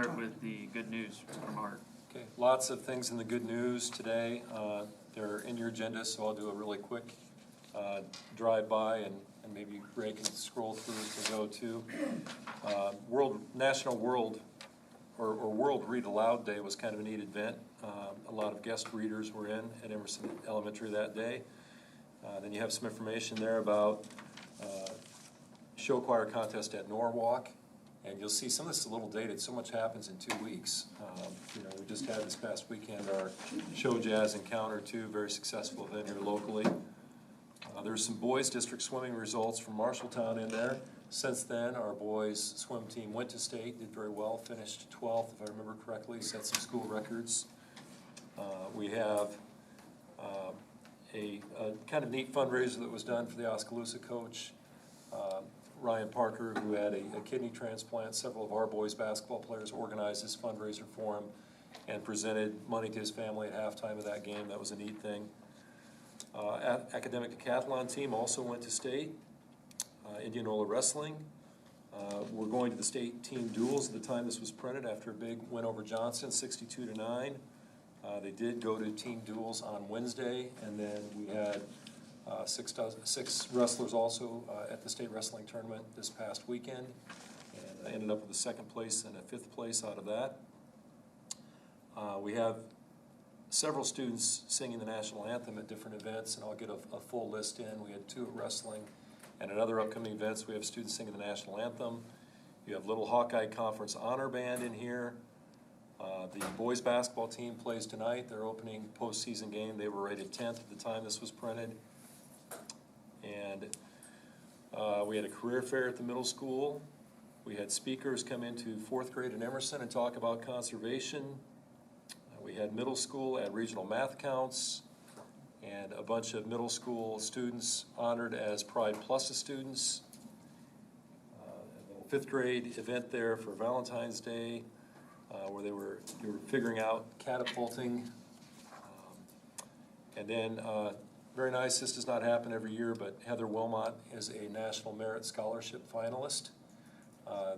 start with the good news from Art. Okay, lots of things in the good news today. They're in your agenda, so I'll do a really quick drive-by, and maybe Ray can scroll through as we go too. National World Read Aloud Day was kind of a neat event. A lot of guest readers were in at Emerson Elementary that day. Then you have some information there about show choir contest at Norwalk. And you'll see some of this is a little dated. So much happens in 2 weeks. We just had this past weekend our Show Jazz Encounter too, very successful event here locally. There's some boys district swimming results from Marshalltown in there. Since then, our boys swim team went to state, did very well, finished 12th if I remember correctly, set some school records. We have a kind of neat fundraiser that was done for the Oskaloosa coach. Ryan Parker, who had a kidney transplant. Several of our boys basketball players organized this fundraiser for him and presented money to his family at halftime of that game. That was a neat thing. Academic decathlon team also went to state. Indianola wrestling. We're going to the state team duels at the time this was printed after a big win over Johnson, 62-9. They did go to team duels on Wednesday, and then we had six wrestlers also at the state wrestling tournament this past weekend, and I ended up with a 2nd place and a 5th place out of that. We have several students singing the national anthem at different events, and I'll get a full list in. We had 2 at wrestling, and at other upcoming events we have students singing the national anthem. You have Little Hawkeye Conference Honor Band in here. The boys basketball team plays tonight, their opening postseason game. They were rated 10th at the time this was printed. And we had a career fair at the middle school. We had speakers come into 4th grade in Emerson and talk about conservation. We had middle school at regional math counts, and a bunch of middle school students honored as Pride Plus students. A 5th grade event there for Valentine's Day, where they were figuring out catapulting. And then very nice, this does not happen every year, but Heather Wilmot is a National Merit Scholarship finalist.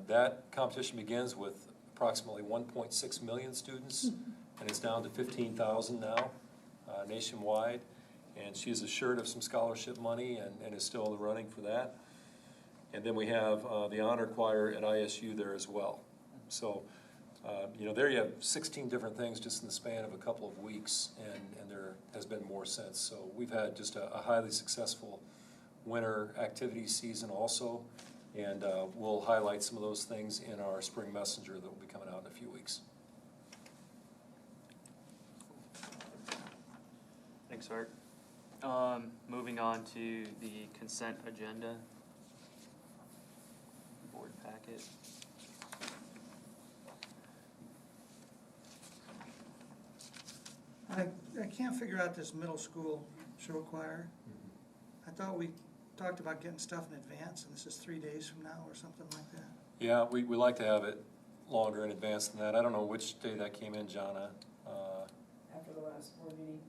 That competition begins with approximately 1.6 million students, and it's down to 15,000 now nationwide. And she is assured of some scholarship money and is still in the running for that. And then we have the honor choir at ISU there as well. So, there you have 16 different things just in the span of a couple of weeks, and there has been more since. So we've had just a highly successful winter activity season also, and we'll highlight some of those things in our spring messenger that will be coming out in a few weeks. Thanks, Art. Moving on to the consent agenda, board packet. I can't figure out this middle school show choir. I thought we talked about getting stuff in advance, and this is 3 days from now or something like that. Yeah, we like to have it longer in advance than that. I don't know which day that came in, Jonna. After the last board meeting,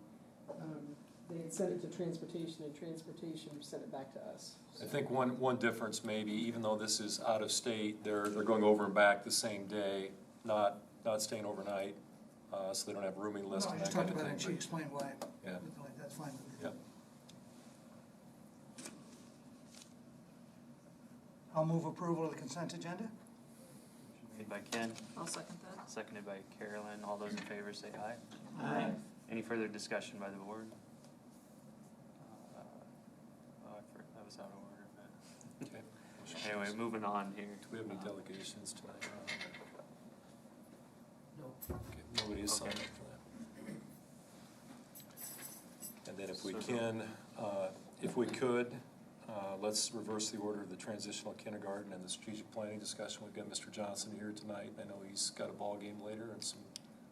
they had sent it to transportation, and transportation sent it back to us. I think one difference maybe, even though this is out of state, they're going over and back the same day, not staying overnight, so they don't have rooming list No, I and just that kind talked of about it, thing. and she explained why. Yeah. That's fine with me. Yep. I'll move approval of the consent agenda. Made by Ken, I'll second that. seconded by Carolyn. All those in favor say aye. Aye. Any further discussion by the board? That was out of order, but Okay. anyway, moving on here. Do we have any delegations tonight? No. Okay, nobody is signed Okay. up for that. And then if we could, let's reverse the order of the transitional kindergarten and the strategic planning discussion. We've got Mr. Johnson here tonight. I know he's got a ball game later and some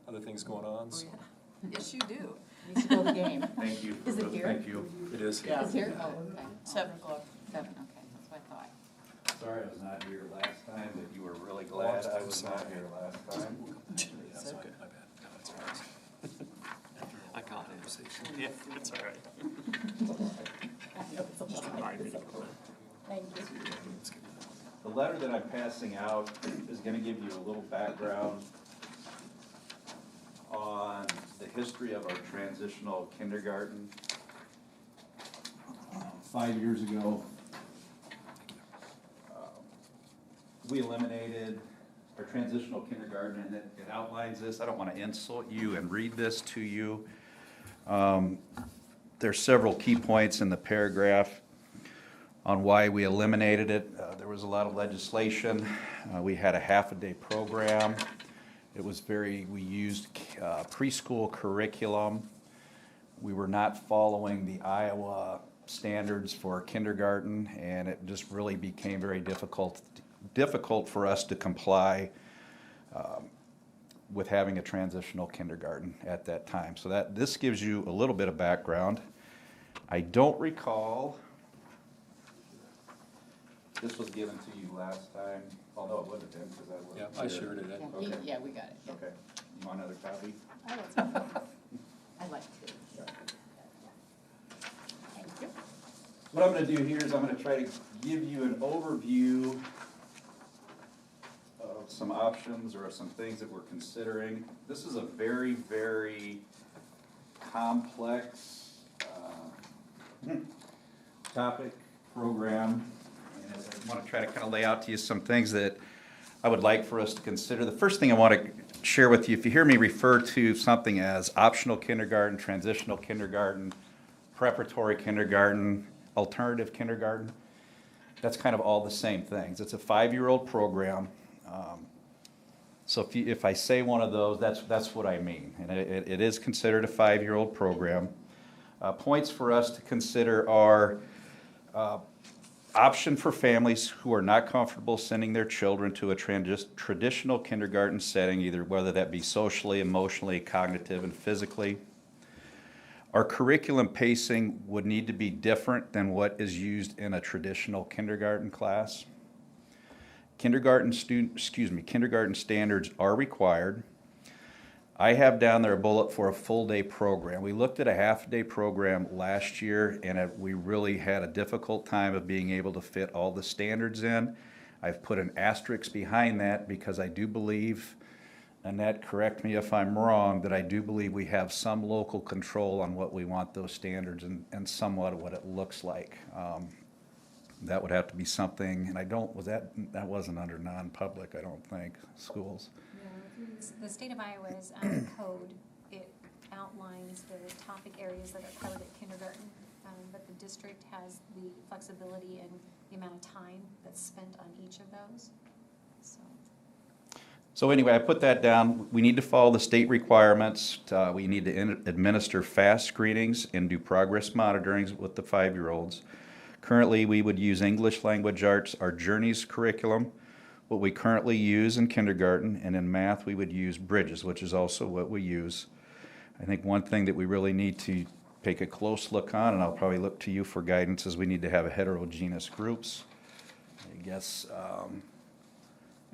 other things going on. Oh, So yeah. Yes, you do. Needs to go to the game. Thank you. Is it here? Thank you. it is. Yeah. It's here? Oh, okay. 7 o'clock. 7, okay, that's what I thought. Sorry I was not here last time, but you were really glad I was not here last time. That's okay, my bad. No, it's all right. I caught it. Yeah, it's all right. I know it's a lot. Thank you. Let's get to that. The letter that I'm passing out is gonna give you a little background on the history of our transitional kindergarten. 5 years ago, we eliminated our transitional kindergarten, and it outlines this. I don't want to insult you and read this to you. There's several key points in the paragraph on why we eliminated it. There was a lot of legislation. We had a half-a-day program. It was we used preschool curriculum. We were not following the Iowa standards for kindergarten, and it just really became very difficult for us to comply with having a transitional kindergarten at that time. So this gives you a little bit of background. I don't recall, this was given to you last time, although it would have been because I wasn't Yeah, I here. shared it. Yeah, Okay. yeah, we got it. Yeah. Okay, you want another copy? I like to. I like to. Thank you. What I'm gonna do here is I'm gonna try to give you an overview of some options or some things that we're considering. This is a very, very complex topic, program, and I want to try to kind of lay out to you some things that I would like for us to consider. The first thing I want to share with you, if you hear me refer to something as optional kindergarten, transitional kindergarten, preparatory kindergarten, alternative kindergarten, that's kind of all the same things. It's a 5-year-old program. So if I say one of those, that's what I mean. And it is considered a 5-year-old program. Points for us to consider are option for families who are not comfortable sending their children to a traditional kindergarten setting, either whether that be socially, emotionally, cognitive, and physically. Our curriculum pacing would need to be different than what is used in a traditional kindergarten class. Kindergarten standards are required. I have down there a bullet for a full-day program. We looked at a half-day program last year, and we really had a difficult time of being able to fit all the standards in. I've put an asterisk behind that because I do believe, Annette, correct me if I'm wrong, that I do believe we have some local control on what we want those standards and somewhat what it looks like. That would have to be something, and that wasn't under non-public, I don't think, schools. The state of Iowa's code, it outlines the topic areas that are covered at kindergarten, but the district has the flexibility and the amount of time that's spent on each of those. So anyway, I put that down. We need to follow the state requirements. We need to administer fast screenings and do progress monitoring with the 5-year-olds. Currently, we would use English language arts, our Journeys curriculum, what we currently use in kindergarten, and in math we would use Bridges, which is also what we use. I think one thing that we really need to take a close look on, and I'll probably look to you for guidance, is we need to have a heterogeneous groups. I guess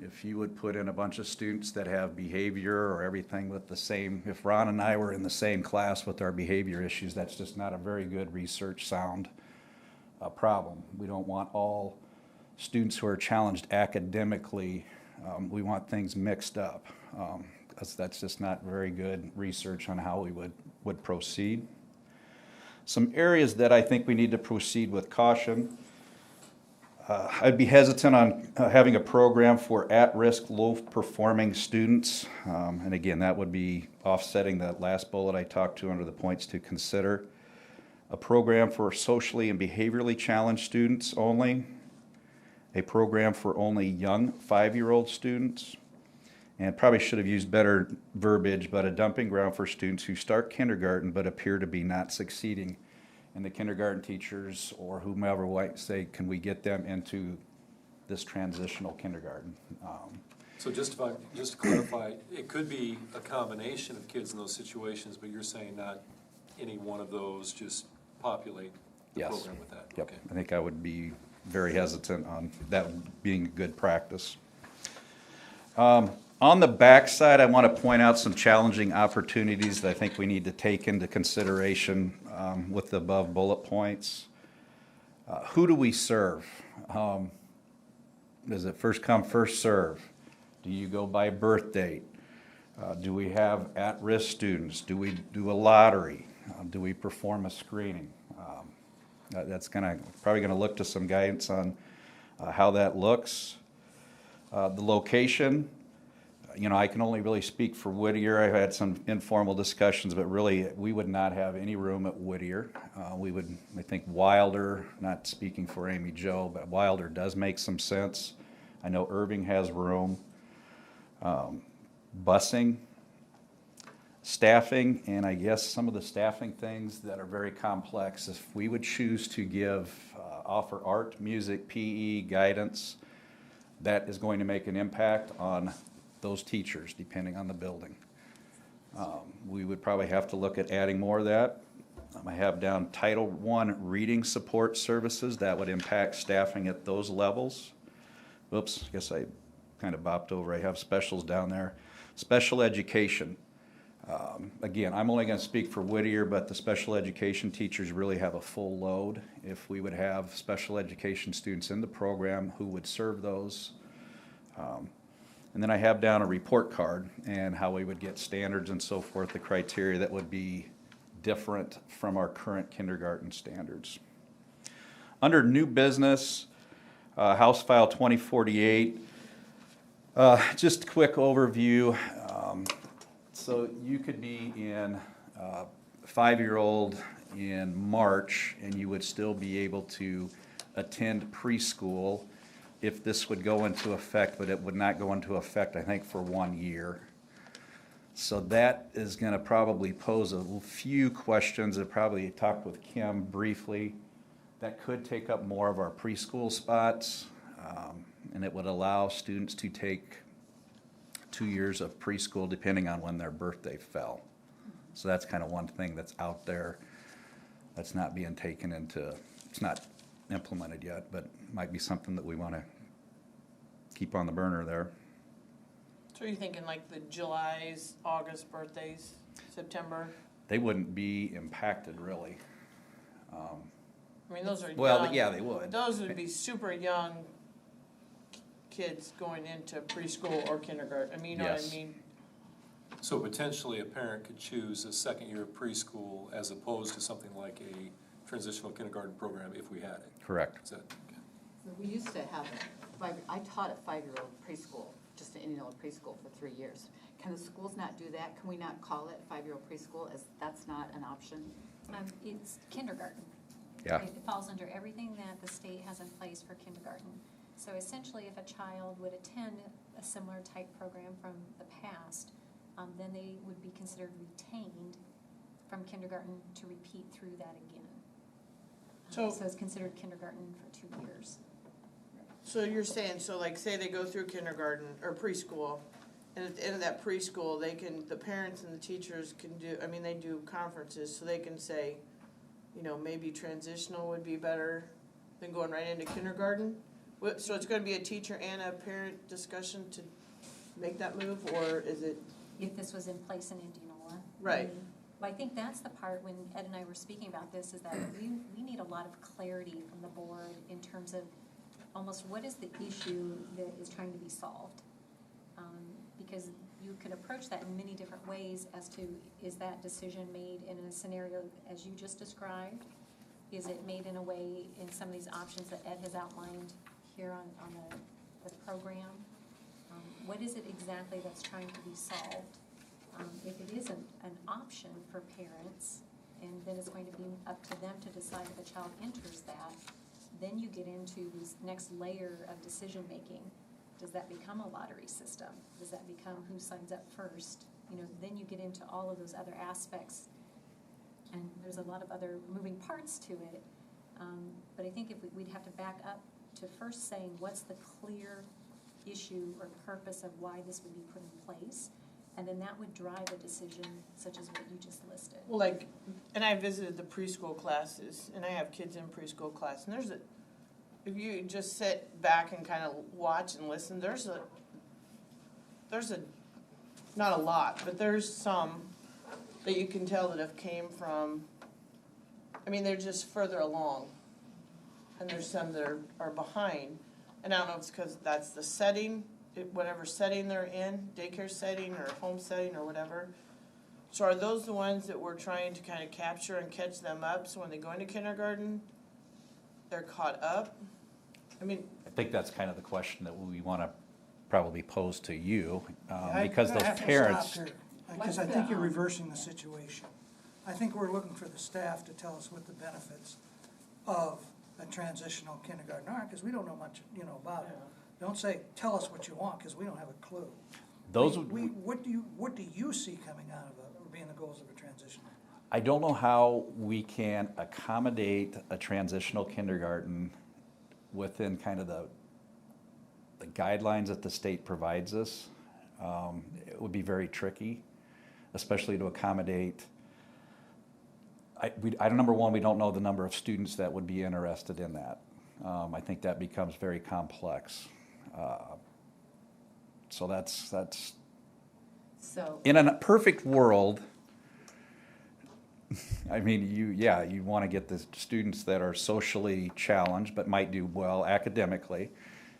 if you would put in a bunch of students that have behavior or everything with the same, if Ron and I were in the same class with our behavior issues, that's just not a very good research sound problem. We don't want all students who are challenged academically. We want things mixed up, because that's just not very good research on how we would proceed. Some areas that I think we need to proceed with caution. I'd be hesitant on having a program for at-risk, low-performing students. And again, that would be offsetting that last bullet I talked to under the points to consider. A program for socially and behaviorally challenged students only. A program for only young 5-year-old students. And probably should have used better verbiage, but a dumping ground for students who start kindergarten but appear to be not succeeding. And the kindergarten teachers or whomever might say, can we get them into this transitional kindergarten? So just to clarify, it could be a combination of kids in those situations, but you're saying not any one of those, just populate the Yes. program with that? Yep. Okay. I think I would be very hesitant on that being a good practice. On the backside, I want to point out some challenging opportunities that I think we need to take into consideration with the above bullet points. Who do we serve? Is it first come, first serve? Do you go by birth date? Do we have at-risk students? Do we do a lottery? Do we perform a screening? That's probably gonna look to some guidance on how that looks. The location, you know, I can only really speak for Whittier. I've had some informal discussions, but really, we would not have any room at Whittier. We would, I think Wilder, not speaking for Amy Jo, but Wilder does make some sense. I know Irving has room. Busing, staffing, and I guess some of the staffing things that are very complex. If we would choose to offer art, music, PE, guidance, that is going to make an impact on those teachers, depending on the building. We would probably have to look at adding more of that. I have down Title I reading support services. That would impact staffing at those levels. Oops, I guess I kind of bopped over. I have specials down there. Special education. Again, I'm only going to speak for Whittier, but the special education teachers really have a full load. If we would have special education students in the program, who would serve those? And then I have down a report card and how we would get standards and so forth, the criteria that would be different from our current kindergarten standards. Under new business, House File 2048, just a quick overview. So you could be in 5-year-old in March and you would still be able to attend preschool if this would go into effect, but it would not go into effect, I think, for 1 year. So that is going to probably pose a few questions. I probably talked with Kim briefly. That could take up more of our preschool spots, and it would allow students to take 2 years of preschool depending on when their birthday fell. So that's kind of one thing that's out there that's not being taken into, it's not implemented yet, but might be something that we want to keep on the burner there. So you're thinking like the July's, August birthdays, September? They wouldn't be impacted really. I mean, those are young. Well, yeah, they would. Those would be super young kids going into preschool or kindergarten. I mean, you know what Yes. I mean? So potentially a parent could choose a second year of preschool as opposed to something like a transitional kindergarten program if we had it. Correct. Is that, okay. So we used to have I taught a 5-year-old preschool, just an Indianola preschool for 3 years. Can the schools not do that? Can we not call it 5-year-old preschool as that's not an option? It's kindergarten. Yeah. It falls under everything that the state has in place for kindergarten. So essentially, if a child would attend a similar type program from the past, then they would be considered retained from kindergarten to repeat through that again. So- So it's considered kindergarten for 2 years. So you're saying, so like, say they go through kindergarten or preschool, and at the end of that preschool, the parents and the teachers can do, I mean, they do conferences, so they can say, you know, maybe transitional would be better than going right into kindergarten? So it's gonna be a teacher and a parent discussion to make that move, or is it? If this was in place in Indianola. Right. Well, I think that's the part when Ed and I were speaking about this, is that we need a lot of clarity from the board in terms of almost what is the issue that is trying to be solved. Because you could approach that in many different ways as to, is that decision made in a scenario as you just described? Is it made in a way in some of these options that Ed has outlined here on the program? What is it exactly that's trying to be solved? If it isn't an option for parents, and then it's going to be up to them to decide if a child enters that, then you get into this next layer of decision-making. Does that become a lottery system? Does that become who signs up first? You know, then you get into all of those other aspects, and there's a lot of other moving parts to it. But I think if we'd have to back up to first saying what's the clear issue or purpose of why this would be put in place, and then that would drive a decision such as what you just listed. Well, like, and I visited the preschool classes, and I have kids in preschool class, and if you just sit back and kind of watch and listen, there's a, not a lot, but there's some that you can tell that have came from, I mean, they're just further along, and there's some that are behind. And I don't know if it's because that's the setting, whatever setting they're in, daycare setting or home setting or whatever. So are those the ones that we're trying to kind of capture and catch them up, so when they go into kindergarten, they're caught up? I mean, I think that's kind of the question that we want to probably pose to you, I because those have to parents. stop there, because I think you're reversing the situation. I think we're looking for the staff to tell us what the benefits of a transitional kindergarten are, because we don't know much, about it. Don't say, tell us what you want, because we don't have a clue. Those What do you see coming out of it, or being the goals of a transitional? I don't know how we can accommodate a transitional kindergarten within kind of the guidelines that the state provides us. It would be very tricky, especially to accommodate. Number one, we don't know the number of students that would be interested in that. I think that becomes very complex. So that's So, in a perfect world. I mean, you want to get the students that are socially challenged but might do well academically.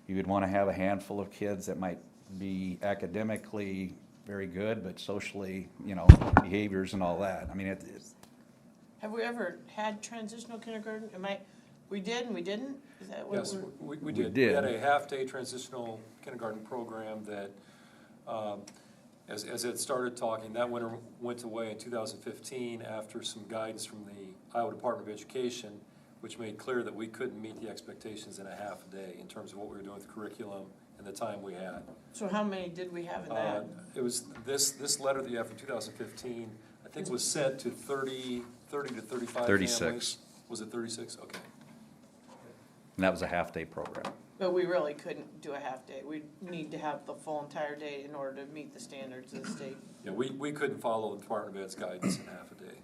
You would want to have a handful of kids that might be academically very good, but socially, behaviors and all that. I mean, have we ever had transitional kindergarten? We did and we didn't? Is that what Yes, we're? we did. We had a half-day transitional kindergarten program that, as it started talking, that went away in 2015 after some guidance from the Iowa Department of Education, which made clear that we couldn't meet the expectations in a half a day in terms of what we were doing with the curriculum and the time we had. So how many did we have in that? It was this letter that you have from 2015, I think was sent to 30 to 35 36. families. Was it 36? Okay. and that was a half-day program. But we really couldn't do a half day. We need to have the full entire day in order to meet the standards of the state. Yeah, we couldn't follow the Department of Ed's guidance in half a day.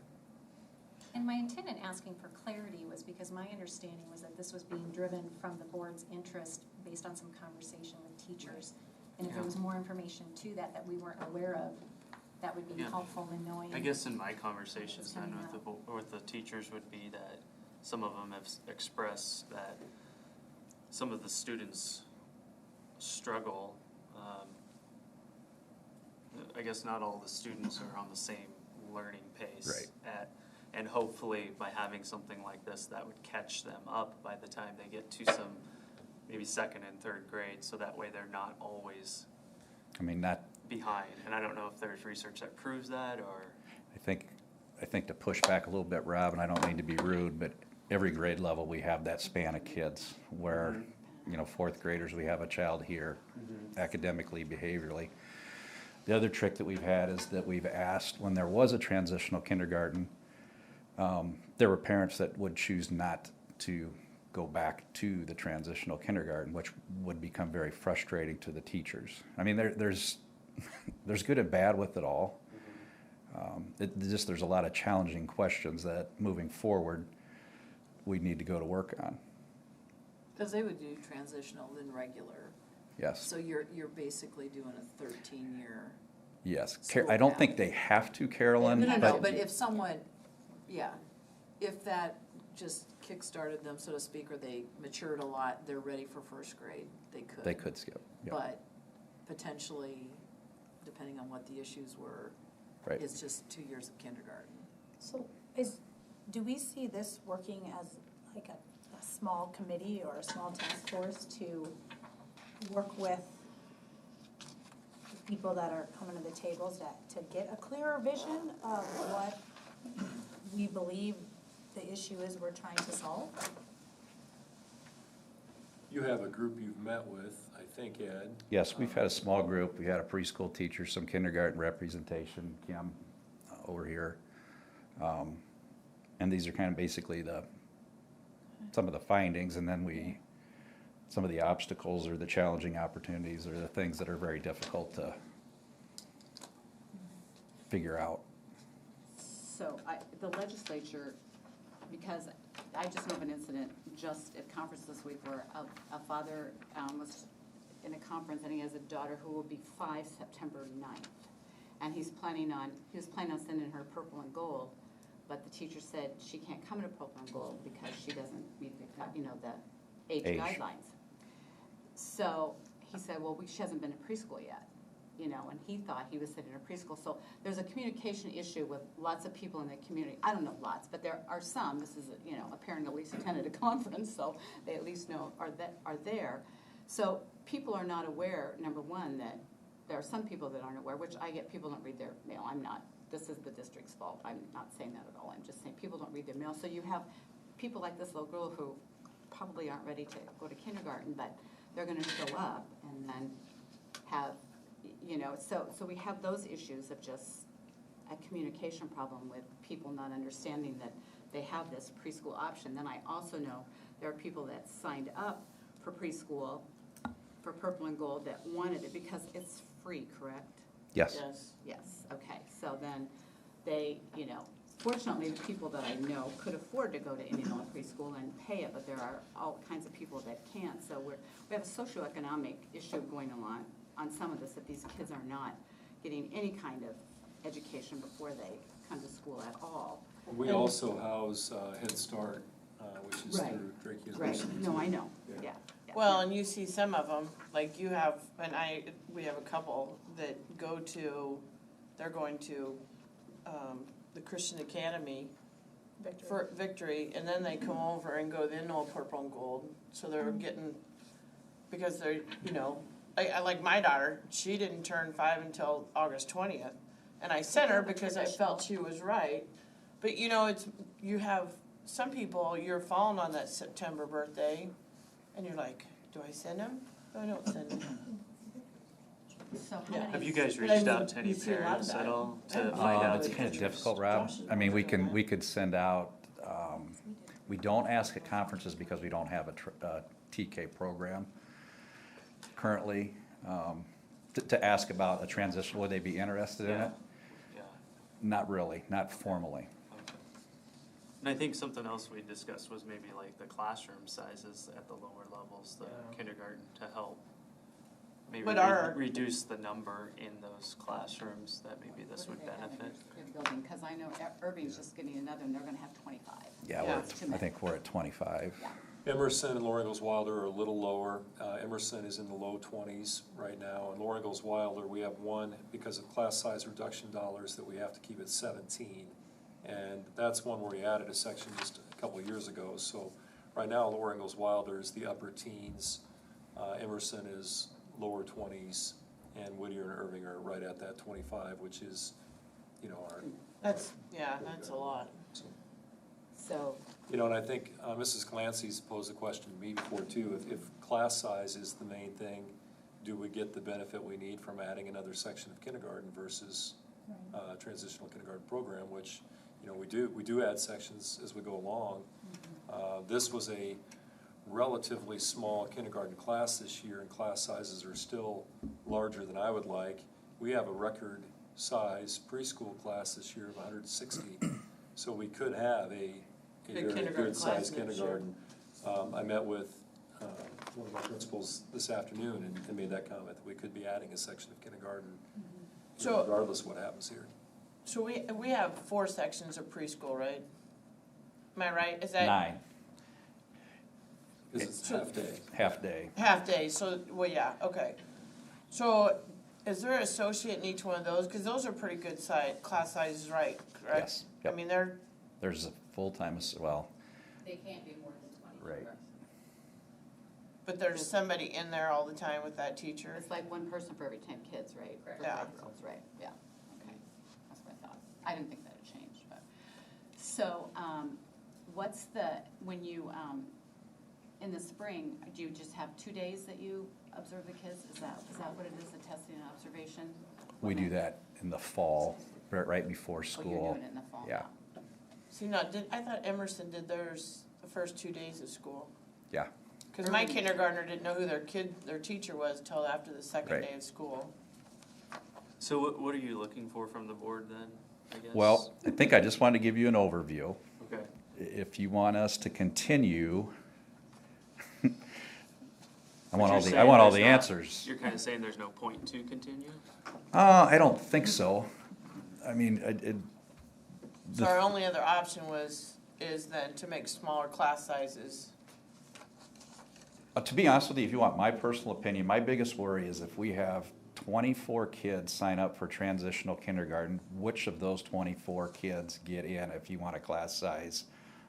And my intent in asking for clarity was because my understanding was that this was being driven from the board's interest based on some conversation with teachers. And if there was more information to that we weren't aware of, that would be helpful in knowing. I guess in my conversations then with the teachers would be that some of them have expressed that some of the students struggle. I guess not all the students are on the same learning pace. Right. And hopefully by having something like this, that would catch them up by the time they get to some maybe second and third grade, so that way they're not always behind. And I don't know if there's research that proves that, or I think to push back a little bit, Rob, and I don't mean to be rude, but every grade level we have that span of kids where, fourth graders, we have a child here, academically, behaviorally. The other trick that we've had is that we've asked, when there was a transitional kindergarten, there were parents that would choose not to go back to the transitional kindergarten, which would become very frustrating to the teachers. I mean, there's good and bad with it all. There's a lot of challenging questions that moving forward we need to go to work on. Because they would do transitional then regular. Yes. So you're basically doing a 13-year. Yes. school I don't path. think they have to, Carolyn. No, but if someone, if that just kick-started them, so to speak, or they matured a lot, they're ready for first grade, they could. They could skip. Yep. But potentially, depending on what the issues were, Right. it's just 2 years of kindergarten. So do we see this working as like a small committee or a small task force to work with the people that are coming to the tables to get a clearer vision of what we believe the issue is we're trying to solve? You have a group you've met with, I think, Ed. Yes, we've had a small group. We had a preschool teacher, some kindergarten representation, Kim over here. And these are kind of basically some of the findings, and then some of the obstacles or the challenging opportunities or the things that are very difficult to figure out. So the legislature, because I just know of an incident just at conference this week where a father was in a conference and he has a daughter who will be 5 September 9th. And he was planning on sending her purple and gold, but the teacher said she can't come to purple and gold because she doesn't meet the age guidelines. So he said, well, she hasn't been to preschool yet, you know, and he thought he was sitting in a preschool. So there's a communication issue with lots of people in the community. I don't know lots, but there are some. This is, you know, a parent at least attended a conference, so they at least know are there. So people are not aware, number one, that there are some people that aren't aware, which I get, people don't read their mail. I'm not, this is the district's fault. I'm not saying that at all. I'm just saying people don't read their mail. So you have people like this little girl who probably aren't ready to go to kindergarten, but they're gonna show up and then have, you know, so we have those issues of just a communication problem with people not understanding that they have this preschool option. Then I also know there are people that signed up for preschool for Purple and Gold that wanted it because it's free, correct? Yes. Yes, okay, so then they, you know, fortunately, the people that I know could afford to go to Indianola preschool and pay it, but there are all kinds of people that can't, so we have a socioeconomic issue going on some of this, that these kids are not getting any kind of education before they come to school at all. We also house Head Start, which is Right. through Drake Right, University. no, I know, Yeah. yeah. Well, and you see some of them, like you have, we have a couple that they're going to the Christian Academy for Victory, and then they come over and go to Indianola Purple and Gold, so they're getting, because they're, you know, I like my daughter, she didn't turn 5 until August 20th, and I sent her because I felt she was right, but you know, you have some people, you're falling on that September birthday, and you're like, do I send them? No, I don't send them. So how Yeah. many? Have you guys But I reached mean, out to any you see a lot of parents that. at all to Yeah. find out It's the kind of interest? difficult, Rob. I mean, we could send out, we don't ask at conferences because we don't have a TK program currently. To ask about a transition, would they be interested in Yeah. it? Yeah. Not really, not formally. Okay. And I think something else we discussed was maybe like the classroom sizes at the lower levels, the Yeah. kindergarten, to help maybe But reduce the number in those classrooms, that maybe this would benefit. Building, because I know Irving's just getting another, and they're gonna have 25. Yeah, Yeah. It's too I many. think we're at 25. Yeah. Emerson and Laura Ingalls Wilder are a little lower. Emerson is in the low 20s right now, and Laura Ingalls Wilder, we have one, because of class size reduction dollars, that we have to keep at 17. And that's one where we added a section just a couple of years ago. So right now, Laura Ingalls Wilder is the upper teens, Emerson is lower 20s, and Whittier and Irving are right at that 25, which is, you know, our. That's a lot. So, You know, and I think Mrs. Clancy's posed a question to me before too. If class size is the main thing, do we get the benefit we need from adding another section of kindergarten versus transitional kindergarten program, which, you know, we do add sections as we go along. This was a relatively small kindergarten class this year, and class sizes are still larger than I would like. We have a record size preschool class this year of 160, so we could have a Big very kindergarten good class sized next year. kindergarten. I met with one of my principals this afternoon and made that comment, that we could be adding a section of kindergarten So- regardless of what happens here. So we have 4 sections of preschool, right? Am I right? Is that 9, Because it's half day. half day. half day? So, well, yeah, okay. So is there an associate in each one of those? Because those are pretty good class sizes, right? Correct? Yes, I yep. mean, they're, There's a full-time, well, they can't be more than 20. Right. correct? but there's somebody in there all the time with that teacher. It's like one person for every 10 kids, right? For Yeah. 5-year-olds, right, yeah, okay, that's what I thought. I didn't think that had changed, but. So, what's when you, in the spring, do you just have 2 days that you observe the kids? Is that what it is, the testing and observation? we do that in the fall, right before Oh, school. you're doing it in the fall Yeah. now. See, now, I thought Emerson did theirs the first 2 days of school. Yeah. Because my kindergartner didn't know who their teacher was till after the second Right. day of school. So what are you looking for from the board then, I guess? Well, I think I just wanted to give you an overview. Okay. If you want us to continue, I But want you're all saying the there's not- answers. You're kind of saying there's no point to continue? I don't think so. I mean, So our only other option is then to make smaller class sizes. To be honest with you, if you want my personal opinion, my biggest worry is if we have 24 kids sign up for transitional kindergarten, which of those 24 kids get in if you want a class size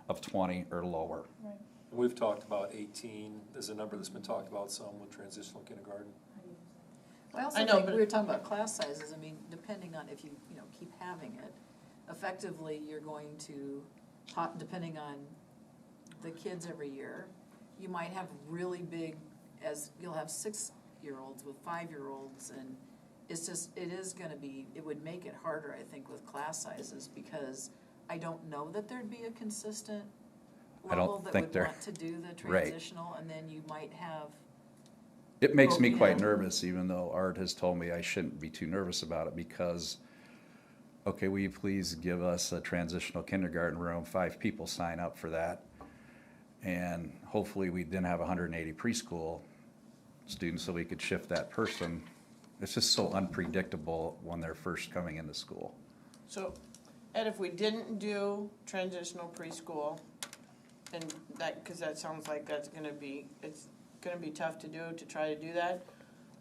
of 20 or lower? Right. We've talked about 18, there's a number that's been talked about some with transitional kindergarten. I also I know, think, but- we were talking about class sizes, I mean, depending on if you keep having it, effectively, you're going to, depending on the kids every year, you might have really big, you'll have 6-year-olds with 5-year-olds, and it's just, it would make it harder, I think, with class sizes, because I don't know that there'd be a consistent I don't level that think would there- want to do the right. transitional, and then you might have, It makes me Well, quite yeah. nervous, even though Art has told me I shouldn't be too nervous about it, because, okay, will you please give us a transitional kindergarten room? 5 people sign up for that. And hopefully we then have 180 preschool students so we could shift that person. It's just so unpredictable when they're first coming into school. So, Ed, if we didn't do transitional preschool, and that, because that sounds like it's gonna be tough to do, to try to do that.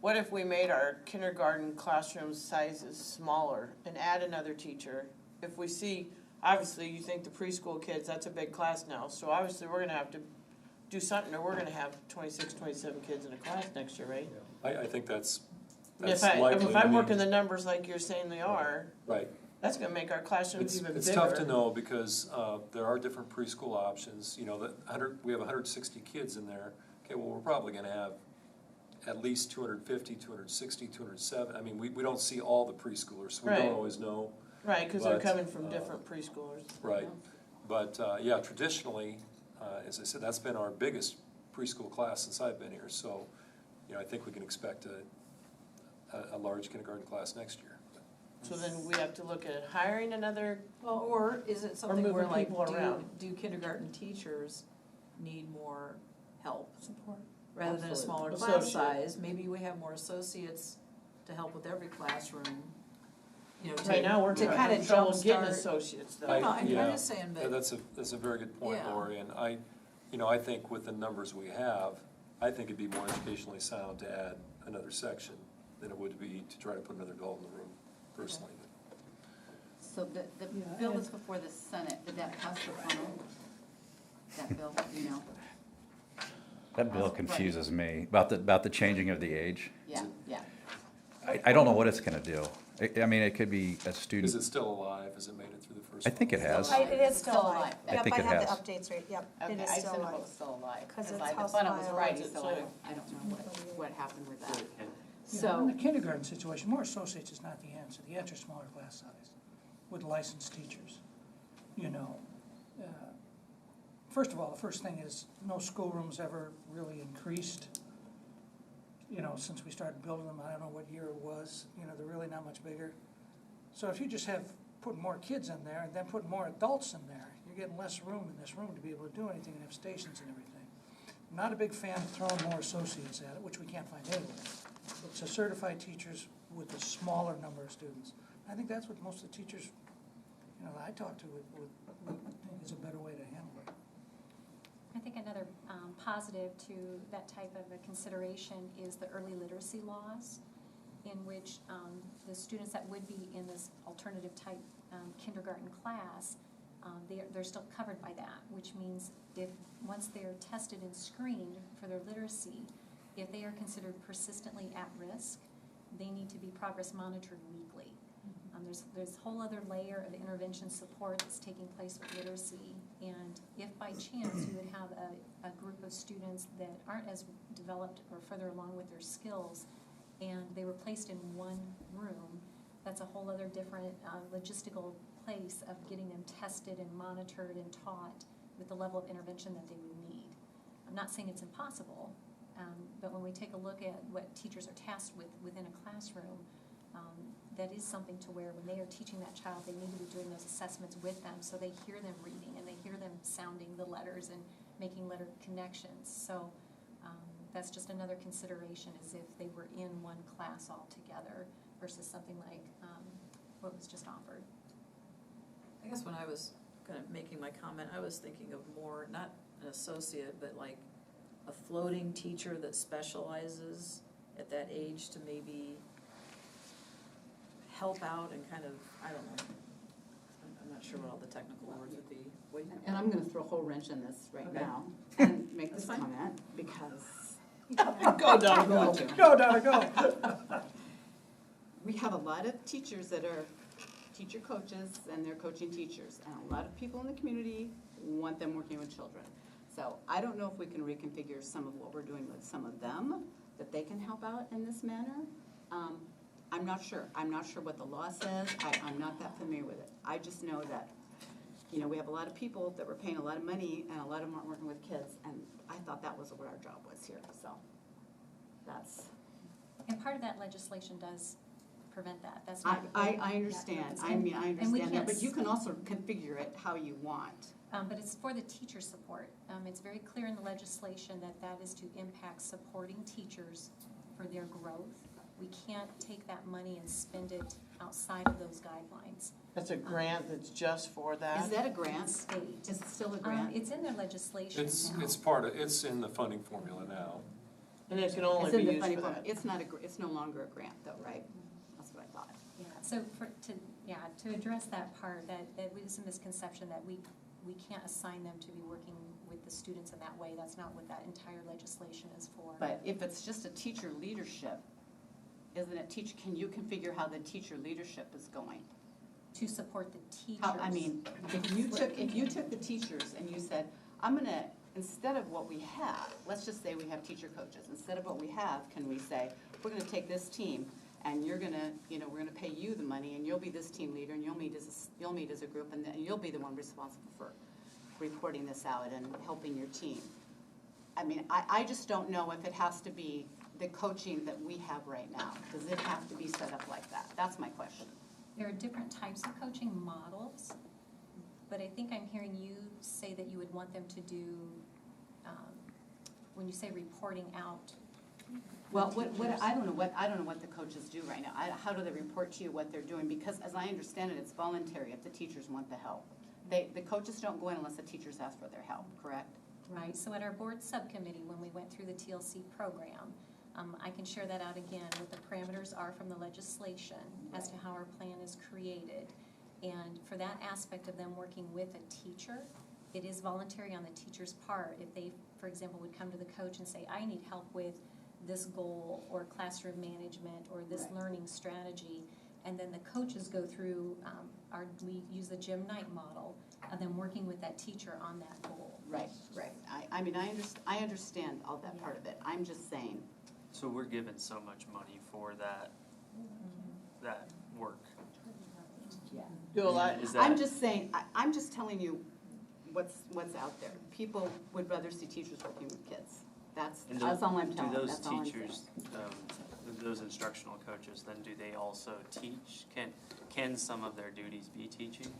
What if we made our kindergarten classroom sizes smaller and add another teacher? If we see, obviously, you think the preschool kids, that's a big class now, so obviously we're gonna have to do something, or we're gonna have 26, 27 kids in a class next year, right? I think that's If likely. I'm working the numbers like you're saying they are, Right. that's gonna make our classrooms even bigger. It's tough to know because there are different preschool options, we have 160 kids in there. Okay, well, we're probably gonna have at least 250, 260, 207. I mean, we don't see all the preschoolers, so we Right. don't always know. Right, because they're But, coming from different preschoolers. Right, but, yeah, traditionally, as I said, that's been our biggest preschool class since I've been here, so, I think we can expect a large kindergarten class next year. So then we have to look at hiring another, well, or is it something moving where like, people around. do kindergarten teachers need more help? Support. Rather than a Absolutely. smaller class Associate. size, maybe we have more associates to help with every classroom, right now, we're to kind having of trouble getting jumpstart. associates though. No, I'm Yeah. just saying, Yeah, but, that's a very good point, Yeah. Lori, and I think with the numbers we have, I think it'd be more educationally sound to add another section than it would be to try to put another adult in the room, personally. So the Yeah, bill and- is before the Senate, did that pass the funnel? That bill, That bill confuses me about the changing of the age. Yeah, yeah. I don't know what it's gonna do. I mean, it could be a Is student, it still alive? Has it made it through the first I one? think it has. It is Still still alive. alive. I Yep, think I it have the has. updates right, yep, it Okay, is I still assume it alive. was still alive, 'Cause because it's the House funnel was file, ready, it's so like- I don't know what happened with that. Yeah, in the So, kindergarten situation, more associates is not the answer. The answer is smaller class size with licensed teachers. First of all, the first thing is no schoolrooms ever really increased. Since we started building them, I don't know what year it was, they're really not much bigger. So if you just put more kids in there and then put more adults in there, you're getting less room in this room to be able to do anything and have stations and everything. I'm not a big fan of throwing more associates at it, which we can't find anywhere. So certified teachers with a smaller number of students. I think that's what most of the teachers, that I talk to would think is a better way to handle it. I think another positive to that type of a consideration is the early literacy laws, in which the students that would be in this alternative type kindergarten class, they're still covered by that, which means once they're tested and screened for their literacy, if they are considered persistently at risk, they need to be progress monitored weekly. There's a whole other layer of intervention support that's taking place with literacy, and if by chance you would have a group of students that aren't as developed or further along with their skills, and they were placed in one room, that's a whole other different logistical place of getting them tested and monitored and taught with the level of intervention that they would need. I'm not saying it's impossible, but when we take a look at what teachers are tasked with within a classroom, that is something to where when they are teaching that child, they need to be doing those assessments with them so they hear them reading and they hear them sounding the letters and making letter connections. So that's just another consideration, is if they were in one class altogether versus something like what was just offered. I guess when I was kind of making my comment, I was thinking of more, not an associate, but like a floating teacher that specializes at that age to maybe help out and kind of, I don't know. I'm not sure what all the technical words would be. And I'm gonna throw a whole wrench in this right now and make this comment because. Go, Donna, go. Go, Donna, go. We have a lot of teachers that are teacher coaches and they're coaching teachers. And a lot of people in the community want them working with children. So I don't know if we can reconfigure some of what we're doing with some of them, that they can help out in this manner. I'm not sure. I'm not sure what the law says. I'm not that familiar with it. I just know that, you know, we have a lot of people that we're paying a lot of money and a lot of them aren't working with kids. And I thought that was what our job was here, so that's. And part of that legislation does prevent that. That's I not. understand. Yeah, I mean, I and we understand that, can't but you can also configure it how you want. But it's for the teacher support. It's very clear in the legislation that that is to impact supporting teachers for their growth. We can't take that money and spend it outside of those guidelines. That's a grant that's just for that? Is that a grant? State. Is it still a grant? It's in their legislation now. It's in the funding formula now. And it can only It's in be the used funding for formula. that? It's not it's no longer a grant though, right? That's what I thought. Yeah, so to address that part, that is a misconception that we can't assign them to be working with the students in that way. That's not what that entire legislation is for. But if it's just a teacher leadership, isn't it can you configure how the teacher leadership is going? To support the teachers. I mean, if you took the teachers and you said, I'm gonna, instead of what we have, let's just say we have teacher coaches, instead of what we have, can we say, we're gonna take this team and you're gonna, we're gonna pay you the money and you'll be this team leader and you'll meet as a group and then you'll be the one responsible for reporting this out and helping your team. I mean, I just don't know if it has to be the coaching that we have right now. Does it have to be set up like that? That's my question. There are different types of coaching models, but I think I'm hearing you say that you would want them to do, when you say reporting out. Well, I don't know what the coaches do right now. How do they report to you what they're doing? Because as I understand it, it's voluntary if the teachers want the help. The coaches don't go in unless the teachers ask for their help, correct? Right, so at our board subcommittee, when we went through the TLC program, I can share that out again, what the parameters are from the legislation as to how our plan is created. And for that aspect of them working with a teacher, it is voluntary on the teacher's part. If they, for example, would come to the coach and say, I need help with this goal or classroom management or this learning strategy, and then the coaches go through, we use the Jim Knight model of them working with that teacher on that goal. Right. I mean, I understand all that part of it. I'm just saying. So we're given so much money for that work. Do a lot. Is that, I'm just saying, I'm just telling you what's out there. People would rather see teachers working with kids. That's all I'm telling them. Do those teachers, those instructional coaches, then do they also teach? Can some of their duties be teaching?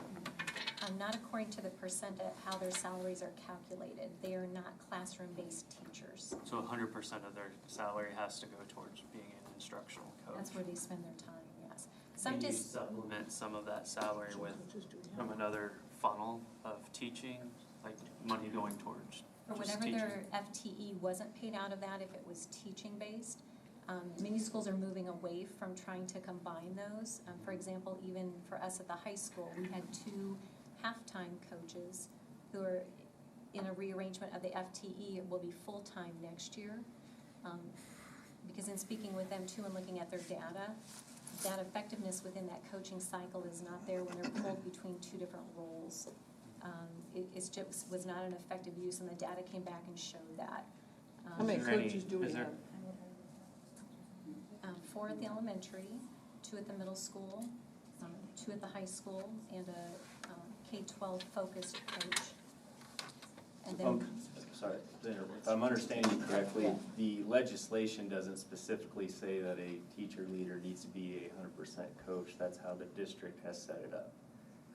Not according to the percent of how their salaries are calculated. They are not classroom-based teachers. So 100% of their salary has to go towards being an instructional coach? That's where they spend their time, yes. Can you supplement some of that salary from another funnel of teaching, like money going towards Or whatever their FTE wasn't paid out of that, if it was teaching-based. Many schools are moving away from trying to combine those. For example, even for us at the high school, we had 2 half-time coaches who are in a rearrangement of the FTE. It will be full-time next year. Because in speaking with them too and looking at their data, that effectiveness within that coaching cycle is not there when they're pulled between 2 different roles. It just was not an effective use, and the data came back and showed that. How many coaches do we have? 4 at the elementary, 2 at the middle school, 2 at the high school, and a K-12 focused coach. And then, Sorry, if I'm understanding you correctly, the legislation doesn't specifically say that a teacher leader needs to be a 100% coach. That's how the district has set it up.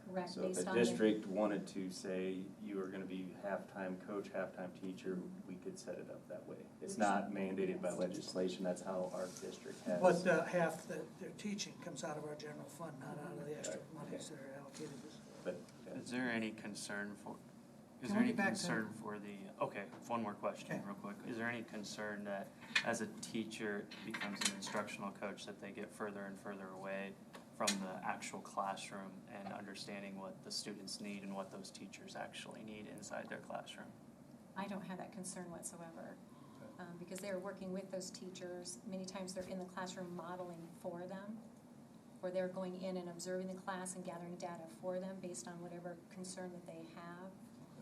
correct, So if based the on district wanted to say you are going to be half-time coach, half-time teacher, we could set it up that way. It's not mandated by legislation. That's how our district has. But half that they're teaching comes out of our general fund, not out of the extra monies that are allocated. But, Is there any concern Is Can there we any get back to- concern for the, okay, one more question Okay. real quick. Is there any concern that as a teacher becomes an instructional coach that they get further and further away from the actual classroom and understanding what the students need and what those teachers actually need inside their classroom? I don't have that concern whatsoever, because they're working with those teachers. Many times they're in the classroom modeling for them, or they're going in and observing the class and gathering data for them based on whatever concern that they have.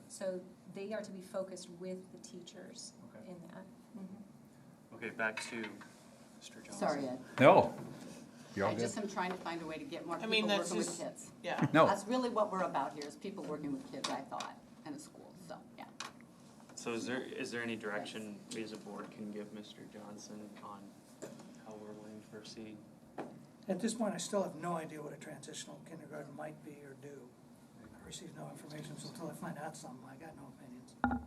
So they are to be focused with the teachers Okay. in that. Okay, back to Mr. Johnson. Sorry, Ed. No, you're all I good. just am trying to find a way to get more I people mean, that's working with just- kids. Yeah. No, That's really what we're about here, is people working with kids, I thought, in a school, so, yeah. So is there any direction we as a board can give Mr. Johnson on how we're going to proceed? At this point, I still have no idea what a transitional kindergarten might be or do. I received no information, so until I find out something, I got no opinions.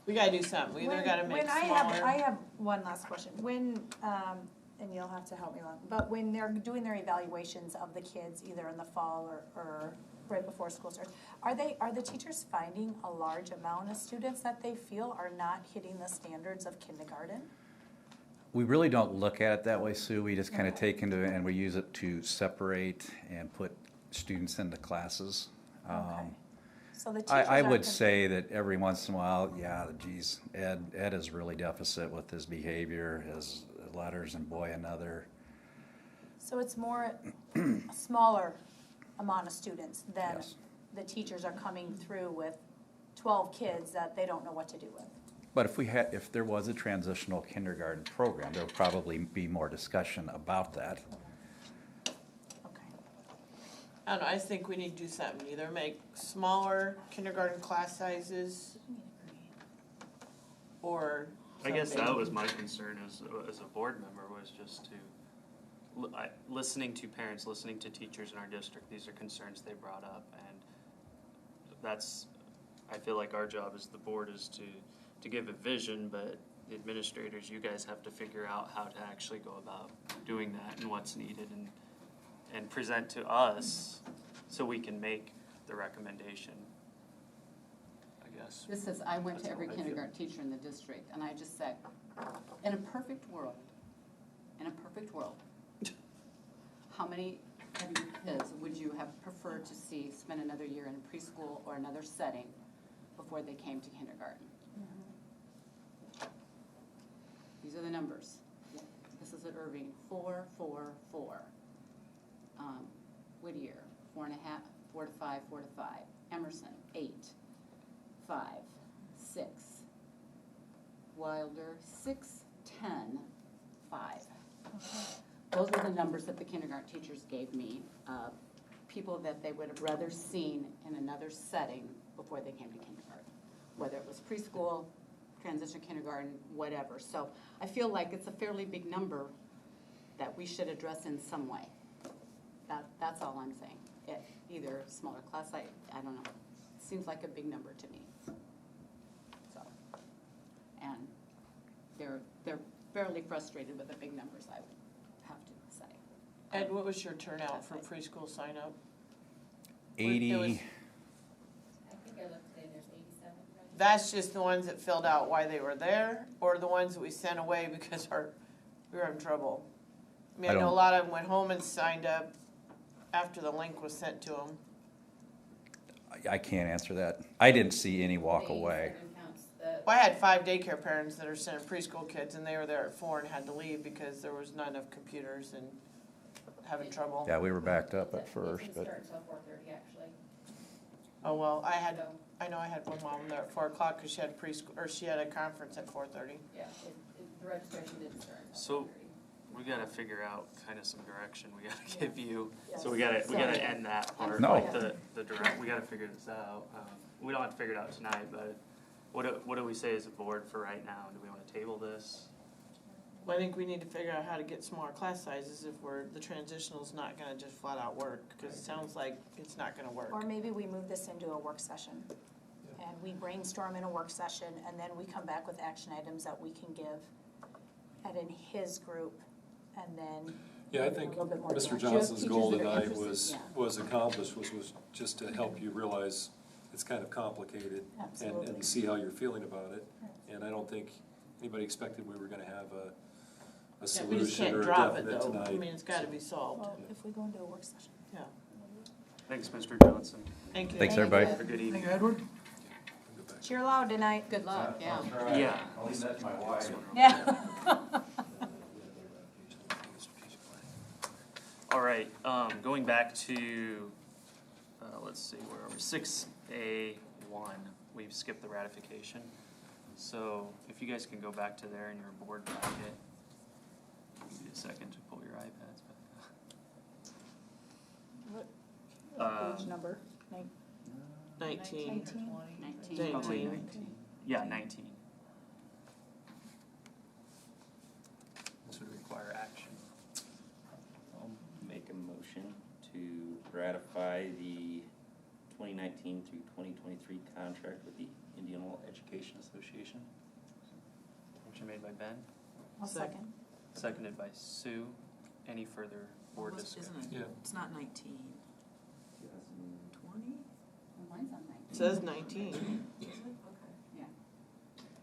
We gotta do something, we either gotta make When I smaller. have one last question. When, and you'll have to help me along, but when they're doing their evaluations of the kids, either in the fall or right before school starts, are the teachers finding a large amount of students that they feel are not hitting the standards of kindergarten? we really don't look at it that way, Sue. We just kind of Okay. take into it and we use it to separate and put students into classes. Okay. So the teachers I are would say that every once in a while, yeah, geez, Ed is really deficit with his behavior, his letters, and boy, another. So it's more a smaller amount of students than Yes. the teachers are coming through with 12 kids that they don't know what to do with. But if there was a transitional kindergarten program, there would probably be more discussion about that. Okay. I don't know, I think we need to do something, either make smaller kindergarten class sizes or I guess that something. was my concern as a board member, was just to, listening to parents, listening to teachers in our district, these are concerns they brought up, and that's, I feel like our job as the board is to give a vision, but the administrators, you guys have to figure out how to actually go about doing that and what's needed, and present to us so we can make the recommendation, I guess. This says, I went to That's every how I feel. kindergarten teacher in the district, and I just said, in a perfect world, how many of your kids would you have preferred to see spend another year in a preschool or another setting before they came to kindergarten? These are the numbers. This is at Irving, 4, 4, 4. Whittier, 4.5, 4 to 5, 4 to 5. Emerson, 8, 5, 6. Wilder, 6, 10, 5. Those are the numbers that the kindergarten teachers gave me, people that they would have rather seen in another setting before they came to kindergarten, whether it was preschool, transition kindergarten, whatever. So I feel like it's a fairly big number that we should address in some way. That's all I'm saying. Either smaller class size, I don't know. It seems like a big number to me. So, and they're fairly frustrated with the big numbers, I would have to say. Ed, what was your turnout for preschool sign up? 80, I think I looked today, there's 87. That's just the ones that filled out why they were there, or the ones that we sent away because we were having trouble? I mean, I know a don't- lot of them went home and signed up after the link was sent to them. I can't answer that. I didn't see any walk away. Well, I had 5 daycare parents that are sending preschool kids, and they were there at 4 and had to leave because there was not enough computers and having trouble. Yeah, we were backed up at first, but until 4:30, actually. Oh, well, I know I had one mom there at 4 o'clock because she had preschool, or she had a conference at 4:30. Yeah, the registration didn't start until So- 4:30. We gotta figure out kind of some direction we gotta give you, Yes. so we gotta Sorry. end that part, No. like the direct, we gotta figure this out. We don't have to figure it out tonight, but what do we say as a board for right now? Do we wanna table this? Well, I think we need to figure out how to get smaller class sizes if the transitional's not gonna just flat out work, because it sounds like it's not gonna work. Or maybe we move this into a work session, and we brainstorm in a work session, and then we come back with action items that we can give Ed and his group, and then. Yeah, I a think little bit more Mr. direction. Johnson's teachers goal that are tonight interested, was, yeah. was accomplished, was just to help you realize it's kind of complicated. Absolutely. And to see how you're feeling about it. And I don't think anybody expected we were gonna have a We just solution can't or a drop it definite though, I tonight. mean, it's gotta be solved, Well, if we go into a work session. yeah. Thanks, Mr. Johnson. Thank you. Thanks, everybody. Have a good evening. Thank you, Edward. Go back. Cheer loud tonight. Good luck, yeah. Yeah. I'll leave that to my wife. Yeah. All right, going back to, let's see, where are we? 6A1, we've skipped the ratification. So if you guys can go back to there in your board packet. Give me a second to pull your iPads back. Page number, 19. 19. 19. Probably 19. 19. Yeah, 19. This would require action. I'll make a motion to ratify the 2019 through 2023 contract with the Indianola Education Association. Motion made by Ben, I'll second. seconded by Sue. Any further board Almost, discussion? isn't it? Yeah. It's not 19. 20? Well, mine's on 19. It says 19. Is it? Okay. Yeah.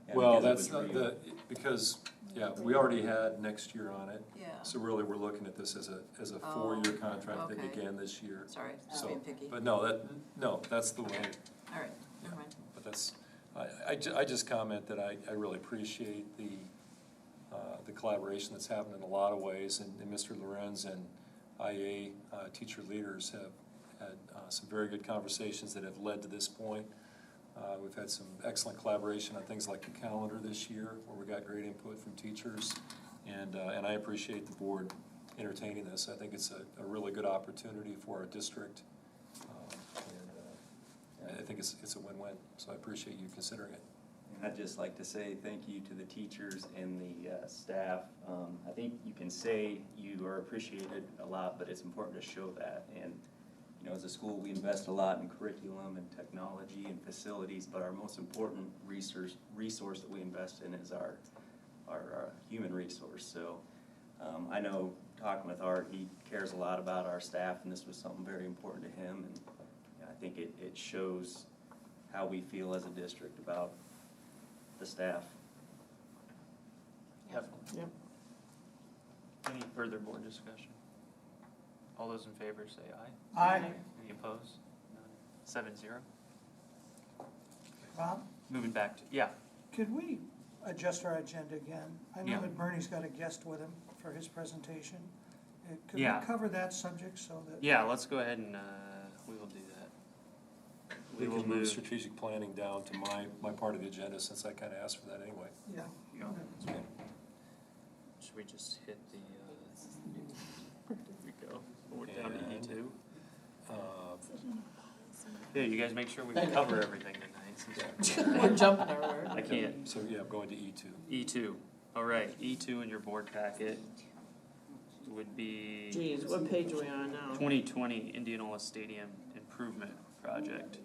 Yeah, Well, because that's it was because, yeah, we already had next year on it. Yeah, So really, we're looking at this as a Oh, four-year contract that okay. began this year. sorry, just So, being picky. but no, that's the way. All right, never mind. But that's, I just comment that I really appreciate the collaboration that's happened in a lot of ways, and Mr. Lorenz and IA teacher leaders have had some very good conversations that have led to this point. We've had some excellent collaboration on things like the calendar this year, where we got great input from teachers, and I appreciate the board entertaining this. I think it's a really good opportunity for our district, and I think it's a win-win, so I appreciate you considering it. I'd just like to say thank you to the teachers and the staff. I think you can say you are appreciated a lot, but it's important to show that. And, you know, as a school, we invest a lot in curriculum and technology and facilities, but our most important resource that we invest in is our human resource. So I know, talking with Art, he cares a lot about our staff, and this was something very important to him. And I think it shows how we feel as a district about the staff. Definitely. Yep. Any further board discussion? All those in favor say aye. Aye. Any opposed? None. 7-0. Rob, Moving back to, yeah, could we adjust our agenda again? I know Yeah. that Bernie's got a guest with him for his presentation. Could Yeah. we cover that subject so that? yeah, let's go ahead and, we will do that. We We will can move move, strategic planning down to my part of the agenda, since I kind of asked for that anyway. Yeah. yeah. Should we just hit the, there we go, we're down to And- E2. Uh, Yeah, you guys make sure we Thank you. cover everything tonight, since We're jumping everywhere. I can't. So, yeah, I'm going to E2. E2, all right, E2 in your board packet would be Geez, what page are we on now? 2020 Indianola Stadium Improvement Project.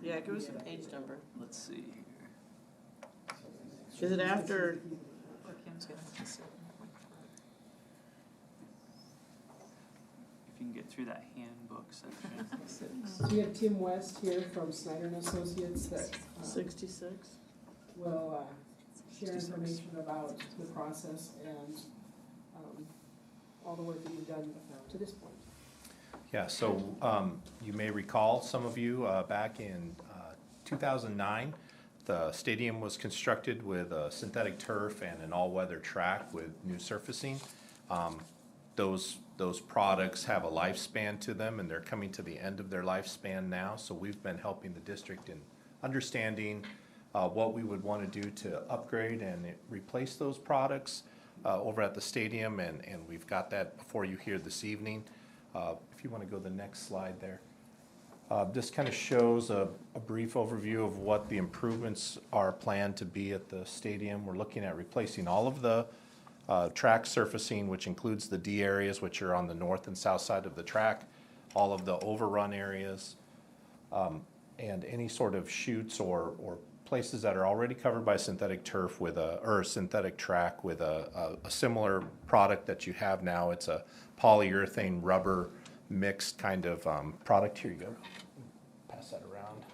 Yeah, give us a page number. Let's see here. Is it after, Or Kim's gonna sit. If you can get through that handbook section. So we have Tim West here from Snyder and Associates that 66? will share information about the process and all the work that you've done to this point. Yeah, so you may recall, some of you, back in 2009, the stadium was constructed with a synthetic turf and an all-weather track with new surfacing. Those products have a lifespan to them, and they're coming to the end of their lifespan now. So we've been helping the district in understanding what we would want to do to upgrade and replace those products over at the stadium, and we've got that before you here this evening. If you want to go to the next slide there. This kind of shows a brief overview of what the improvements are planned to be at the stadium. We're looking at replacing all of the track surfacing, which includes the D areas, which are on the north and south side of the track, all of the overrun areas, and any sort of chutes or places that are already covered by synthetic turf with or synthetic track with a similar product that you have now. It's a polyurethane rubber mixed kind of product. Here you go. Pass that around.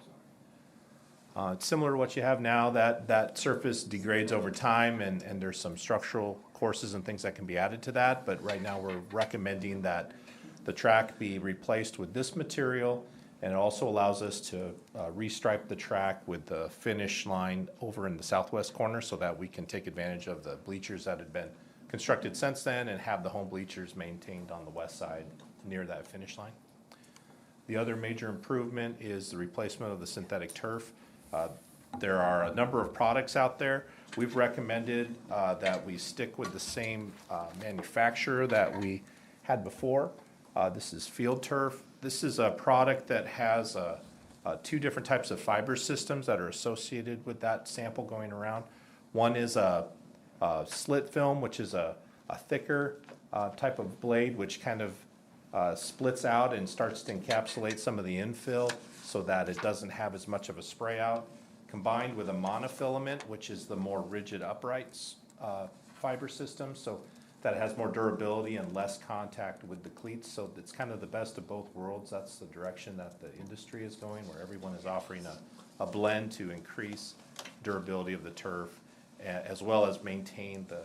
It's similar to what you have now. That surface degrades over time, and there's some structural courses and things that can be added to that. But right now, we're recommending that the track be replaced with this material, and it also allows us to restripe the track with the finish line over in the southwest corner so that we can take advantage of the bleachers that had been constructed since then and have the home bleachers maintained on the west side near that finish line. The other major improvement is the replacement of the synthetic turf. There are a number of products out there. We've recommended that we stick with the same manufacturer that we had before. This is Field Turf. This is a product that has two different types of fiber systems that are associated with that sample going around. One is a slit film, which is a thicker type of blade, which kind of splits out and starts to encapsulate some of the infill so that it doesn't have as much of a spray out, combined with a monofilament, which is the more rigid upright fiber system, so that it has more durability and less contact with the cleats. So it's kind of the best of both worlds. That's the direction that the industry is going, where everyone is offering a blend to increase durability of the turf, as well as maintain the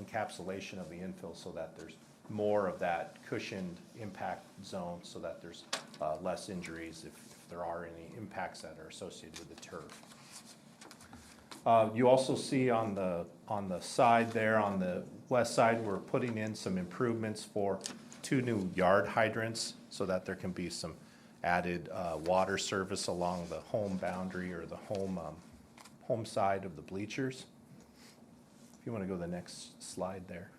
encapsulation of the infill so that there's more of that cushioned impact zone so that there's less injuries if there are any impacts that are associated with the turf. You also see on the side there, on the west side, we're putting in some improvements for 2 new yard hydrants so that there can be some added water service along the home boundary or the home side of the bleachers. If you want to go to the next slide there.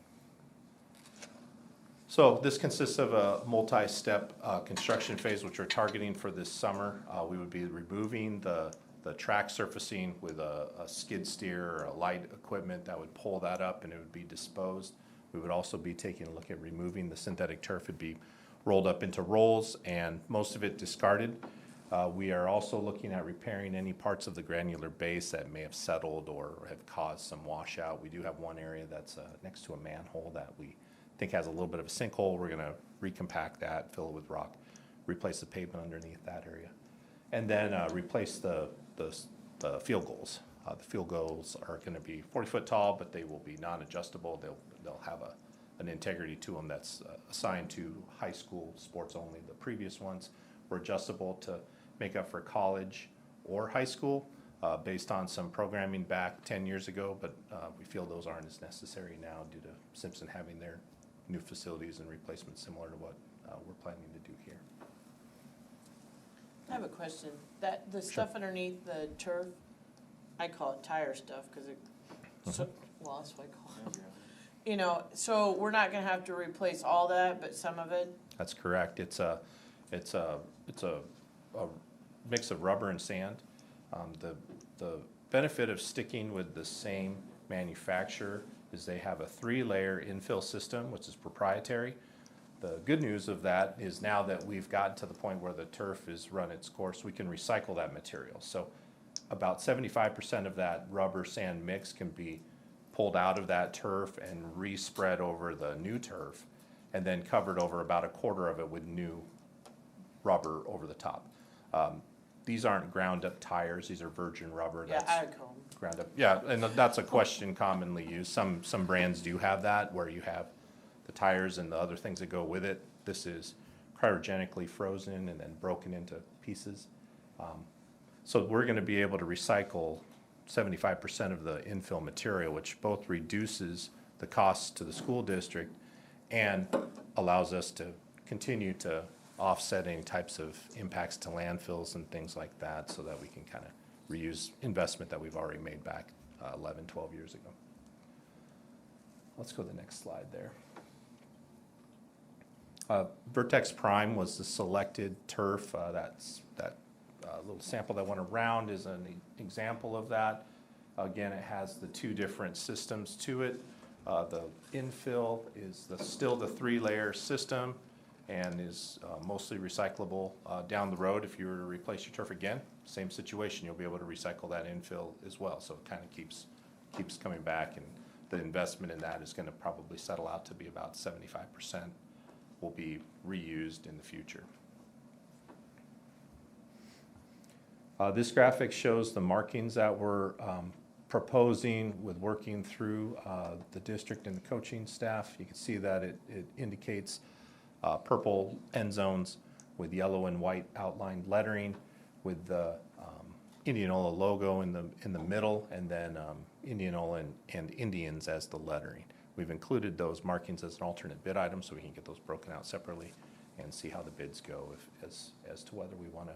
So this consists of a multi-step construction phase, which we're targeting for this summer. We would be removing the track surfacing with a skid steer or a light equipment that would pull that up and it would be disposed. We would also be taking a look at removing the synthetic turf. It'd be rolled up into rolls and most of it discarded. We are also looking at repairing any parts of the granular base that may have settled or have caused some washout. We do have one area that's next to a manhole that we think has a little bit of a sinkhole. We're going to recompact that, fill it with rock, replace the pavement underneath that area, and then replace the field goals. The field goals are going to be 40-foot tall, but they will be non-adjustable. They'll have an integrity to them that's assigned to high school sports only. The previous ones were adjustable to make up for college or high school based on some programming back 10 years ago, but we feel those aren't as necessary now due to Simpson having their new facilities and replacements similar to what we're planning to do here. I have a question. The stuff underneath the turf, I call it tire stuff because well, that's what I call it. You know, so we're not going to have to replace all that, but some of it. That's correct. It's a mix of rubber and sand. The benefit of sticking with the same manufacturer is they have a 3-layer infill system, which is proprietary. The good news of that is now that we've gotten to the point where the turf has run its course, we can recycle that material. So about 75% of that rubber sand mix can be pulled out of that turf and respread over the new turf, and then covered over about a quarter of it with new rubber over the top. These aren't ground up tires, these are virgin rubber. Yeah, I would call them. Ground up. Yeah, and that's a question commonly used. Some brands do have that, where you have the tires and the other things that go with it. This is cryogenically frozen and then broken into pieces. So we're going to be able to recycle 75% of the infill material, which both reduces the costs to the school district and allows us to continue to offset any types of impacts to landfills and things like that, so that we can kind of reuse investment that we've already made back 11, 12 years ago. Let's go to the next slide there. Vertex Prime was the selected turf. That little sample that went around is an example of that. Again, it has the 2 different systems to it. The infill is still the 3-layer system and is mostly recyclable down the road. If you were to replace your turf again, same situation, you'll be able to recycle that infill as well. So it kind of keeps coming back, and the investment in that is going to probably settle out to be about 75% will be reused in the future. This graphic shows the markings that we're proposing with working through the district and the coaching staff. You can see that it indicates purple end zones with yellow and white outlined lettering with the Indianola logo in the middle, and then Indianola and Indians as the lettering. We've included those markings as an alternate bid item so we can get those broken out separately and see how the bids go as to whether we want to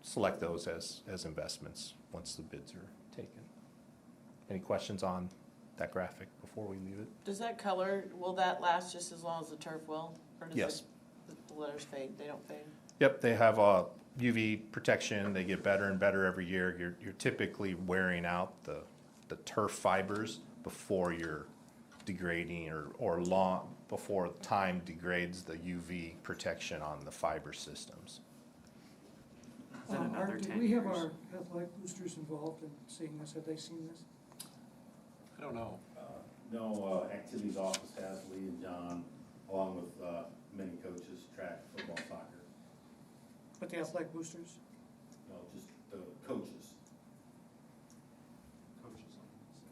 select those as investments once the bids are taken. Any questions on that graphic before we leave it? Does that color, will that last just as long as the turf will? Or does Yes. the letters fade, they don't fade? Yep, they have UV protection. They get better and better every year. You're typically wearing out the turf fibers before you're degrading or long before time degrades the UV protection on the fiber systems. Is it another Art, 10 did we have years? our athletic boosters involved in seeing this? Have they seen this? I don't know. No, activities office has Lee and John, along with many coaches, track, football, soccer. But the athletic boosters? No, just the coaches.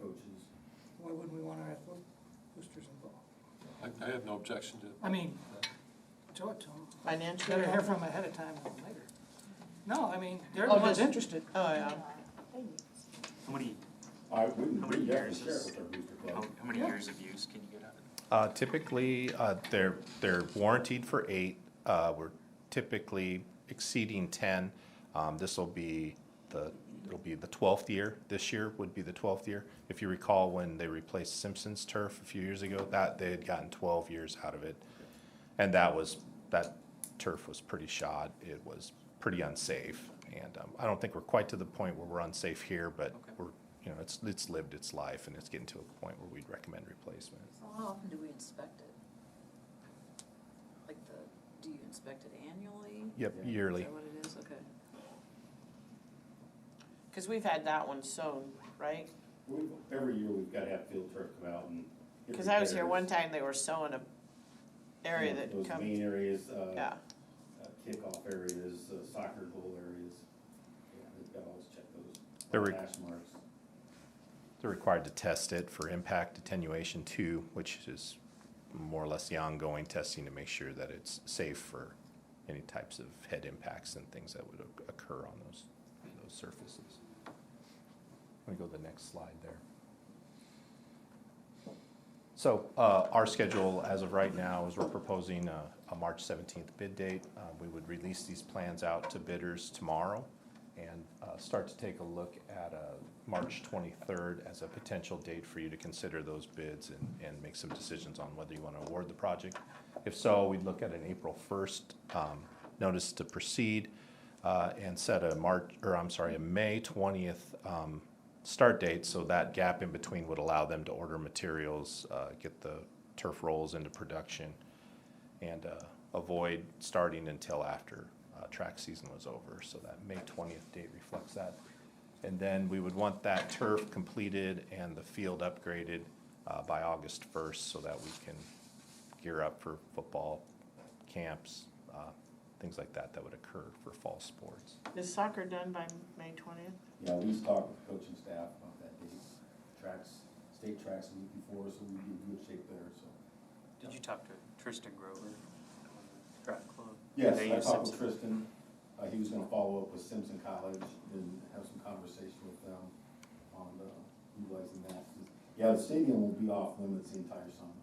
Coaches. Why wouldn't we want our athletic boosters involved? I have no objection to. I mean, show it to them. Financially? Better hear from them ahead of time than later. No, I mean, they're Oh, the ones just- interested. Oh, yeah. How many, We many definitely years share it is, with our booster how, club. how many years of use can you get out of it? Typically, they're warranted for 8. We're typically exceeding 10. It'll be the 12th year. This year would be the 12th year. If you recall when they replaced Simpson's turf a few years ago, that they had gotten 12 years out of it, and that turf was pretty shot. It was pretty unsafe, and I don't think we're quite to the point where we're unsafe here, but Okay. it's lived its life, and it's getting to a point where we'd recommend replacement. So how often do we inspect it? Like do you inspect it annually? Yep, Yeah. yearly. Is that what it is? Okay. Because we've had that one sown, right? Every year we've got to have field turf come out and. get Because I was here repairs. one time, they were sowing a area that Those comes, main areas, yeah. kickoff areas, soccer goal areas. Yeah, we've got to always check those. They're re- Hash marks. They're required to test it for impact attenuation 2, which is more or less the ongoing testing to make sure that it's safe for any types of head impacts and things that would occur on those surfaces. Let me go to the next slide there. So our schedule as of right now is we're proposing a March 17th bid date. We would release these plans out to bidders tomorrow and start to take a look at March 23rd as a potential date for you to consider those bids and make some decisions on whether you want to award the project. If so, we'd look at an April 1st notice to proceed and set a May 20th start date, so that gap in between would allow them to order materials, get the turf rolls into production, and avoid starting until after track season was over. So that May 20th date reflects that. And then we would want that turf completed and the field upgraded by August 1st so that we can gear up for football camps, things like that would occur for fall sports. Is soccer done by May 20th? Yeah, we talked with coaching staff about that date. State tracks a week before, so we'd be in good shape there, so. Did you talk to Tristan Grover, track club? Yes, They I use talked with Simpson. Tristan. He was gonna follow up with Simpson College and have some conversation with them on utilizing that. Yeah, the stadium will be off limits the entire summer.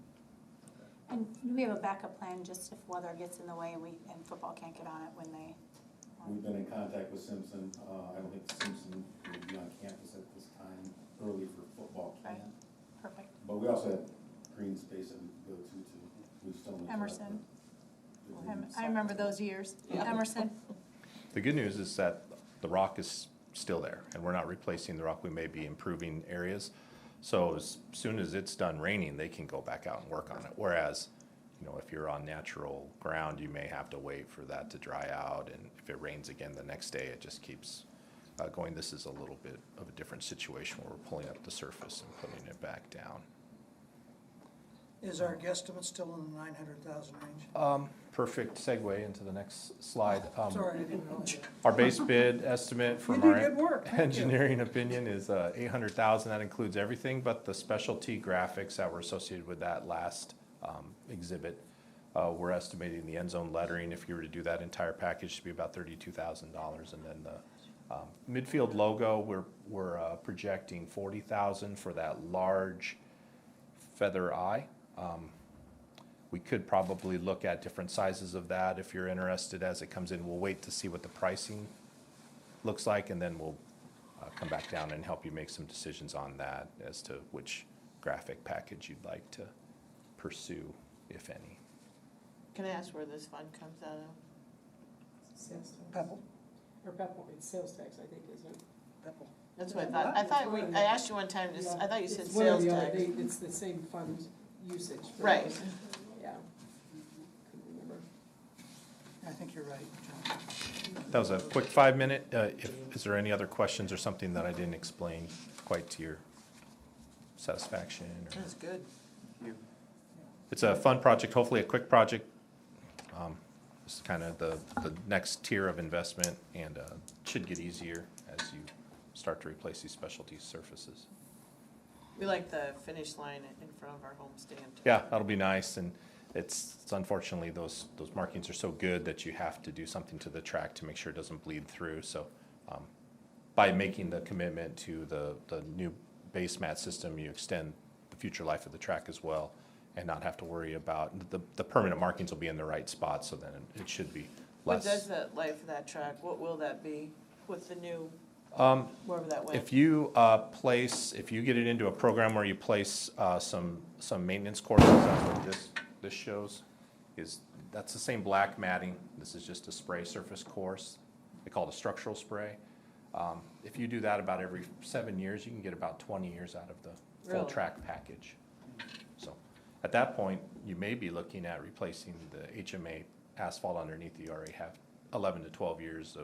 And do we have a backup plan just if weather gets in the way and football can't get on it when they? We've been in contact with Simpson. I don't think Simpson will be on campus at this time, early for football camp. Right. Perfect. But we also have green space that we can go to too. We still need to have Emerson. the- I remember those years. Yeah. Emerson. The good news is that the rock is still there, and we're not replacing the rock. We may be improving areas. So as soon as it's done raining, they can go back out and work on it. Whereas, if you're on natural ground, you may have to wait for that to dry out, and if it rains again the next day, it just keeps going. This is a little bit of a different situation where we're pulling up the surface and putting it back down. Is our guesstimate still in the 900,000 range? Perfect segue into the next slide. Sorry, I didn't know. Our base bid estimate from You our did good work. Thank you. engineering opinion is 800,000. That includes everything but the specialty graphics that were associated with that last exhibit. We're estimating the end zone lettering, if you were to do that entire package, to be about $32,000. And then the midfield logo, we're projecting 40,000 for that large feather eye. We could probably look at different sizes of that if you're interested as it comes in. We'll wait to see what the pricing looks like, and then we'll come back down and help you make some decisions on that as to which graphic package you'd like to pursue, if any. Can I ask where this fund comes out of? Sales tax. Pebble, Or Pepple, it's sales tax, I think, isn't it? Pebble. That's what I thought I asked you one time, I thought you said It's one or sales the other. tax. It's the same fund usage. for Right. those. Yeah. Couldn't remember. I think you're right, John. That was a quick 5-minute. Is there any other questions or something that I didn't explain quite to your satisfaction? Or- That's good. It's a fun project, hopefully a quick project. It's kind of the next tier of investment, and should get easier as you start to replace these specialty surfaces. We like the finish line in front of our home stand. Yeah, that'll be nice, and it's unfortunately those markings are so good that you have to do something to the track to make sure it doesn't bleed through. So by making the commitment to the new base mat system, you extend the future life of the track as well, and not have to worry about the permanent markings will be in the right spot, so then it should be less. What does that life of that track, what will that be with the new, wherever that went? If you if you get it into a program where you place some maintenance courses, that's what this shows, that's the same black matting. This is just a spray surface course. They call it a structural spray. If you do that about every 7 years, you can get about 20 years out of the full Really? track package. So at that point, you may be looking at replacing the HMA asphalt underneath. You already have 11 to 12 years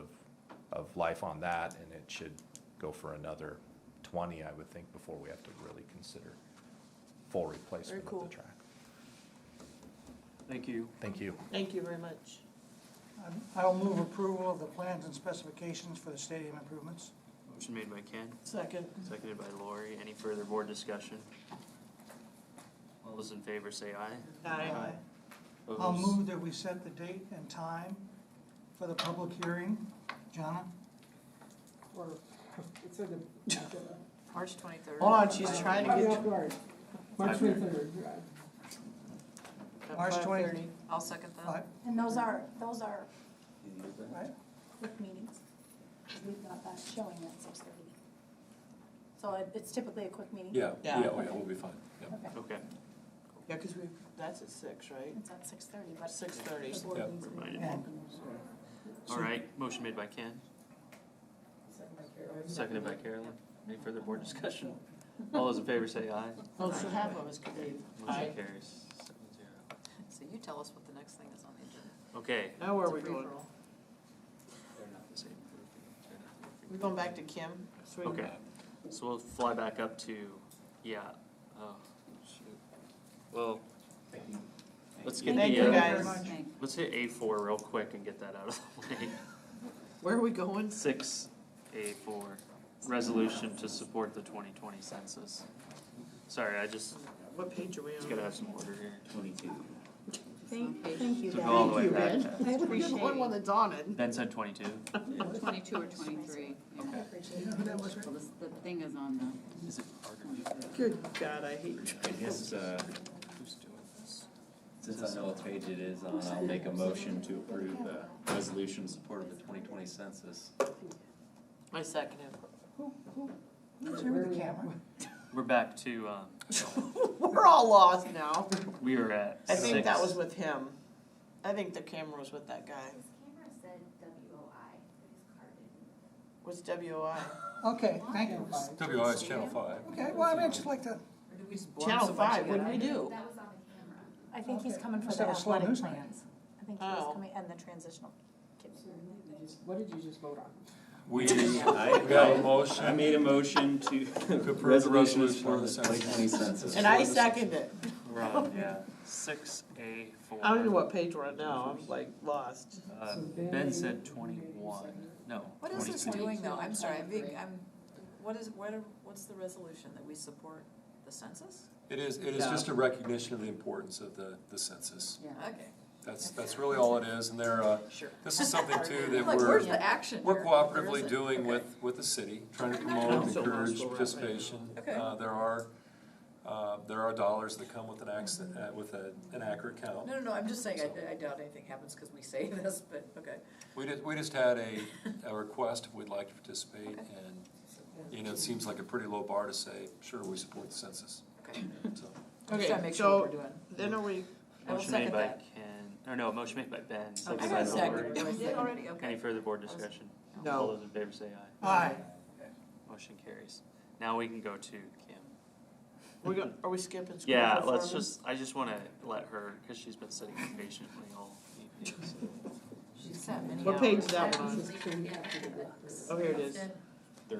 of life on that, and it should go for another 20, I would think, before we have to really consider full replacement Very cool. of the track. Thank you. Thank you. Thank you very much. I'll move approval of the plans and specifications for the stadium improvements. Motion made by Ken, Second. seconded by Lori. Any further board discussion? All those in favor say aye. Aye. I'll Opposed? move that we set the date and time for the public hearing. Jonna? Or, it's in the. March 23rd. Hold on, she's trying to Caught me get off guard. March 23rd, right. March 20. 5:30. I'll second that. Five, And those are right? quick meetings. We've got that showing at 6:30. So it's typically a quick meeting? Yeah, Yeah. we'll be fine. Yeah. Okay. Okay. Yeah, because that's at 6, right? It's at 6:30, but. 6:30. The board Yep. needs to be Reminded. welcome. All right, motion made by Ken, Second by Carolyn. seconded by Carolyn. Any further board discussion? All those in favor say aye. Oh, so half of us could leave. Aye. Motion carries 7-0. So you tell us what the next thing is on the agenda. Okay. Now where are we It's a going? free-for-all. They're not the same grouping. They're not the grouping. We going back to Kim? So we- Okay, so we'll fly back up to, yeah, oh, shoot. Well, let's get Thank the, you, Very guys. much. let's hit A4 real quick and get that out of the way. Where are we going? 6A4, resolution to support the 2020 census. Sorry, I just What page are we gotta on? have some order here. 22. Thank you, So go all the way you, back. Ben. I You're the appreciate only one that's on it. Ben said 22. 22 or 23. Yeah. You know who that was, right? Well, the thing is on the, Is it harder? Good God, I hate I guess, Who's doing this? since I know what page it is on, I'll make a motion to approve the resolution in support of the 2020 census. I second it. Who's here with the camera? We're back to, We're all lost now. we are at I think that 6. was with him. I think the camera was with that guy. His camera said WOI, but his card didn't. What's WOI? Okay, thank you. WI's Channel 5. Okay, well, I mean, I'd just like to, Or did we just blur Channel so much 5, what did we together? do? That was on the camera. I think he's Okay. coming for Must the have a slow athletic news night. plans. I think he was Oh. coming, and the transitional kids. What did you just vote on? We I got a motion. I made a motion to approve the resolution in resolution support on of the the 2020 census. And I second it. We're on, yeah, 6A4. I don't know what page we're on now, I'm like lost. Ben said 21, no, What is this 23. doing though? I'm sorry, what's the resolution, that we support the census? It is just a recognition of the importance of the census. Yeah. Okay. That's really all it is, and Sure. this is something too that Like, where's the action we're here? cooperatively There doing isn't. with the city, trying to promote, So encourage Moscow, right. participation. Okay. There are dollars that come with an accurate count. No, I'm just saying, I doubt anything happens because we say this, but, okay. We just had a request if we'd like to participate, and, it seems like a pretty low bar to say, sure, we support the census. Okay. So, I'm just trying to make sure so what we're doing. then are we, I will Motion made second by that. Ken, or no, motion made by Ben, I seconded got by a second. Lori. Oh, you did already? Okay. Any further board discussion? No. All those in favor say aye. aye, Motion carries. Now we can go to Kim. are we skipping school Yeah, let's performance? I just wanna let her, cause she's been sitting patiently all evening, so. She's sat many hours. What page is that one on? Oh, here it is.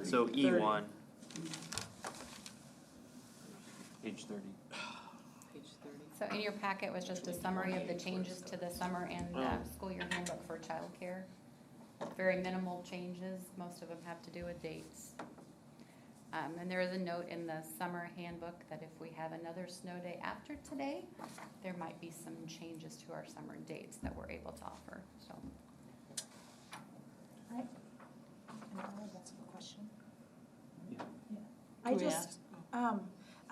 So E1. Page 30. Page 30. So in your packet was just a summary of the changes to the summer and school year handbook for childcare. Very minimal changes, most of them have to do with dates. And there is a note in the summer handbook that if we have another snow day after today, there might be some changes to our summer dates that we're able to offer, so. Right. That's a good question. Yeah. I We just,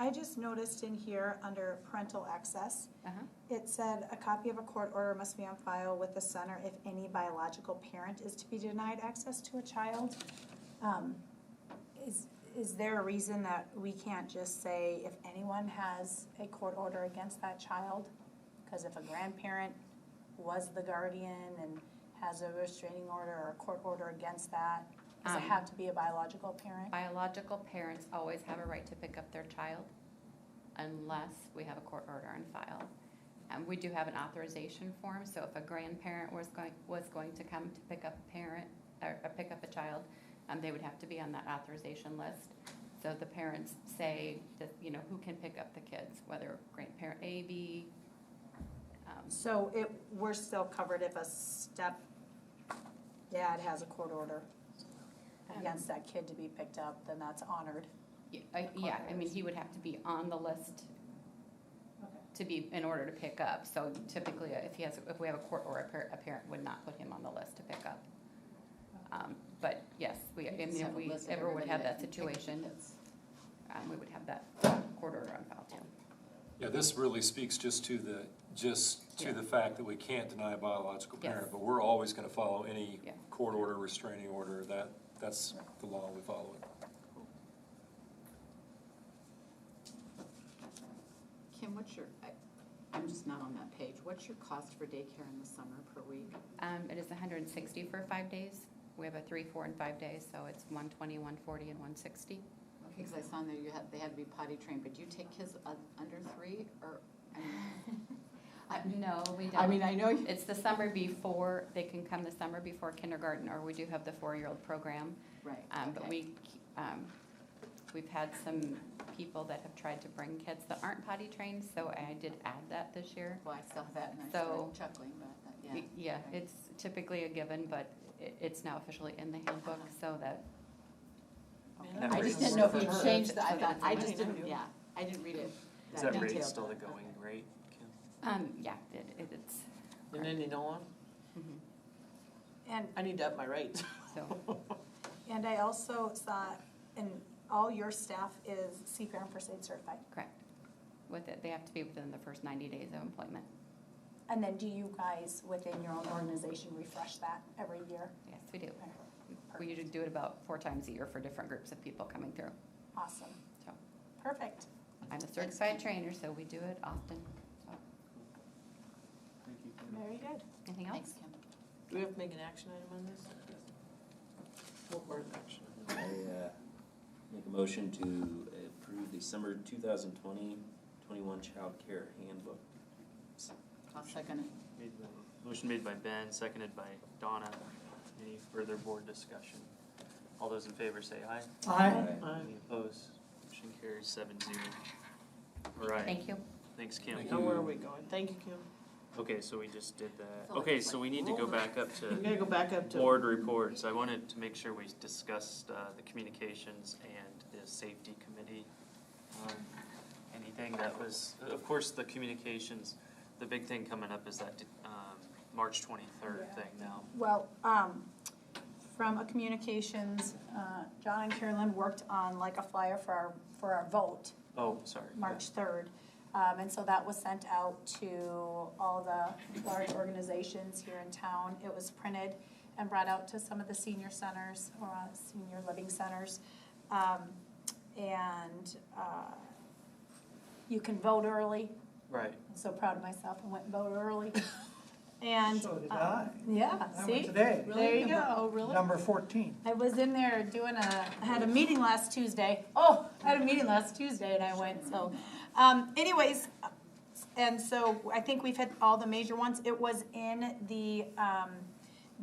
I just noticed in here, under parental access, it said a copy of a court order must be on file with the center if any biological parent is to be denied access to a child. Is there a reason that we can't just say if anyone has a court order against that child? Because if a grandparent was the guardian and has a restraining order or a court order against that, does it have to be a biological parent? Biological parents always have a right to pick up their child unless we have a court order on file. We do have an authorization form, so if a grandparent was going to come to pick up a parent, or pick up a child, they would have to be on that authorization list. So the parents say that, who can pick up the kids, whether grandparent A, B. So we're still covered if a step dad has a court order against that kid to be picked up, then that's honored. Yeah, he would have to be on the list to be, in order to pick up. So typically, if we have a court order, a parent would not put him on the list to pick up. But yes, if we ever would have that situation, we would have that court order on file too. Yeah, this really speaks just to the fact that we can't deny a biological parent, Yes. but we're always gonna follow any Yeah. court order, restraining order, that's the law, we follow it. Kim, I'm just not on that page. What's your cost for daycare in the summer per week? It is $160 for 5 days. We have a 3, 4, and 5 days, so it's $120, $140, and $160. Okay, because I saw in there they had to be potty trained, but do you take kids under 3 or? No, we don't. I know. It's the summer before, they can come the summer before kindergarten, or we do have the 4-year-old program. Right. But we've had some people that have tried to bring kids that aren't potty trained, so I did add that this year. Well, I saw that and I So- started chuckling, but, yeah. Yeah, it's typically a given, but it's now officially in the handbook, so that. That I rate just didn't know if you still- changed the, I just didn't, yeah, I didn't read it. Is that rate detailed. still the going rate, Kim? Yeah, it's, And then And I need to up my rates. so, And I also saw, and all your staff is CPR and first aid certified. correct. With it, they have to be within the first 90 days of employment. And then do you guys, within your own organization, refresh that every year? Yes, we do. We usually do it about 4 times a year for different groups of people coming through. Awesome. So Perfect. I'm a certified trainer, so we do it often. So, Thank you, Kim. Very good. anything else? Thanks, Kim. Do we have to make an action item on this? What part of action? I make a motion to approve the summer 2020-21 child care handbook. I'll second it. Motion made by Ben, seconded by Donna. Any further board discussion? All those in favor say aye. Aye. Aye. Any opposed? Motion carries 7-0. All right. Thank you. Thanks, Kim. Thank Now you. where are we going? Thank you, Kim. Okay, so we just did that. feel like Okay, it's so like we need to go back up We to gotta go back up to. board reports. I wanted to make sure we discussed the communications and the safety committee. Anything that was, of course, the communications, the big thing coming up is that March 23rd Yeah. thing now. Well, from a communications, John and Carolyn worked on like a flyer for our vote, Oh, sorry. March 3rd. And so that was sent out to all the large organizations here in town. It was printed and brought out to some of the senior centers or senior living centers. And you can vote early. Right. I'm so proud of myself. I went and voted early. And So did I. yeah, I see? went today, There you go. Oh, really? number 14. I was in there doing I had a meeting last Tuesday. Oh, I had a meeting last Tuesday and I went, so. Anyways, and so I think we've hit all the major ones. It was in the,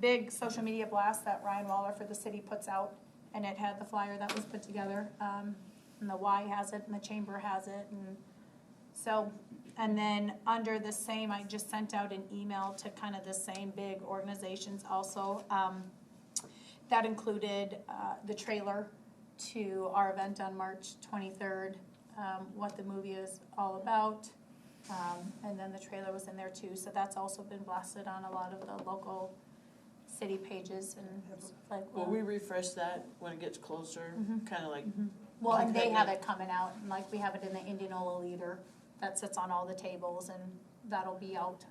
big social media blast that Ryan Waller for the city puts out. And it had the flyer that was put together, and the Y has it and the chamber has it, and so. And then under the same, I just sent out an email to kind of the same big organizations also. That included the trailer to our event on March 23rd, what the movie is all about. And then the trailer was in there too, so that's also been blasted on a lot of the local city pages and like. Will we refresh that when it gets closer? Kinda like. Well, and they have it coming out, and like we have it in the Indianola Leader that sits on all the tables, and that'll be out,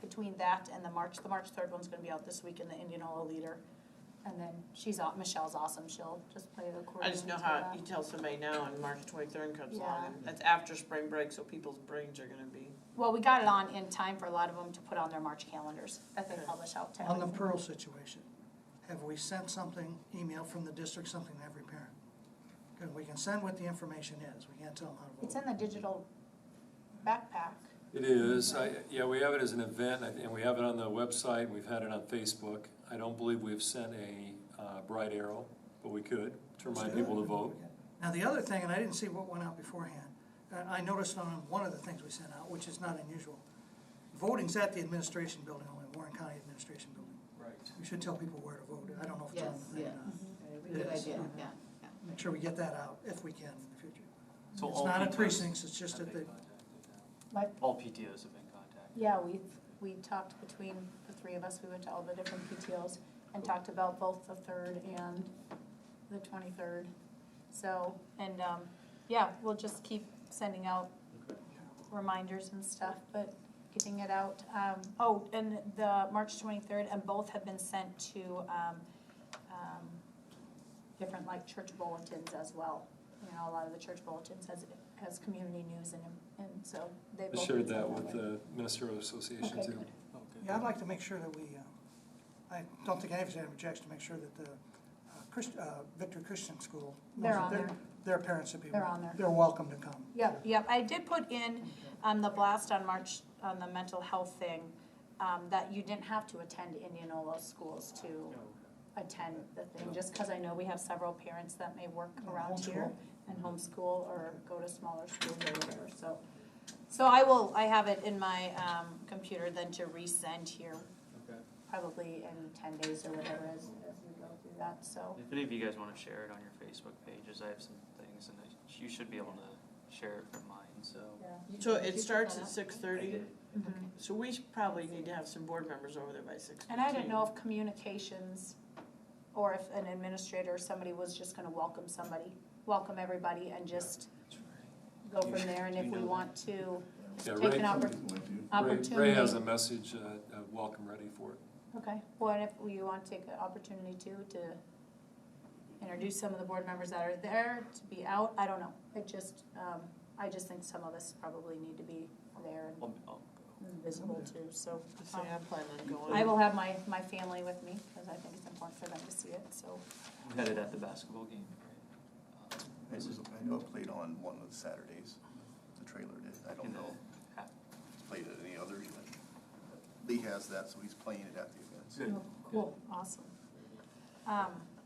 between that and the March 3rd one's gonna be out this week in the Indianola Leader. And then Michelle's awesome, she'll just play the accordion. I just know to how that. you tell somebody now and March 23rd comes along, Yeah. and that's after spring break, so people's brains are gonna be. Well, we got it on in time for a lot of them to put on their March calendars that they publish out to On the everyone. Pearl situation, have we sent something, email from the district, something to every parent? Because we can send what the information is, we can't tell them how to vote. It's in the digital backpack. It is, yeah, we have it as an event, and we have it on the website, we've had it on Facebook. I don't believe we've sent a bright arrow, but we could, to remind people to vote. Now, the other thing, and I didn't see what went out beforehand, I noticed on one of the things we sent out, which is not unusual, voting's at the administration building only, Warren County Administration Building. Right. We should tell people where to vote, I don't know if it's on Yes, the thing or yes. not. Good It is. idea, yeah. Make sure we get that out, if we can in the future. So It's all not at PTOs precincts, it's just have at the, been contacted now. What? All PTOs have been contacted. Yeah, we talked between the three of us, we went to all the different PTOs and talked about both the 3rd and the 23rd. So, and, yeah, we'll just keep sending out reminders and stuff, but getting it out. Oh, and the March 23rd, and both have been sent to, different like church bulletins as well. You know, a lot of the church bulletins has community news in them, and so they I both. shared been that sent with way. the Ministerial Association Okay, too. good. yeah, I'd like to make sure that we, I don't think any of us have objections to make sure that the Victory Christian School. knows They're that on there. Their parents would be. They're on there. They're welcome to come. Yep, yep, I did put in, the blast on March, on the mental health thing, that you didn't have to attend Indianola schools to attend the thing, just because I know we have several parents that may work around here and homeschool or go to smaller schools or whatever, so. So I have it in my, computer then to resend here, Okay. probably in 10 days or whatever as we go through that, so. If any of you guys want to share it on your Facebook pages, I have some things, and you should be able to share it from mine, so. So it starts at 6:30, Mhm. so we probably need to have some board members over there by 6:15. And I didn't know if communications, or if an administrator or somebody was just gonna welcome everybody and just go from there, and if we want to Yeah, take Ray- an opportunity. Ray has a message, welcome ready for it. Okay, well, and if we want to take an opportunity to introduce some of the board members that are there to be out, I don't know. I just think some of us probably need to be there I'll and visible too, so. So I'm planning on going. I will have my family with me, because I think it's important for them to see it, so. You had it at the basketball game, right? I know it played on one of the Saturdays, the trailer did, I don't In the know half- if it's played at any others, but Lee has that, so he's playing it at the events. Good. Oh, cool, awesome.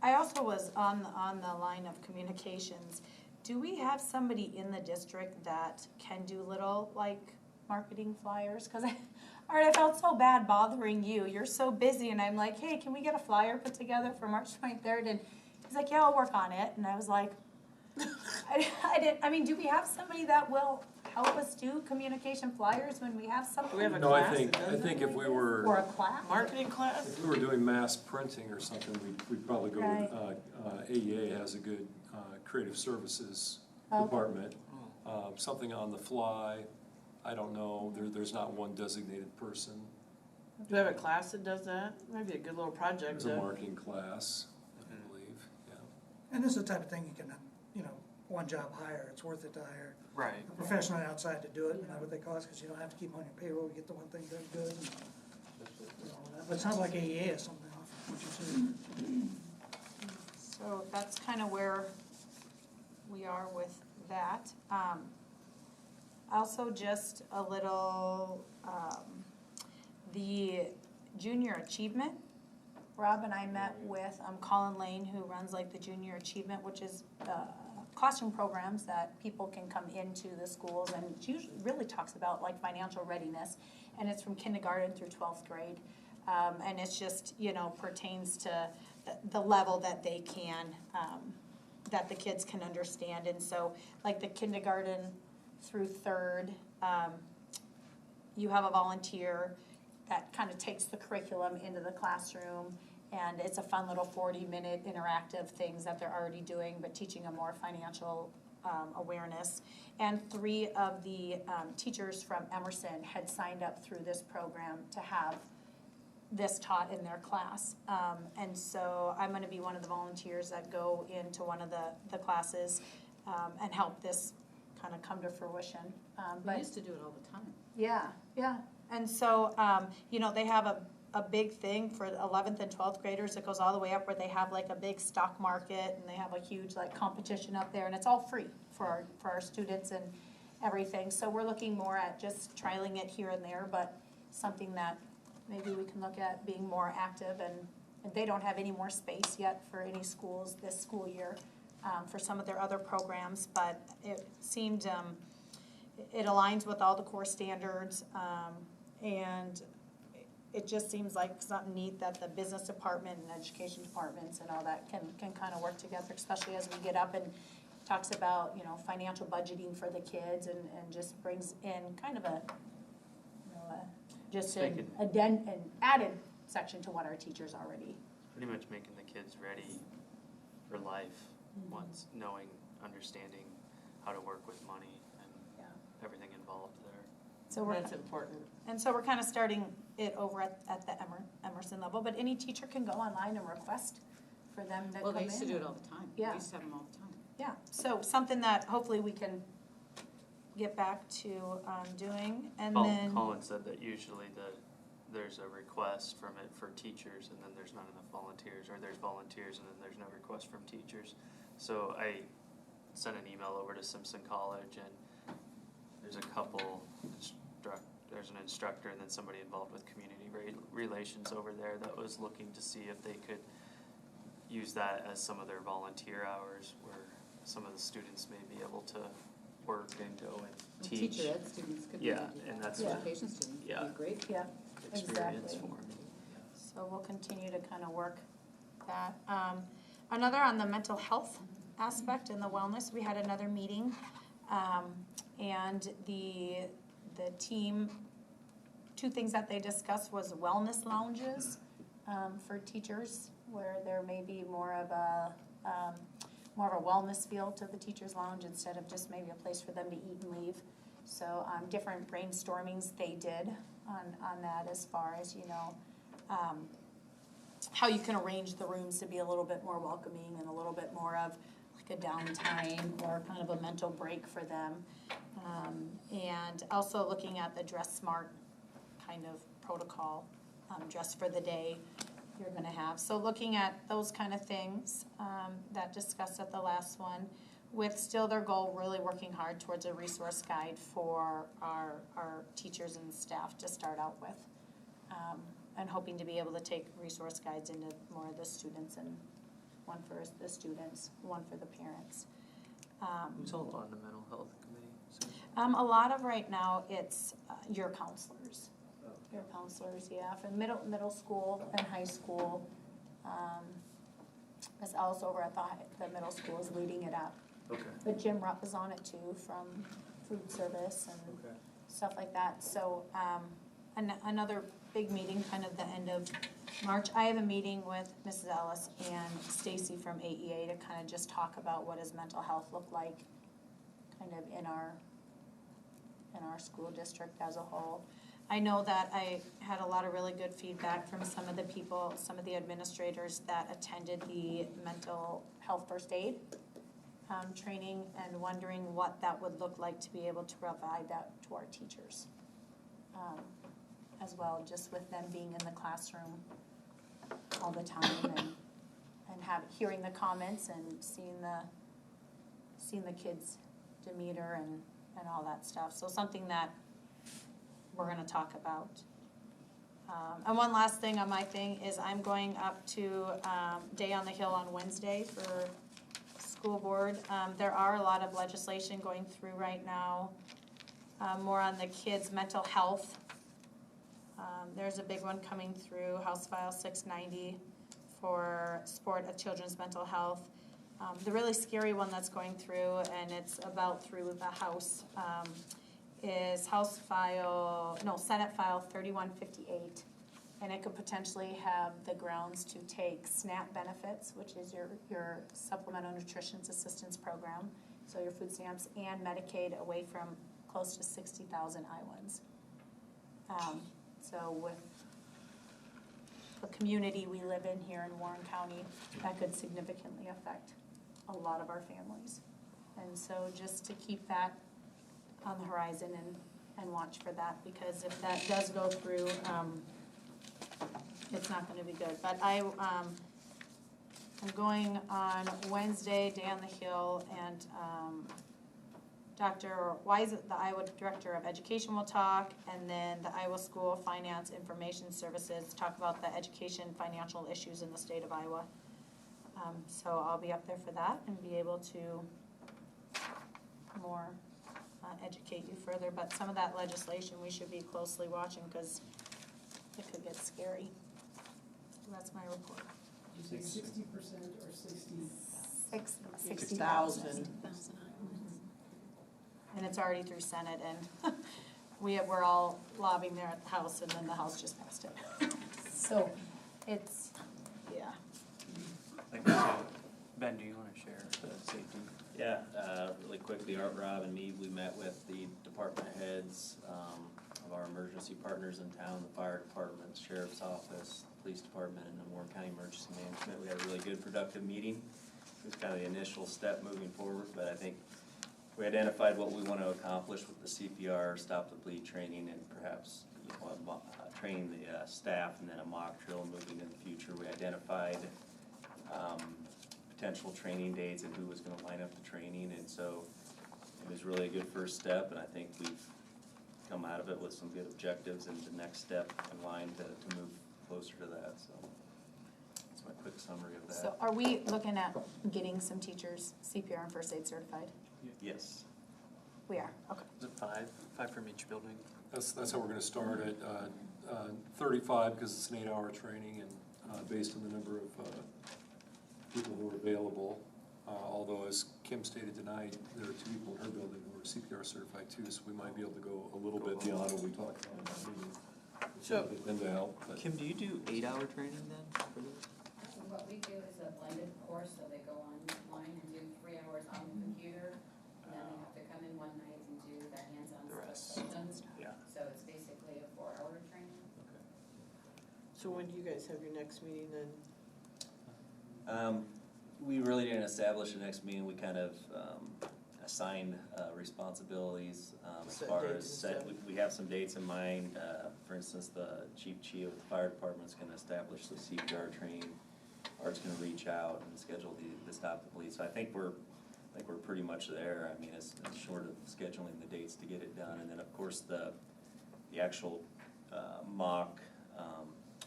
I also was on the line of communications, do we have somebody in the district that can do little, like, marketing flyers? Because I felt so bad bothering you. You're so busy, and I'm like, hey, can we get a flyer put together for March 23rd? And he's like, yeah, I'll work on it. And I was like, I mean, do we have somebody that will help us do communication flyers when we have something? Do we have a No, class? I think if we were. Or a class? Marketing class? If we were doing mass printing or something, we'd probably go Right. with, AEA has a good creative services Okay. department. Something on the fly, I don't know, there's not one designated person. Do we have a class that does that? Might be a good little project. There's a marketing class, I believe, yeah. And this is the type of thing you can, one job hire, it's worth it to hire Right. a professional outside to do it, what they cost, because you don't have to keep them on your payroll, you get the one thing done good. And all that. But it sounds like AEA is something off what you said. So that's kind of where we are with that. Also, just a little, the junior achievement. Rob and I met with Colin Lane, who runs like the junior achievement, which is classroom programs that people can come into the schools, and it usually really talks about like financial readiness, and it's from kindergarten through 12th grade. And it's just, pertains to the level that they can, that the kids can understand. And so like the kindergarten through 3rd, you have a volunteer that kind of takes the curriculum into the classroom, and it's a fun little 40-minute interactive things that they're already doing, but teaching them more financial awareness. And 3 of the teachers from Emerson had signed up through this program to have this taught in their class. And so I'm gonna be one of the volunteers that go into one of the classes and help this kind of come to fruition. We used to do it all the time. Yeah. And so, they have a big thing for 11th and 12th graders that goes all the way up, where they have like a big stock market, and they have a huge like competition up there, and it's all free for our students and everything. So we're looking more at just trialing it here and there, but something that maybe we can look at being more active. And they don't have any more space yet for any schools this school year for some of their other programs, but it seemed it aligns with all the core standards, and it just seems like something neat that the business department and education departments and all that can kind of work together, especially as we get up and talks about, financial budgeting for the kids, and just brings in kind of an added section to what our teachers already. Pretty much making the kids ready for life once, knowing, understanding how to work with money and everything involved there. So That's important. And so we're kind of starting it over at the Emerson level, but any teacher can go online and request for them to come in. Well, they used to do it all the time. Yeah. We used to have them all the time. Yeah, so something that hopefully we can get back to doing, and then. Colin said that usually there's a request from it for teachers, and then there's not enough volunteers, or there's volunteers and then there's no request from teachers. So I sent an email over to Simpson College, and there's a couple there's an instructor and then somebody involved with community relations over there that was looking to see if they could use that as some of their volunteer hours, where some of the students may be able to work and go and teach. Teacher ed students could be. Yeah, and that's what Education students yeah. would be great. Yeah, experience exactly. for me. So we'll continue to kind of work that. Another on the mental health aspect and the wellness, we had another meeting, and the team, 2 things that they discussed was wellness lounges for teachers, where there may be more of a wellness feel to the teachers' lounge instead of just maybe a place for them to eat and leave. So different brainstormings they did on that, as far as how you can arrange the rooms to be a little bit more welcoming and a little bit more of like a downtime or kind of a mental break for them. And also looking at the dress smart kind of protocol, dress for the day you're gonna have. So looking at those kind of things that discussed at the last one, with still their goal really working hard towards a resource guide for our teachers and staff to start out with. And hoping to be able to take resource guides into more of the students, and one for the students, one for the parents. Who's all on the mental health committee? So- A lot of right now, it's your counselors. Your counselors, yeah, from middle school and high school. Ms. Ellis over at the middle school is leading it up. Okay. But Jim Rupp is on it too, from food service and Okay. stuff like that. So, another big meeting, kind of the end of March. I have a meeting with Mrs. Ellis and Stacy from AEA to kind of just talk about what does mental health look like kind of in our school district as a whole. I know that I had a lot of really good feedback from some of the people, some of the administrators that attended the mental health first aid training, and wondering what that would look like to be able to provide that to our teachers as well, just with them being in the classroom all the time and hearing the comments and seeing the kids' demeanor and all that stuff. So something that we're gonna talk about. And one last thing on my thing is I'm going up to Day on the Hill on Wednesday for school board. There are a lot of legislation going through right now, more on the kids' mental health. There's a big one coming through, House File 690 for support of children's mental health. The really scary one that's going through, and it's about through the House, is Senate File 3158. And it could potentially have the grounds to take SNAP benefits, which is your Supplemental Nutrition Assistance Program, so your food stamps, and Medicaid away from close to 60,000 Iowans. So with the community we live in here in Warren County, that could significantly affect a lot of our families. And so just to keep that on the horizon and watch for that, because if that does go through, it's not gonna be good. But I'm going on Wednesday, Day on the Hill, and Dr. Wise, the Iowa Director of Education, will talk, and then the Iowa School Finance Information Services talk about the education financial issues in the state of Iowa. So I'll be up there for that and be able to more educate you further. But some of that legislation we should be closely watching because it could get scary. So that's my report. You say 60% or 60? 60,000. And it's already through Senate, and we're all lobbying there at the House, and then the House just passed it. So it's, yeah. Ben, do you want to share the safety? Yeah, really quickly, Art, Rob, and me, we met with the department heads of our emergency partners in town, the fire department, sheriff's office, police department, and the Warren County Emergency Management. We had a really good, productive meeting. It was kind of the initial step moving forward, but I think we identified what we want to accomplish with the CPR, stop the bleed training, and perhaps training the staff, and then a mock drill moving in the future. We identified potential training dates and who was going to line up the training, and so it was really a good first step, and I think we've come out of it with some good objectives and the next step in line to move closer to that. So that's my quick summary of that. So are we looking at getting some teachers CPR and first aid certified? Yes. We are, okay. Is it five from each building? That's how we're gonna start at 35, because it's an 8-hour training, and based on the number of people who are available. Although, as Kim stated tonight, there are 2 people in her building who are CPR certified too, so we might be able to go a little bit beyond what we talked about in that meeting. So- And to help, but Kim, do you do 8-hour training then for this? So what we do is a blended course, so they go online and do 3 hours on the computer, and then they have to come in one night and do the hands-on The rest. systems. Yeah. So it's basically a 4-hour training. So when do you guys have your next meeting then? We really didn't establish the next meeting. We kind of assigned responsibilities as Set far dates as and stuff. we have some dates in mind. For instance, the chief of the fire department is going to establish the CPR training. Art's going to reach out and schedule the stop the bleed. So I think we're pretty much there. I mean, it's short of scheduling the dates to get it done, and then of course the actual mock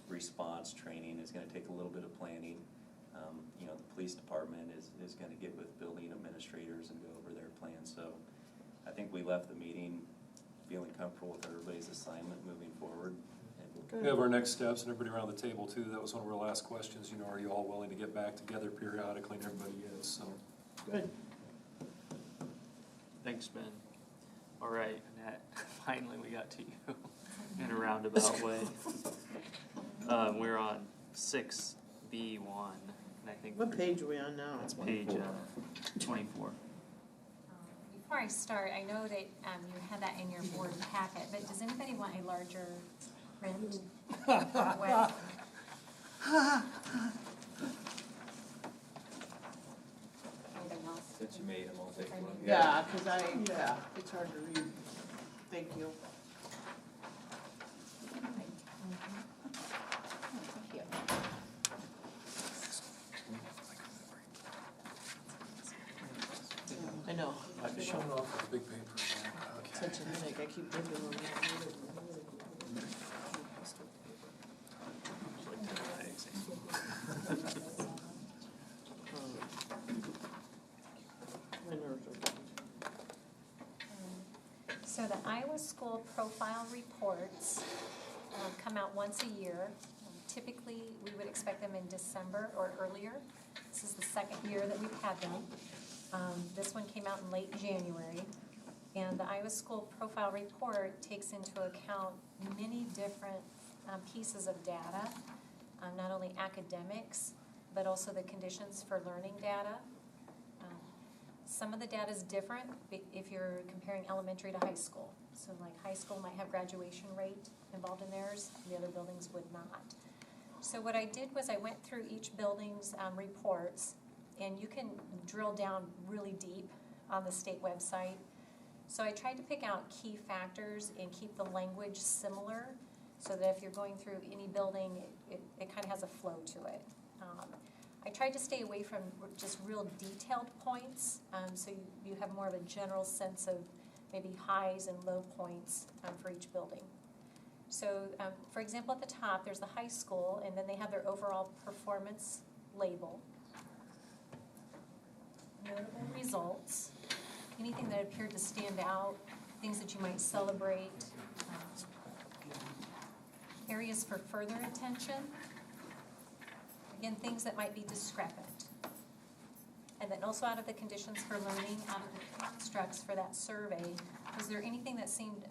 response training is going to take a little bit of planning. You know, the police department is gonna get with building administrators and go over their plans. So I think we left the meeting feeling comfortable with everybody's assignment moving forward. We have our next steps, and everybody around the table too. That was one of our last questions. You know, are you all willing to get back together periodically? And everybody is, so. Good. Thanks, Ben. All right, Annette, finally we got to you in a roundabout way. We're on 6B1, and I think What page are we on now? that's page 24. Before I start, I know that you had that in your board packet, but does anybody want a larger print? What? Anything else? Since you made them, I'll take one. Yeah, cause it's hard to read. Thank you. I know. I've shown off with a big paper. Okay. Such a headache, I keep thinking of it. My nerves are getting. So the Iowa School Profile Reports come out once a year. Typically, we would expect them in December or earlier. This is the second year that we've had them. This one came out in late January. And the Iowa School Profile Report takes into account many different pieces of data, not only academics, but also the conditions for learning data. Some of the data is different if you're comparing elementary to high school. So like high school might have graduation rate involved in theirs, the other buildings would not. So what I did was I went through each building's reports, and you can drill down really deep on the state website. So I tried to pick out key factors and keep the language similar so that if you're going through any building, it kind of has a flow to it. I tried to stay away from just real detailed points, so you have more of a general sense of maybe highs and low points for each building. So, for example, at the top, there's the high school, and then they have their overall performance label. Notable results, anything that appeared to stand out, things that you might celebrate. Areas for further attention. Again, things that might be discrepant. And then also out of the conditions for learning, out of the constructs for that survey, was there anything that seemed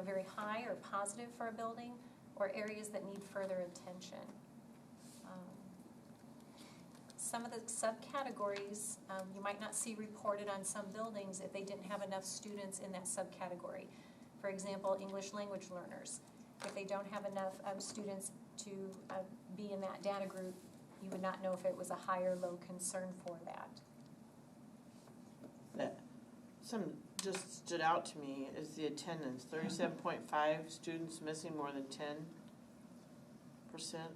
very high or positive for a building, or areas that need further attention? Some of the subcategories you might not see reported on some buildings if they didn't have enough students in that subcategory. For example, English language learners. If they don't have enough students to be in that data group, you would not know if it was a high or low concern for that. Something just stood out to me is the attendance. 37.5 students missing more than 10%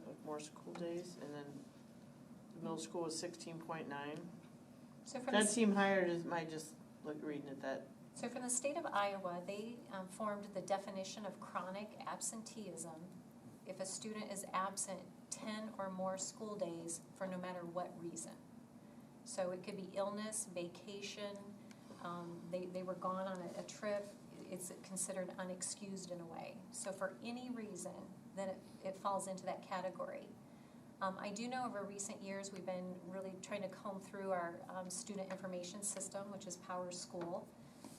of more school days, and then the middle school was 16.9. So from That seemed higher. Am I just reading at that? So from the state of Iowa, they formed the definition of chronic absenteeism if a student is absent 10 or more school days for no matter what reason. So it could be illness, vacation, they were gone on a trip, it's considered unexcused in a way. So for any reason, then it falls into that category. I do know over recent years we've been really trying to comb through our student information system, which is Power School,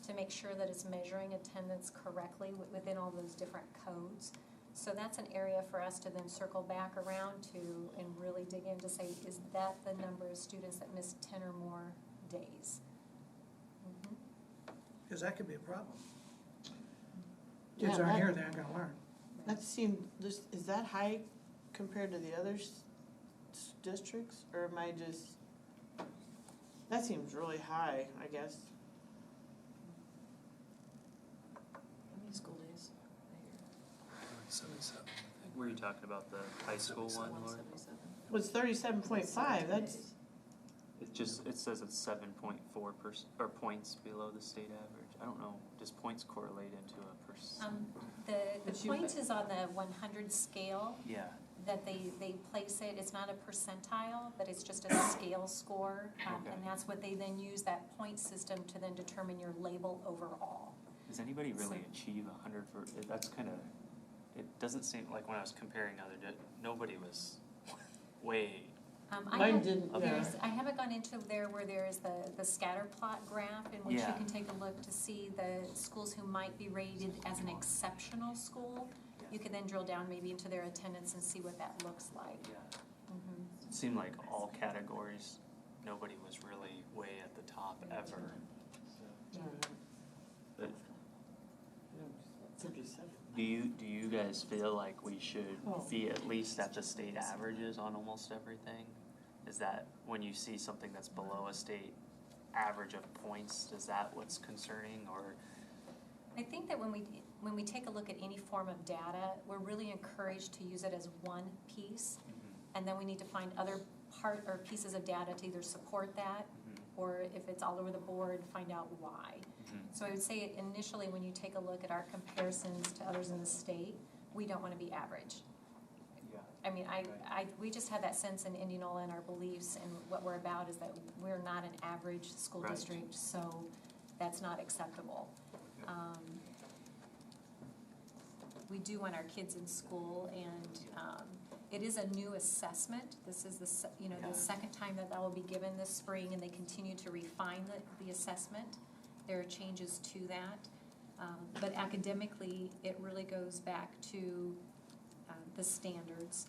to make sure that it's measuring attendance correctly within all those different codes. So that's an area for us to then circle back around to and really dig in to say, is that the number of students that miss 10 or more days? Because that could be a problem. Kids aren't here, they aren't gonna learn. That seemed, is that high compared to the other districts, or am I just, that seems really high, I guess. How many school days? 77. Were you talking about the high school one, Laura? 177. Well, it's 37.5, that's, It says it's 7.4% or points below the state average. I don't know, does points correlate into a percent? The points is on the 100 scale. Yeah, that they place it, it's not a percentile, but it's just a scale score. Okay. And that's what they then use, that point system, to then determine your label overall. Does anybody really So- achieve 100 for, that's kind of, it doesn't seem, like when I was comparing nobody was way, Mine didn't, yeah. I haven't gone into there where there is the scatter plot graph in which you Yeah. can take a look to see the schools who might be rated as an exceptional school. You can then drill down maybe into their attendance and see what that looks like. Mhm. it seemed like all categories, nobody was really way at the top ever. But do you guys feel like we should be at least at the state averages on almost everything? Is that when you see something that's below a state average of points, is that what's concerning, or? I think that when we take a look at any form of data, we're really encouraged to use it as one piece, and then we need to find other part or pieces of data to either support that, or if it's all over the board, find out why. So I would say initially, when you take a look at our comparisons to others in the state, we don't want to be average. I mean, we just have that sense in Indianola, and our beliefs and what we're about is that we're not an average school Right. district, so that's not acceptable. We do want our kids in school, and it is a new assessment. This is the second time that will be given this spring, and they continue to refine the assessment. There are changes to that, but academically, it really goes back to the standards.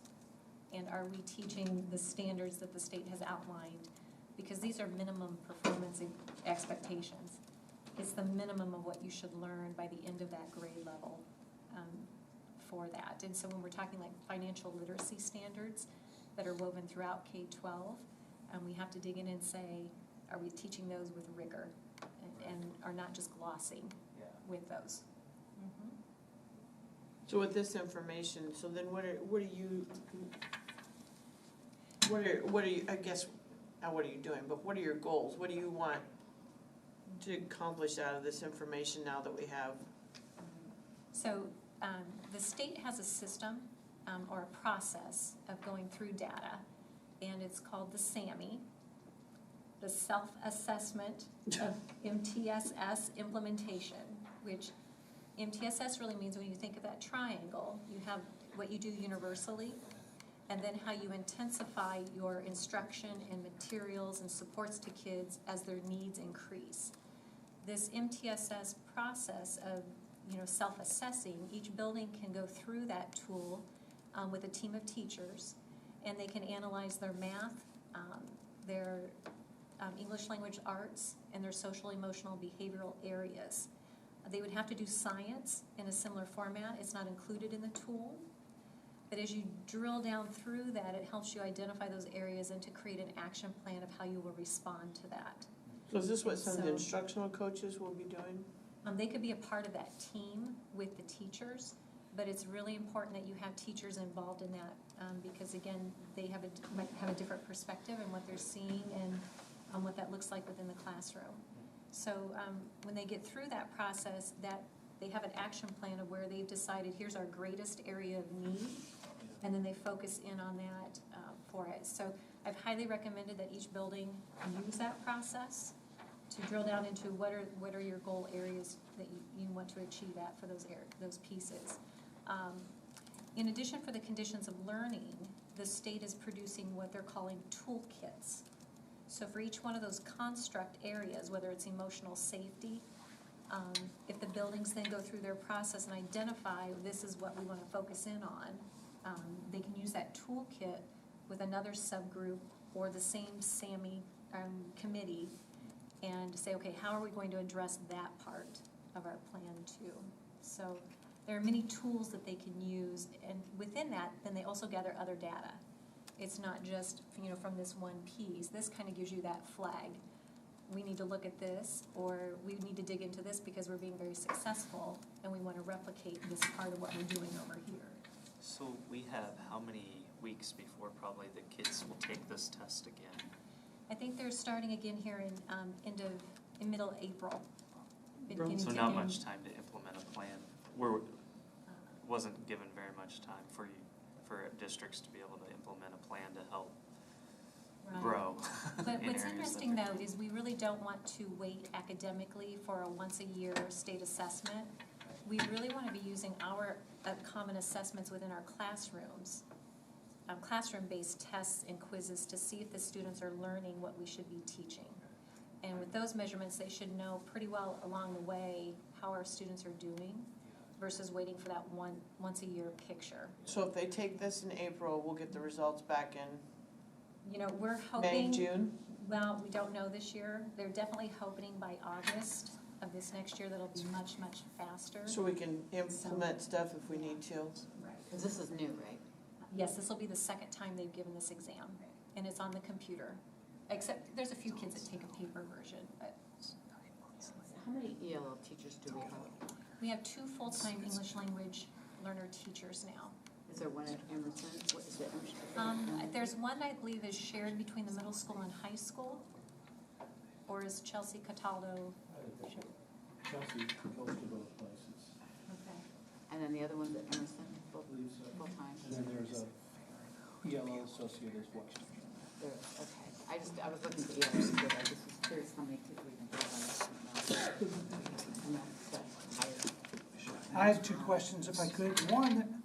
And are we teaching the standards that the state has outlined? Because these are minimum performance expectations. It's the minimum of what you should learn by the end of that grade level for that. And so when we're talking like financial literacy standards that are woven throughout K-12, we have to dig in and say, are we teaching those with rigor and are not just glossing with those? So with this information, so then what are you, I guess, not what are you doing, but what are your goals? What do you want to accomplish out of this information now that we have? So the state has a system or a process of going through data, and it's called the SAMI, the Self-Assessment of MTSS Implementation, which MTSS really means when you think of that triangle, you have what you do universally, and then how you intensify your instruction and materials and supports to kids as their needs increase. This MTSS process of self-assessing, each building can go through that tool with a team of teachers, and they can analyze their math, their English language arts, and their social, emotional, behavioral areas. They would have to do science in a similar format. It's not included in the tool. But as you drill down through that, it helps you identify those areas and to create an action plan of how you will respond to that. So is this what some of the instructional coaches will be doing? They could be a part of that team with the teachers, but it's really important that you have teachers involved in that because, again, they might have a different perspective in what they're seeing and what that looks like within the classroom. So when they get through that process, that they have an action plan of where they've decided here's our greatest area of need, and then they focus in on that for it. So I've highly recommended that each building use that process to drill down into what are your goal areas that you want to achieve at for those pieces. In addition, for the conditions of learning, the state is producing what they're calling toolkits. So for each one of those construct areas, whether it's emotional safety, if the buildings then go through their process and identify this is what we want to focus in on, they can use that toolkit with another subgroup or the same SAMI committee and say, okay, how are we going to address that part of our plan too? So there are many tools that they can use, and within that, then they also gather other data. It's not just from this one piece. This kind of gives you that flag. We need to look at this, or we need to dig into this because we're being very successful, and we want to replicate this part of what we're doing over here. So we have how many weeks before probably the kids will take this test again? I think they're starting again here in middle April. So not much time to implement a plan. Wasn't given very much time for for districts to be able to implement a plan to help Right. grow. But in what's areas interesting that though is we really don't want to wait academically for a once-a-year state assessment. We really want to be using our common assessments within our classrooms, classroom-based tests and quizzes to see if the students are learning what we should be teaching. And with those measurements, they should know pretty well along the way how our students are doing versus waiting for that once-a-year picture. So if they take this in April, we'll get the results back in You know, we're May, hoping, June? well, we don't know this year. They're definitely hoping by August of this next year that'll be much, much faster. So we can implement stuff if we need to. Right. Because this is new, right? Yes, this will be the second time they've given this exam, and it's on the computer. Except, there's a few kids that take a paper version, but How many ELL teachers do we have? we have 2 full-time English language learner teachers now. Is there one at Emerson? What is it? There's one I believe is shared between the middle school and high school, or is Chelsea Cataldo? Chelsea goes to both places. Okay. And then the other one's at Emerson, I believe so. full-time? And then there's a ELL associate as well. Okay, I was looking for ELL, so I just was curious how many kids we can get on this. I have 2 questions if I could. One,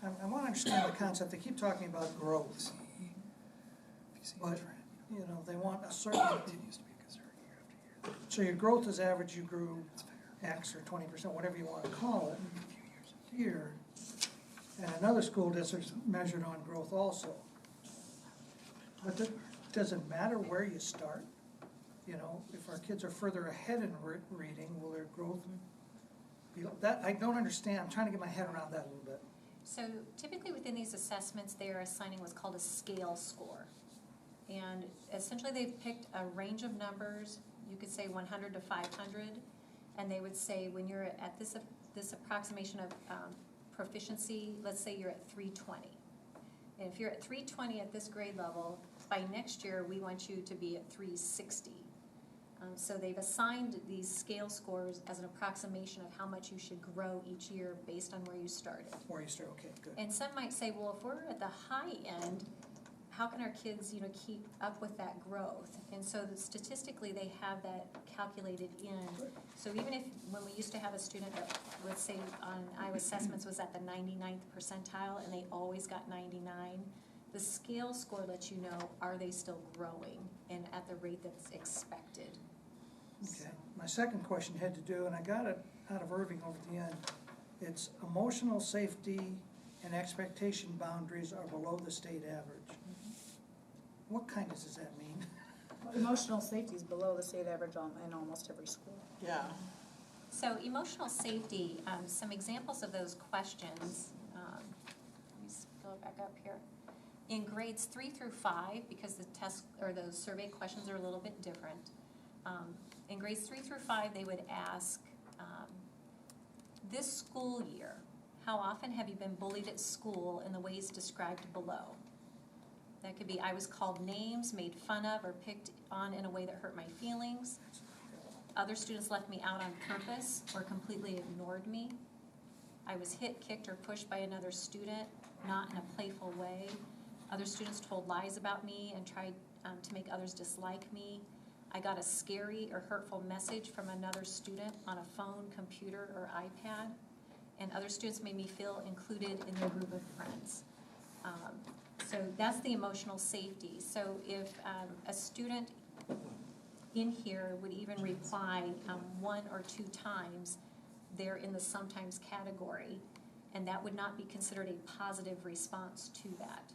I want to understand the concept. They keep talking about growth. But, you know, they want a certain, so your growth is average, you grew X or 20%, whatever you want to call it, here. And another school district's measured on growth also. But does it matter where you start? You know, if our kids are further ahead in reading, will their growth be, that, I don't understand. I'm trying to get my head around that a little bit. So typically within these assessments, they are assigning what's called a scale score. And essentially they've picked a range of numbers, you could say 100 to 500, and they would say when you're at this approximation of proficiency, let's say you're at 320. And if you're at 320 at this grade level, by next year we want you to be at 360. So they've assigned these scale scores as an approximation of how much you should grow each year based on where you started. Where you start, okay, good. And some might say, well, if we're at the high end, how can our kids, you know, keep up with that growth? And so statistically, they have that calculated in. So even if, when we used to have a student that, let's say on Iowa assessments was at the 99th percentile and they always got 99, the scale score lets you know, are they still growing and at the rate that's expected? Okay, my second question had to do, and I got it out of Irving over at the end, it's emotional safety and expectation boundaries are below the state average. What kind does that mean? Emotional safety is below the state average in almost every school. Yeah. So emotional safety, some examples of those questions, let me go back up here. In grades 3 through 5, because the test or those survey questions are a little bit different, in grades 3 through 5, they would ask, this school year, how often have you been bullied at school in the ways described below? That could be, I was called names, made fun of, or picked on in a way that hurt my feelings. Other students left me out on purpose or completely ignored me. I was hit, kicked, or pushed by another student, not in a playful way. Other students told lies about me and tried to make others dislike me. I got a scary or hurtful message from another student on a phone, computer, or iPad. And other students made me feel included in their group of friends. So that's the emotional safety. So if a student in here would even reply 1 or 2 times, they're in the sometimes category, and that would not be considered a positive response to that.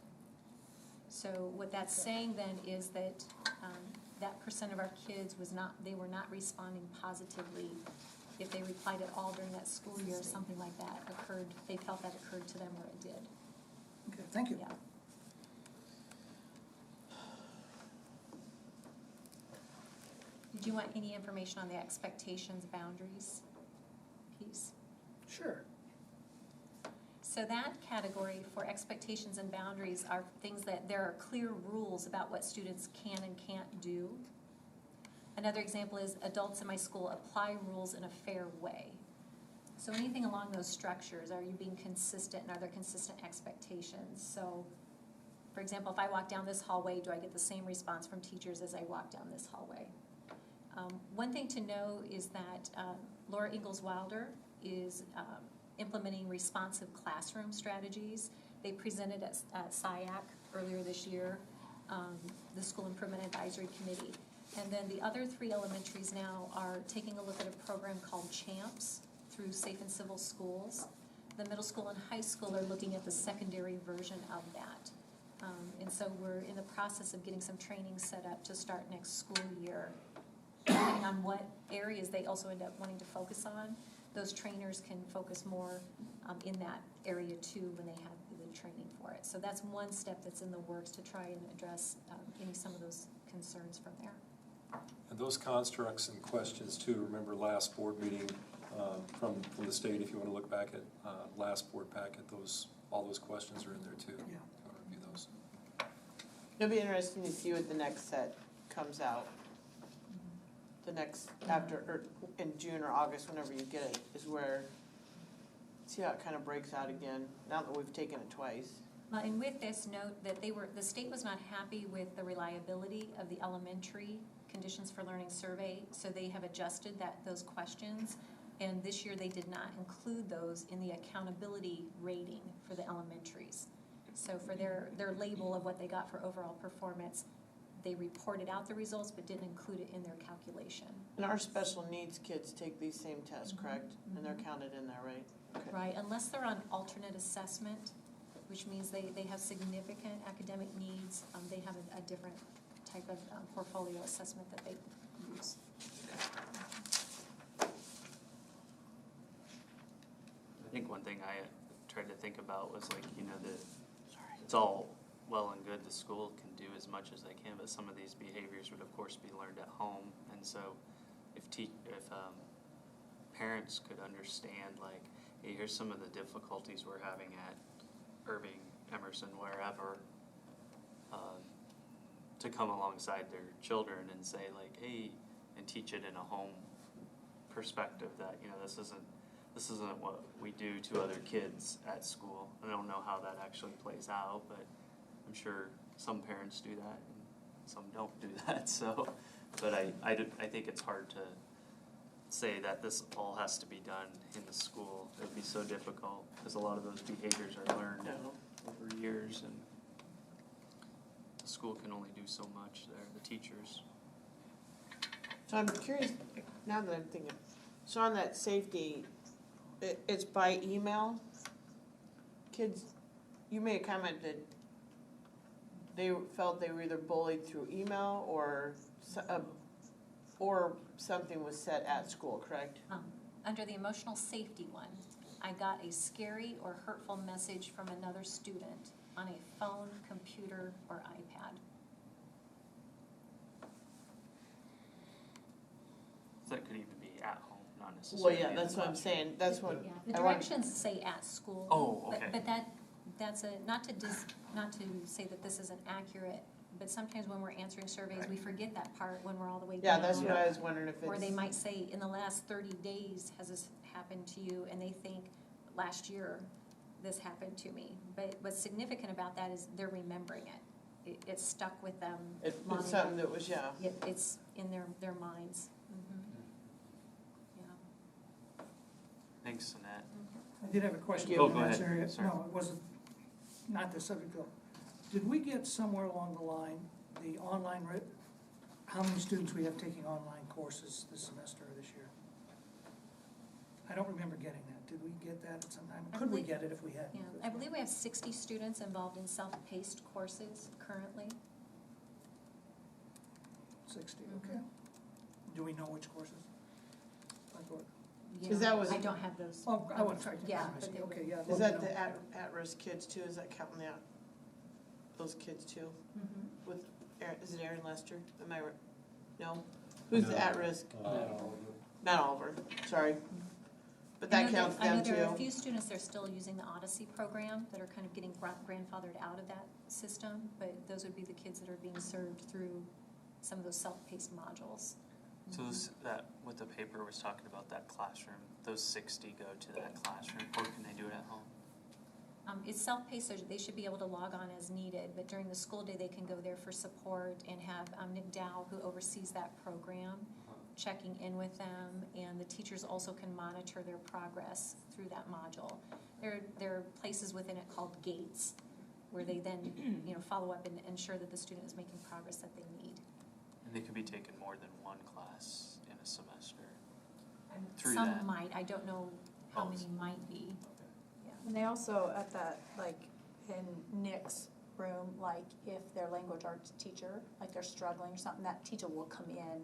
So what that's saying then is that that % of our kids they were not responding positively if they replied at all during that school year or something like that occurred, they felt that occurred to them or it did. Okay, thank you. Yeah. Did you want any information on the expectations boundaries piece? Sure. So that category for expectations and boundaries are things that there are clear rules about what students can and can't do. Another example is adults in my school apply rules in a fair way. So anything along those structures, are you being consistent and are there consistent expectations? So, for example, if I walk down this hallway, do I get the same response from teachers as I walk down this hallway? One thing to know is that Laura Ingalls Wilder is implementing responsive classroom strategies. They presented at SIAC earlier this year, the School Improvement Advisory Committee. And then the other 3 elementaries now are taking a look at a program called CHAMPS through Safe and Civil Schools. The middle school and high school are looking at the secondary version of that. And so we're in the process of getting some training set up to start next school year. Depending on what areas they also end up wanting to focus on, those trainers can focus more in that area too when they have the training for it. So that's one step that's in the works to try and address some of those concerns from there. And those constructs and questions too, remember last board meeting from the state, if you want to look back at last board packet, all those questions are in there too. Yeah. If you want to review those. It'll be interesting to see what the next set comes out. The next, after, or in June or August, whenever you get it, is where, see how it kind of breaks out again, now that we've taken it twice. And with this, note that the state was not happy with the reliability of the elementary conditions for learning survey, so they have adjusted those questions. And this year they did not include those in the accountability rating for the elementaries. So for their label of what they got for overall performance, they reported out the results but didn't include it in their calculation. And our special needs kids take these same tests, correct? And they're counted in there, right? Okay. Right, unless they're on alternate assessment, which means they have significant academic needs, they have a different type of portfolio assessment that they use. I think one thing I tried to think about was like, it's all well and good the school can do as much as they can, but some of these behaviors would of course be learned at home. And so if parents could understand like, hey, here's some of the difficulties we're having at Irving, Emerson, wherever, to come alongside their children and say like, hey, and teach it in a home perspective that, this isn't what we do to other kids at school. I don't know how that actually plays out, but I'm sure some parents do that and some don't do that. So, but I think it's hard to say that this all has to be done in the school. It would be so difficult because a lot of those behaviors are learned over years, and the school can only do so much there, the teachers. So I'm curious, now that I'm thinking, so on that safety, it's by email? Kids, you made a comment that they felt they were either bullied through email or something was said at school, correct? Under the emotional safety one, I got a scary or hurtful message from another student on a phone, computer, or iPad. So that could even be at home, not necessarily. Well, yeah, that's what I'm saying, that's what. Yeah, the directions say at school. Oh, okay. But that's not to say that this isn't accurate, but sometimes when we're answering surveys, we forget that part when we're all the way down. Yeah, that's what I was wondering if it's. Or they might say, in the last 30 days, has this happened to you? And they think, last year, this happened to me. But what's significant about that is they're remembering it. It's stuck with them. It's something that was, yeah. It's in their minds. Yeah. Thanks, Annette. I did have a question. Oh, in go that ahead. area. Sorry. No, it wasn't, not the subject though. Did we get somewhere along the line, the online, how many students we have taking online courses this semester or this year? I don't remember getting that. Did we get that at some time? Could we get it if we had? Yeah, I believe we have 60 students involved in self-paced courses currently. 60, okay. Do we know which courses? Like what? Yeah, Is that was- I don't have those. Oh, I want to try to. Yeah, but they Okay, would- yeah. Is let that me the know. at-risk kids too? Is that counting out those kids too? Mhm. With, is it Aaron Lester? Am I right? No? Who's the at-risk? Not Oliver, sorry. But that counts I know them there are a too. few students that are still using the Odyssey program that are kind of getting grandfathered out of that system, but those would be the kids that are being served through some of those self-paced modules. So this, that, what the paper was talking about, that classroom, those 60 go to that classroom, or can they do it at home? It's self-paced, so they should be able to log on as needed, but during the school day, they can go there for support and have Nick Dow, who oversees that program, checking in with them, and the teachers also can monitor their progress through that module. There are places within it called gates, where they then, follow up and ensure that the student is making progress that they need. And they could be taking more than one class in a semester through that. Some might, I don't know how many might be. And they also, at that, like, in Nick's room, like, if their language arts teacher, like, they're struggling or something, that teacher will come in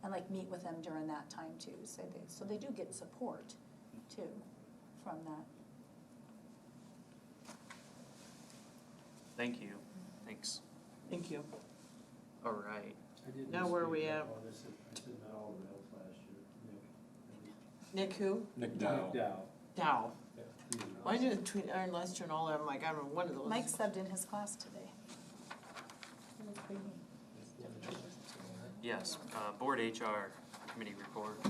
and, like, meet with them during that time, too. So they do get support, too, from that. Thank you. Thanks. Thank you. All right. Now where are we at? Nick who? Nick Dow. Dow. Well, I did between Aaron Lester and all of them, like, I remember one of those. Mike subbed in his class today. Yes, board HR committee report.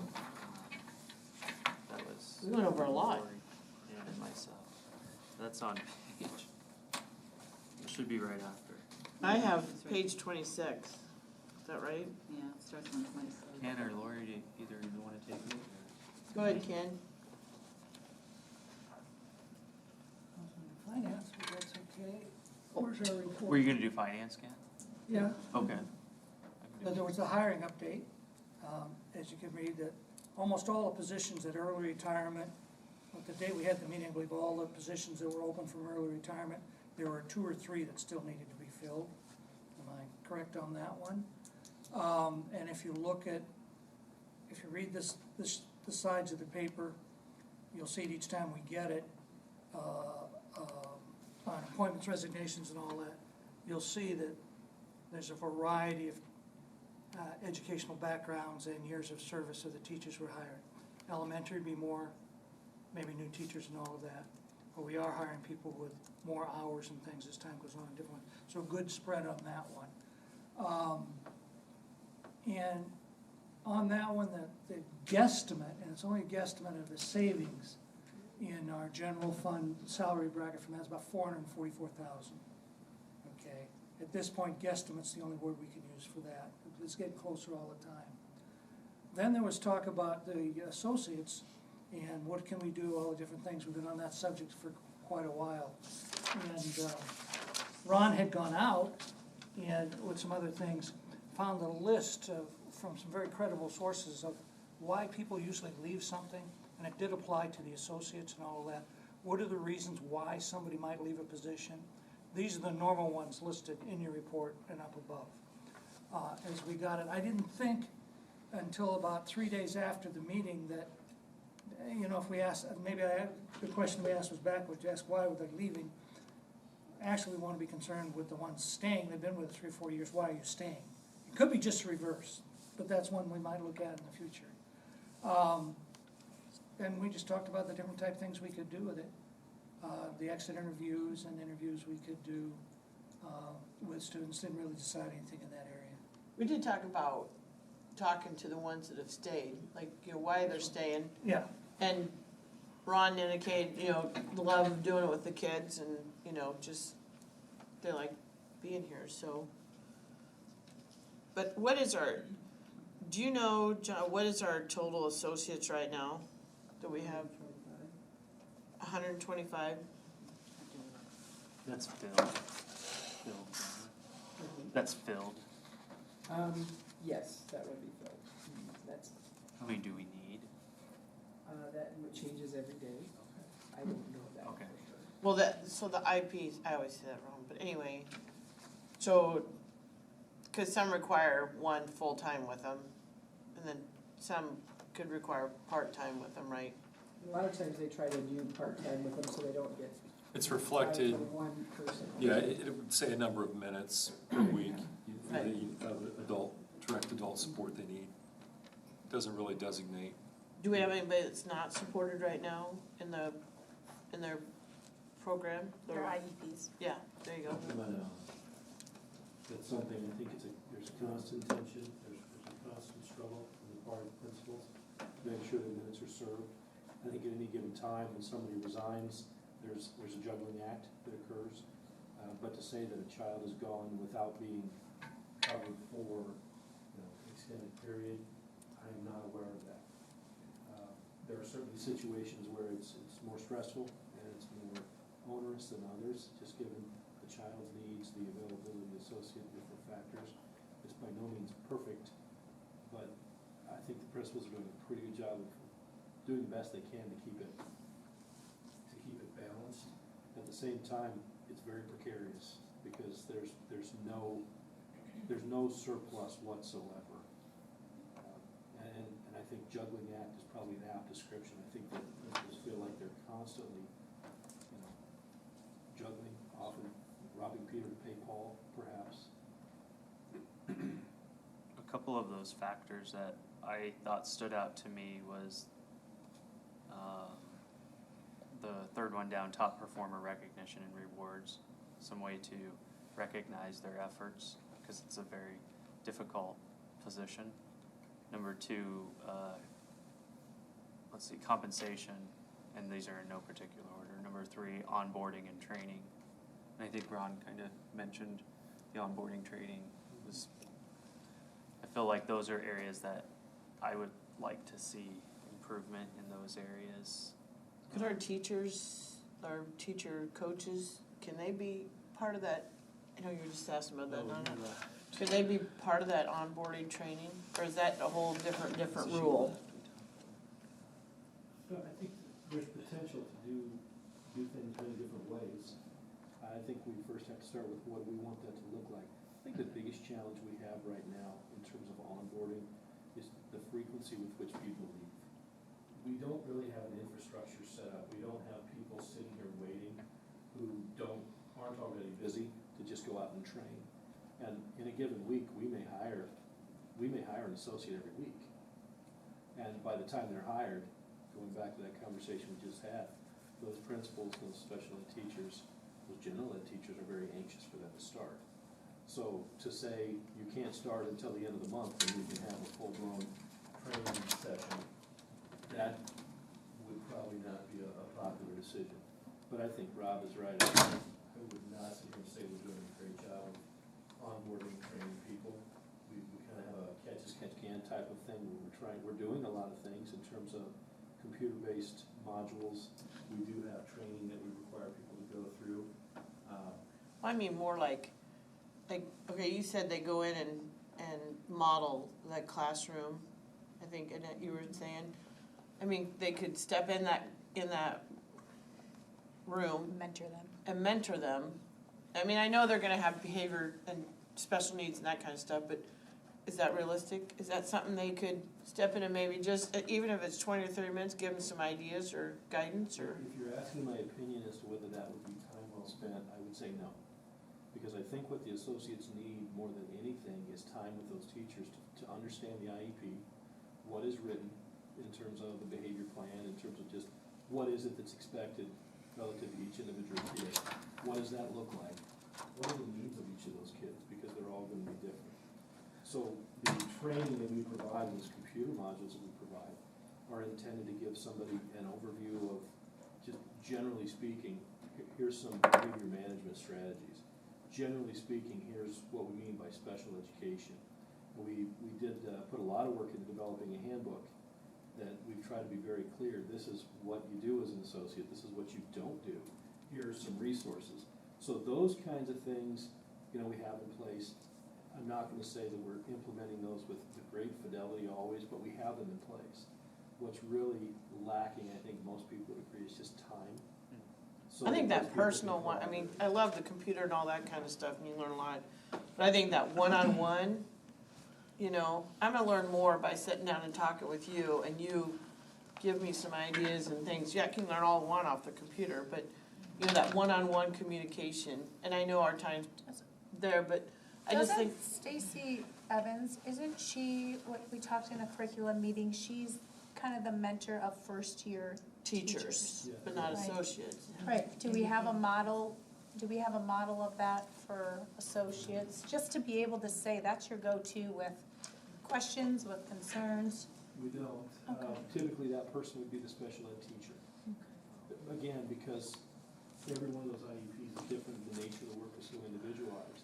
That was. We went over a lot. Lori and myself. That's on page. It should be right after. I have page 26. Is that right? Yeah, it starts on 26. Ken or Lori, do either of you want to take it? Go ahead, Ken. Finance, but that's okay. Where's our report? Were you gonna do finance, Ken? Yeah, Okay. but there was a hiring update. As you can read, that almost all the positions at early retirement, at the day we had the meeting, I believe all the positions that were open from early retirement, there were 2 or 3 that still needed to be filled. Am I correct on that one? And if you read the sides of the paper, you'll see it each time we get it, on appointments, resignations and all that, you'll see that there's a variety of educational backgrounds and years of service of the teachers we're hiring. Elementary would be more, maybe new teachers and all of that, but we are hiring people with more hours and things as time goes on, different ones. So good spread on that one. And on that one, the guesstimate, and it's only a guesstimate of the savings in our general fund salary bracket from that is about $444,000. Okay, at this point, guesstimate's the only word we can use for that. It's getting closer all the time. Then there was talk about the associates and what can we do, all the different things. We've been on that subject for quite a while. And Ron had gone out and with some other things, found a list from some very credible sources of why people usually leave something, and it did apply to the associates and all of that. What are the reasons why somebody might leave a position? These are the normal ones listed in your report and up above. As we got it, I didn't think until about 3 days after the meeting that, if we asked, maybe the question we asked was backwards, ask why were they leaving? Actually, we want to be concerned with the ones staying. They've been with us 3 or 4 years. Why are you staying? It could be just reverse, but that's one we might look at in the future. And we just talked about the different type of things we could do with it. The exit interviews and interviews we could do with students. Didn't really decide anything in that area. We did talk about talking to the ones that have stayed, like, why they're staying. Yeah. And Ron indicated, love doing it with the kids and, just, they like being here, so. But do you know, John, what is our total associates right now? Do we have 125? That's filled. That's filled. Yes, that would be filled. That's, How many do we need? that changes every day. I don't know that Okay. for sure. Well, so the IPs, I always say that wrong, but anyway, so, because some require one full-time with them, and then some could require part-time with them, right? A lot of times they try to do part-time with them so they don't get. It's reflected, from one person. yeah, it would say a number of minutes per week, Right. the direct adult support they need. Doesn't really designate. Do we have anybody that's not supported right now in their program? Their IEPs. Yeah, there you go. But, that's something, I think there's a constant tension, there's a constant struggle on the part of principals to make sure the minutes are served. I think at any given time, when somebody resigns, there's a juggling act that occurs. But to say that a child is gone without being covered for, an extended period, I am not aware of that. There are certainly situations where it's more stressful and it's more onerous than others, just given the child's needs, the availability associated with different factors. It's by no means perfect, but I think the principals are doing a pretty good job of doing the best they can to keep it balanced. At the same time, it's very precarious because there's no surplus whatsoever. And I think juggling act is probably an apt description. I think that principals feel like they're constantly, juggling, often robbing Peter to pay Paul, perhaps. A couple of those factors that I thought stood out to me was the third one down, top performer recognition and rewards, some way to recognize their efforts, because it's a very difficult position. Number two, compensation, and these are in no particular order. Number three, onboarding and training. And I think Ron kind of mentioned the onboarding training I feel like those are areas that I would like to see improvement in those areas. Could our teachers, our teacher coaches, can they be part of that? I know you were just asking about that, no. Could they be part of that onboarding training, or is that a whole different rule? But I think there's potential to do things many different ways. I think we first have to start with what we want that to look like. I think the biggest challenge we have right now in terms of onboarding is the frequency with which people leave. We don't really have an infrastructure set up. We don't have people sitting here waiting who aren't already busy to just go out and train. And in a given week, we may hire an associate every week. And by the time they're hired, going back to that conversation we just had, those principals, those special ed teachers, those general ed teachers are very anxious for them to start. So to say you can't start until the end of the month and you can have a full-blown training session, that would probably not be a popular decision. But I think Rob is right. I would not sit here and say we're doing a great job of onboarding, training people. We kind of have a catch-as-catch-can type of thing where we're doing a lot of things in terms of computer-based modules. We do have training that we require people to go through. I mean more like, okay, you said they go in and model the classroom, I think, Annette, you were saying. I mean, they could step in that room. Mentor them. I mean, I know they're gonna have behavior and special needs and that kind of stuff, but is that realistic? Is that something they could step in and maybe just, even if it's 20 or 30 minutes, give them some ideas or guidance or? If you're asking my opinion as to whether that would be time well spent, I would say no. Because I think what the associates need more than anything is time with those teachers to understand the IEP, what is written in terms of the behavior plan, in terms of just what is it that's expected relative to each individual kid. What does that look like? What are the needs of each of those kids? Because they're all going to be different. So the training that we provide, those computer modules that we provide, are intended to give somebody an overview of, just generally speaking, here's some behavior management strategies. Generally speaking, here's what we mean by special education. We did put a lot of work into developing a handbook that we've tried to be very clear. This is what you do as an associate. This is what you don't do. Here's some resources. So those kinds of things, we have in place. I'm not going to say that we're implementing those with great fidelity always, but we have them in place. What's really lacking, I think most people would agree, is just time. So I think that personal one, I mean, I love the computer and all that kind of stuff, and you learn a lot. But I think that one-on-one, I'm gonna learn more by sitting down and talking with you, and you give me some ideas and things. Yeah, I can learn all one off the computer, but, that one-on-one communication, and I know our time's there, but I just think. Stacy Evans, isn't she, what we talked in a curriculum meeting, she's kind of the mentor of first-year teachers. But not associates. Right, do we have a model of that for associates? Just to be able to say, that's your go-to with questions, with concerns? We don't. Okay. Typically, that person would be the special ed teacher. Again, because every one of those IEPs is different, the nature of the work is so individualized.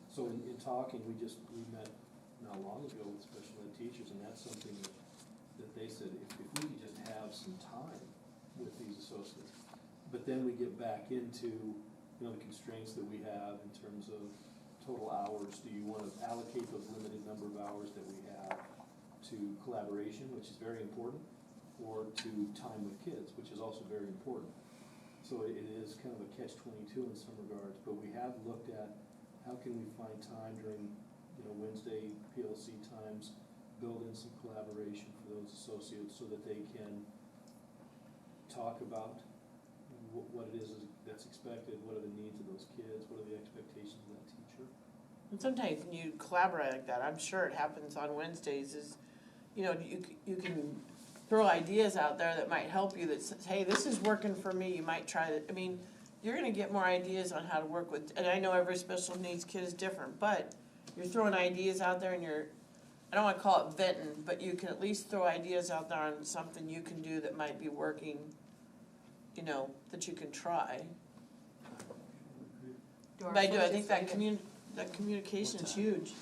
So in talking, we met not long ago with special ed teachers, and that's something that they said, if we could just have some time with these associates. But then we get back into, the constraints that we have in terms of total hours. Do you want to allocate those limited number of hours that we have to collaboration, which is very important, or to time with kids, which is also very important? So it is kind of a catch-22 in some regards, but we have looked at how can we find time during, Wednesday PLC times, build in some collaboration for those associates so that they can talk about what it is that's expected, what are the needs of those kids, what are the expectations of that teacher. And sometimes when you collaborate like that, I'm sure it happens on Wednesdays, is, you can throw ideas out there that might help you, that says, hey, this is working for me, you might try that. I mean, you're gonna get more ideas on how to work with, and I know every special needs kid is different, but you're throwing ideas out there and I don't wanna call it venting, but you can at least throw ideas out there on something you can do that might be working, that you can try. But I think that communication is huge.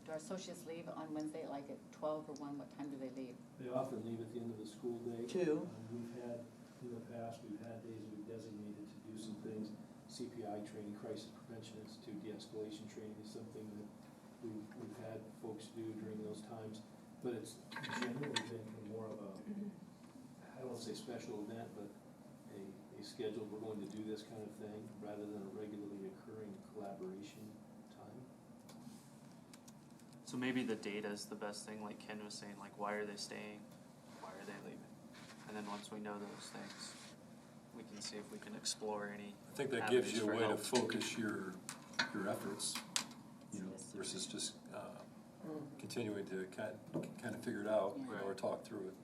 Do our associates leave on Wednesday, like at 12 or 1? What time do they leave? They often leave at the end of the school day. 2. We've had, in the past, we've had days we've designated to do some things. CPI training, crisis prevention institute, de-escalation training is something that we've had folks do during those times. But it's generally been more of a, I don't want to say special event, but a scheduled, we're going to do this kind of thing, rather than a regularly occurring collaboration time. So maybe the data is the best thing, like Ken was saying, like why are they staying, why are they leaving? And then once we know those things, we can see if we can explore any I think that gives you a way to help. focus your efforts, versus just continuing to kind of figure it out or talk through it.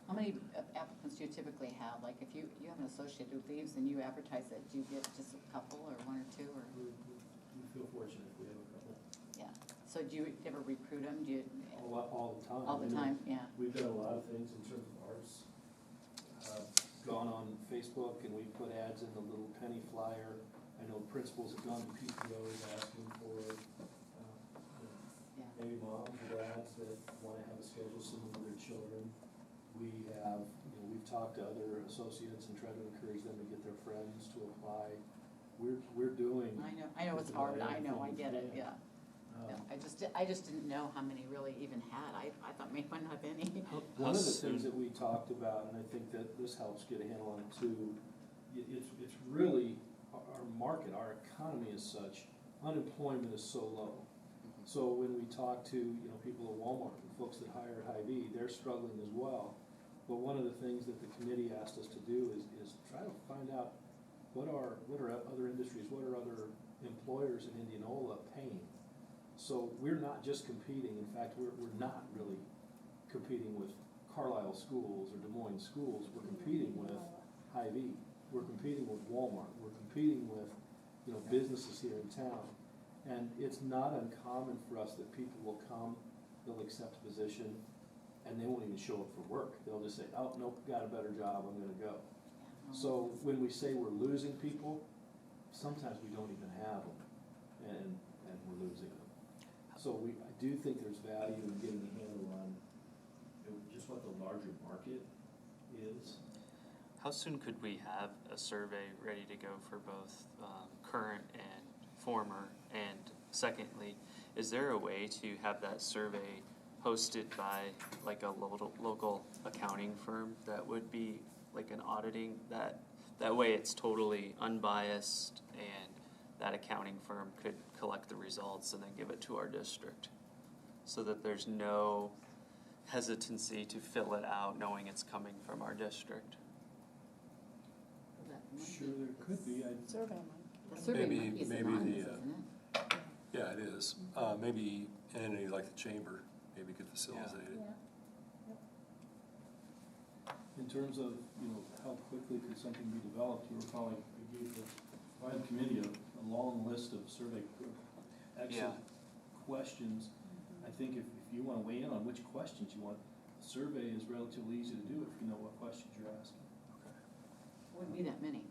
How many applicants do you typically have? Like if you have an associate who leaves and you advertise it, do you get just a couple or 1 or 2 or? We feel fortunate if we have a couple. Yeah. So do you ever recruit them? Do you? All the time. All the time, yeah. We've done a lot of things in terms of arts. Gone on Facebook and we put ads in the little penny flyer. I know principals have gone to PTOs asking for maybe moms or dads that want to have a schedule similar to their children. We have, we've talked to other associates and tried to encourage them to get their friends to apply. We're doing. I know it's hard. I know, I get it, yeah. I just didn't know how many really even had. I thought maybe not have any. One of the things that we talked about, and I think that this helps get a handle on it too, it's really, our market, our economy is such, unemployment is so low. So when we talk to, people at Walmart and folks that hire at Hy-Vee, they're struggling as well. But one of the things that the committee asked us to do is try to find out what are other industries, what are other employers in Indianola paying. So we're not just competing, in fact, we're not really competing with Carlisle schools or Des Moines schools, we're competing with Hy-Vee, we're competing with Walmart, we're competing with, businesses here in town. And it's not uncommon for us that people will come, they'll accept a position, and they won't even show up for work. They'll just say, oh, nope, got a better job, I'm gonna go. So when we say we're losing people, sometimes we don't even have them, and we're losing them. So I do think there's value in getting a handle on just what the larger market is. How soon could we have a survey ready to go for both current and former? And secondly, is there a way to have that survey hosted by like a local accounting firm that would be like an auditing, that way it's totally unbiased and that accounting firm could collect the results and then give it to our district so that there's no hesitancy to fill it out knowing it's coming from our district? Sure, there could be. The survey monkey is anonymous, isn't it? Yeah, it is. Maybe an entity like the chamber maybe could facilitate it. In terms of, how quickly could something be developed, you were calling, we gave the Prime Committee a long list of survey excellent questions. I think if you wanna weigh in on which questions you want, a survey is relatively easy to do if you know what questions you're asking. Wouldn't be that many.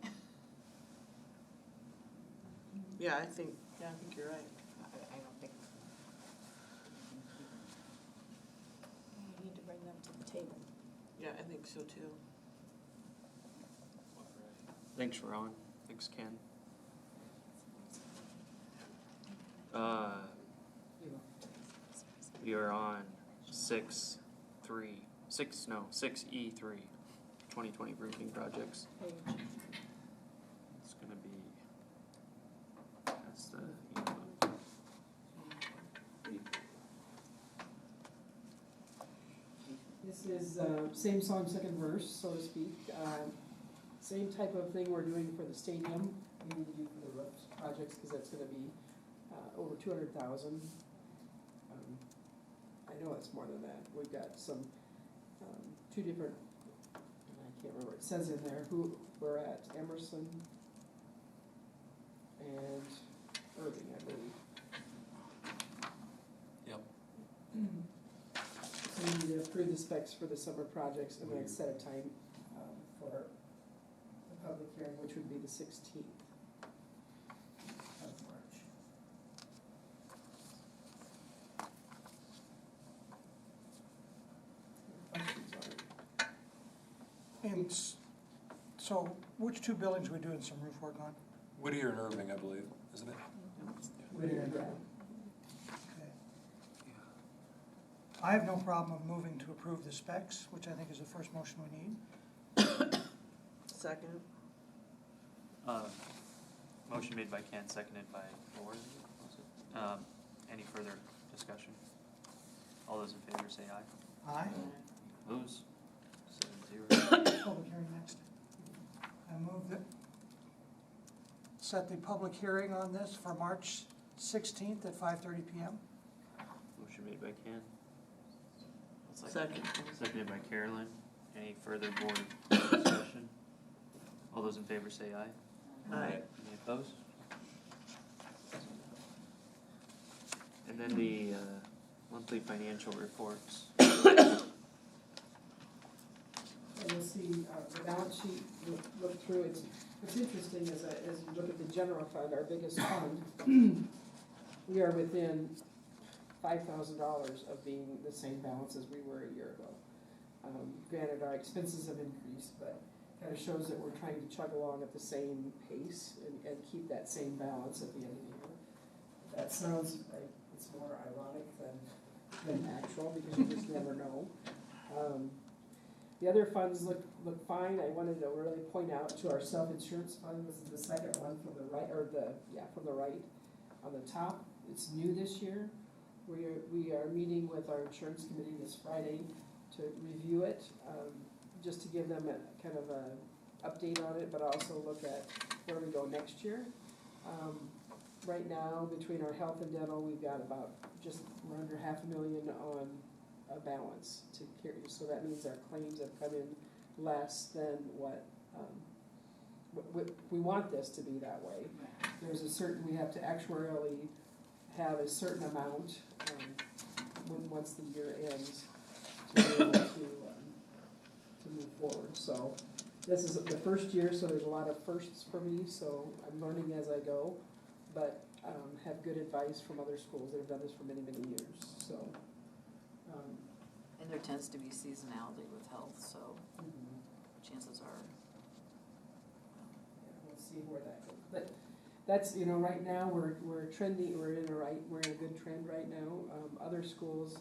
Yeah, I think you're right. I don't think. We need to bring them to the table. Yeah, I think so too. Thanks, Ron. Thanks, Ken. We are on 6E3, 2020 roofing projects. It's gonna be, that's the, This is same song, second verse, so to speak. Same type of thing we're doing for the stadium, we need to do for the roof projects, because that's gonna be over 200,000. I know it's more than that. We've got some, two different, I can't remember, it says in there who we're at, Emerson and Irving, I believe. Yep. So we need to approve the specs for the summer projects and then set a time for the public hearing, which would be the 16th of March. And so which two buildings are we doing some roof work on? Whittier and Irving, I believe, isn't it? Whittier and Brown. Okay. I have no problem moving to approve the specs, which I think is the first motion we need. Second. motion made by Ken, seconded by Lauren. Any further discussion? All those in favor say aye. Aye. Opposed? 7-0. Public hearing next. I move that, set the public hearing on this for March 16th at 5:30 PM. Motion made by Ken. Second. Seconded by Carolyn. Any further board discussion? All those in favor say aye. Aye. Any opposed? And then the monthly financial reports. And you'll see the balance sheet, look through, it's interesting as you look at the general fund, our biggest fund, we are within $5,000 of being the same balance as we were a year ago. Granted, our expenses have increased, but kind of shows that we're trying to chug along at the same pace and keep that same balance at the end of the year. That sounds like it's more ironic than actual, because you just never know. The other funds look fine. I wanted to really point out to our self-insurance fund, this is the second one from the right, from the right on the top. It's new this year. We are meeting with our insurance committee this Friday to review it, just to give them a kind of a update on it, but also look at where we go next year. Right now, between our health and dental, we've got we're under $500,000 on a balance to carry, so that means our claims have come in less than what we want this to be that way. There's we have to actuarially have a certain amount once the year ends to be able to move forward. So this is the first year, so there's a lot of firsts for me, so I'm learning as I go, but have good advice from other schools that have done this for many, many years, so. And there tends to be seasonality with health, so chances are. We'll see where that goes. But that's, right now, we're trending, we're in a good trend right now. Other schools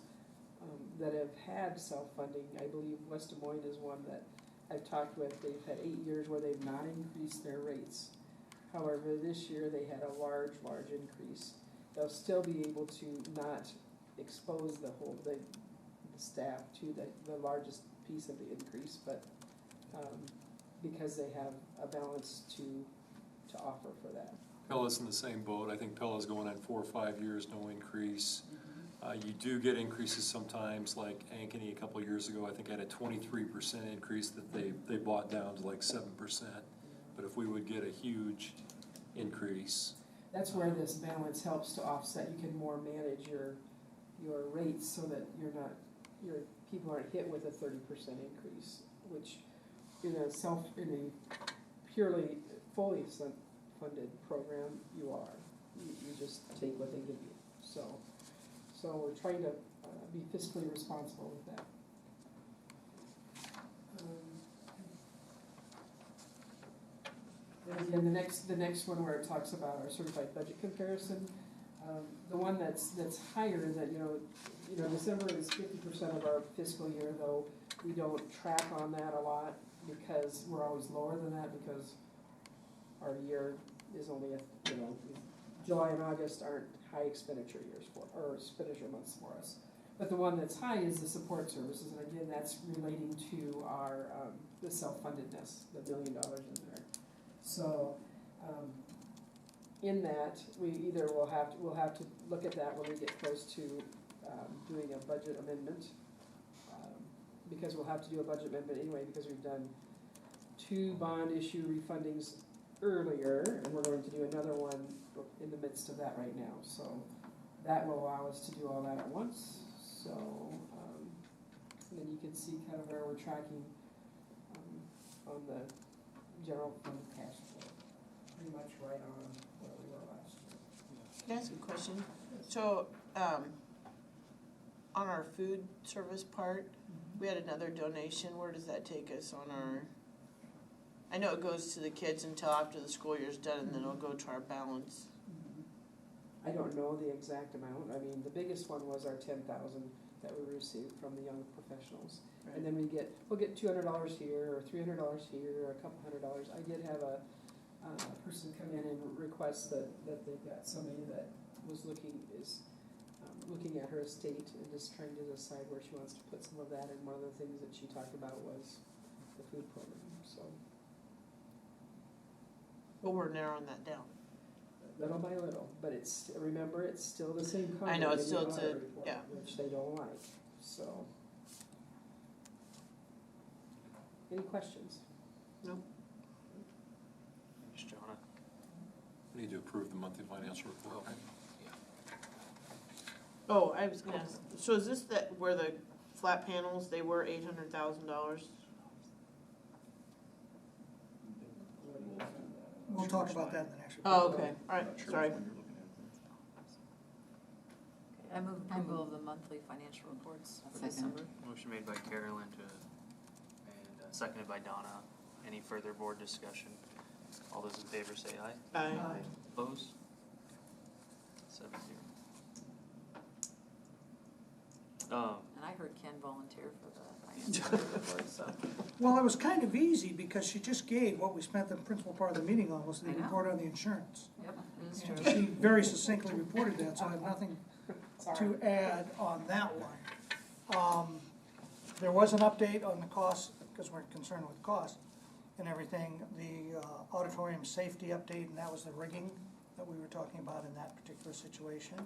that have had self-funding, I believe West Des Moines is one that I've talked with. They've had 8 years where they've not increased their rates. However, this year they had a large increase. They'll still be able to not expose the staff to the largest piece of the increase, but because they have a balance to offer for that. Pella's in the same boat. I think Pella's going on 4 or 5 years, no increase. You do get increases sometimes, like Ankeny a couple of years ago, I think had a 23% increase that they bought down to like 7%. But if we would get a huge increase. That's where this balance helps to offset. You can more manage your your rates so that your people aren't hit with a 30% increase, which in a purely fully funded program, you are. You just take what they give you. So we're trying to be fiscally responsible with that. And again, the next one where it talks about our certified budget comparison, the one that's higher that, December is 50% of our fiscal year, though we don't track on that a lot because we're always lower than that because our year is only, July and August aren't high expenditure years or expenditure months for us. But the one that's high is the support services, and again, that's relating to our, the self-fundedness, the $1 million in there. So, in that, we'll have to look at that when we get close to doing a budget amendment, because we'll have to do a budget amendment anyway, because we've done 2 bond issue refundings earlier, and we're going to do another one in the midst of that right now. So that will allow us to do all that at once. So, and then you can see kind of where we're tracking on the general fund cash flow. Pretty much right on where we were last year. Can I ask a question? So, on our food service part, we had another donation. Where does that take us on our, I know it goes to the kids until after the school year's done, and then it'll go to our balance. I don't know the exact amount. I mean, the biggest one was our $10,000 that we received from the young professionals. Right. And then we'll get $200 here, or $300 here, or a couple $100. I did have a person come in and request that they've got somebody that was looking at her estate and just trying to decide where she wants to put some of that. And one of the things that she talked about was the food program. So, but we're narrowing that down. Little by little, but remember, it's still the same comment. I know, it's still yeah, which they don't like. So, any questions? Nope. Thanks, Jonah. We need to approve the monthly financial report, right? Oh, I was gonna ask, so is this where the flat panels, they were $800,000? We'll talk about that in the next report. Oh, okay, all right, sorry. I move approval of the monthly financial reports for December. Motion made by Carolyn and seconded by Donna. Any further board discussion? All those in favor say aye. Aye. Opposed? 7-0. And I heard Ken volunteer for the financial report, so. Well, it was kind of easy because she just gave what we spent the principal part of the meeting on, was the report on the insurance. Yep, it is And true. she very succinctly reported that, so I have nothing to add on that one. There was an update on the cost, because we're concerned with cost and everything, the auditorium safety update, and that was the rigging that we were talking about in that particular situation.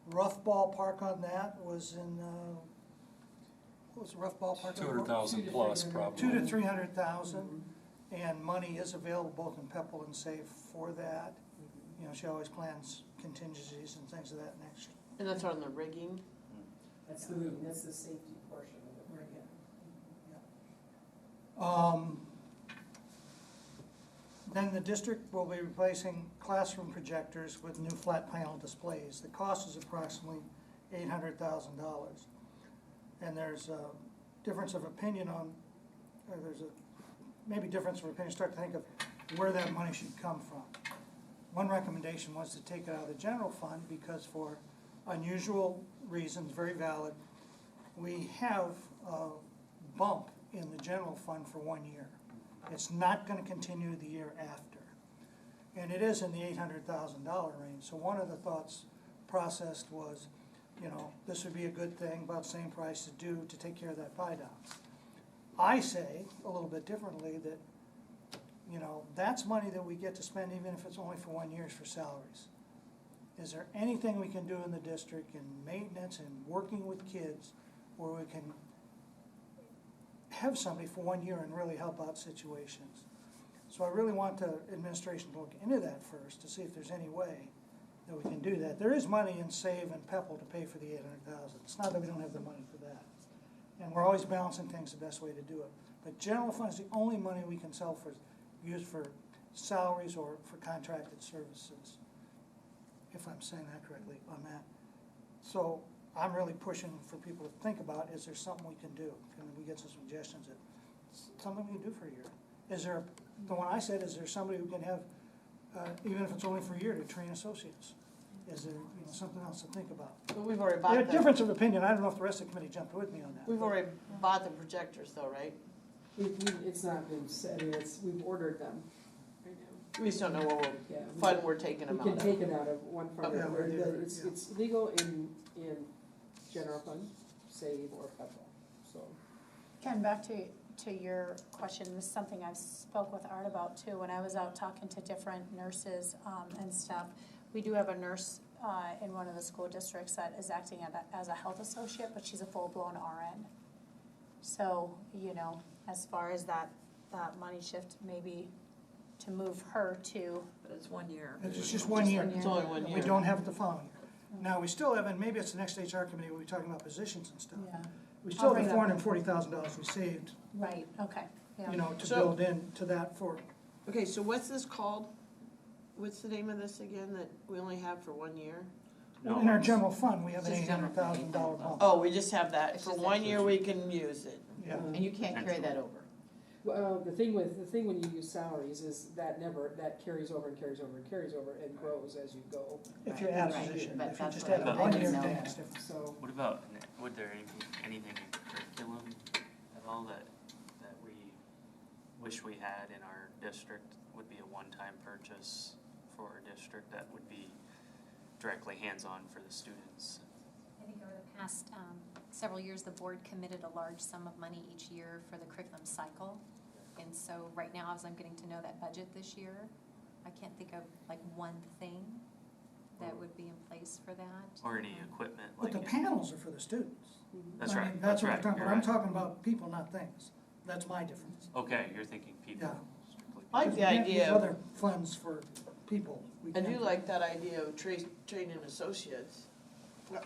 Rough ballpark on that was in, what was the rough ballpark? 200,000 plus, probably. 200,000 to 300,000, and money is available both in PEPAL and SAFE for that. You know, she always plans contingencies and things of that nature. And that's on the rigging? That's the rigging, that's the safety portion of it. Right. Then the district will be replacing classroom projectors with new flat panel displays. The cost is approximately $800,000. And there's a difference of opinion on, or there's a maybe difference of opinion, start to think of where that money should come from. One recommendation was to take it out of the general fund because for unusual reasons, very valid, we have a bump in the general fund for 1 year. It's not going to continue the year after. And it is in the $800,000 range. So one of the thoughts processed was, you know, this would be a good thing, about the same price to do to take care of that buy down. I say a little bit differently that, you know, that's money that we get to spend even if it's only for 1 year for salaries. Is there anything we can do in the district in maintenance and working with kids where we can have somebody for 1 year and really help out situations? So I really want the administration to look into that first to see if there's any way that we can do that. There is money in SAVE and PEPAL to pay for the 800,000. It's not that we don't have the money for that. And we're always balancing things the best way to do it. But general fund is the only money we can use for salaries or for contracted services, if I'm saying that correctly on that. So I'm really pushing for people to think about, is there something we can do? Can we get some suggestions that something we can do for a year? Is there, the one I said, is there somebody who can have, even if it's only for a year, to train associates? Is there, something else to think about? But we've already bought There's a difference of opinion. I don't know if the rest of the committee jumped with me on that. We've already bought the projectors though, right? It's not been said, I mean, we've ordered them right now. We just don't know what Yeah, fund we're taking them out of. We can take it out of one fund Okay. or another. Yeah, It's legal in general fund, SAVE or PEPAL, so. Ken, back to your question, this is something I've spoke with Art about too, when I was out talking to different nurses and stuff. We do have a nurse in one of the school districts that is acting as a health associate, but she's a full-blown RN. So, as far as that money shift, maybe to move her to. But it's 1 year. It's just 1 year. It's only 1 year. We don't have it the following year. Now, we still have, and maybe it's the next HR committee, we'll be talking about positions and stuff. Yeah. We still I'll have the bring that $440,000 we saved, Right, okay, yeah. to build into that for, Okay, so what's this called? What's the name of this again that we only have for 1 year? No, in our it's- general fund, we have an It's just general fund, $800,000 bump. Oh, we just have that, It's for just 1 that. year we can use it. Yeah. And you can't carry that over. Well, the thing when you use salaries is that carries over and carries over and carries over and grows as you go. If you add a Right, position, but if you that's just what add a I 1 year, didn't know. then it's different. So, What about, would there anything in curriculum at all that we wish we had in our district would be a one-time purchase for our district that would be directly hands-on for the students? I think over the past several years, the board committed a large sum of money each year for the curriculum cycle. And so right now, as I'm getting to know that budget this year, I can't think of like one thing that would be in place for that. Or any equipment But like? the panels are for the students. That's I mean, right, That's that's what we're right, talking you're about. I'm right. talking about people, not things. That's my difference. Okay, you're thinking people. Yeah. strictly. I like Because the we can't use idea, other funds for people. We I do can't. like that idea of training associates.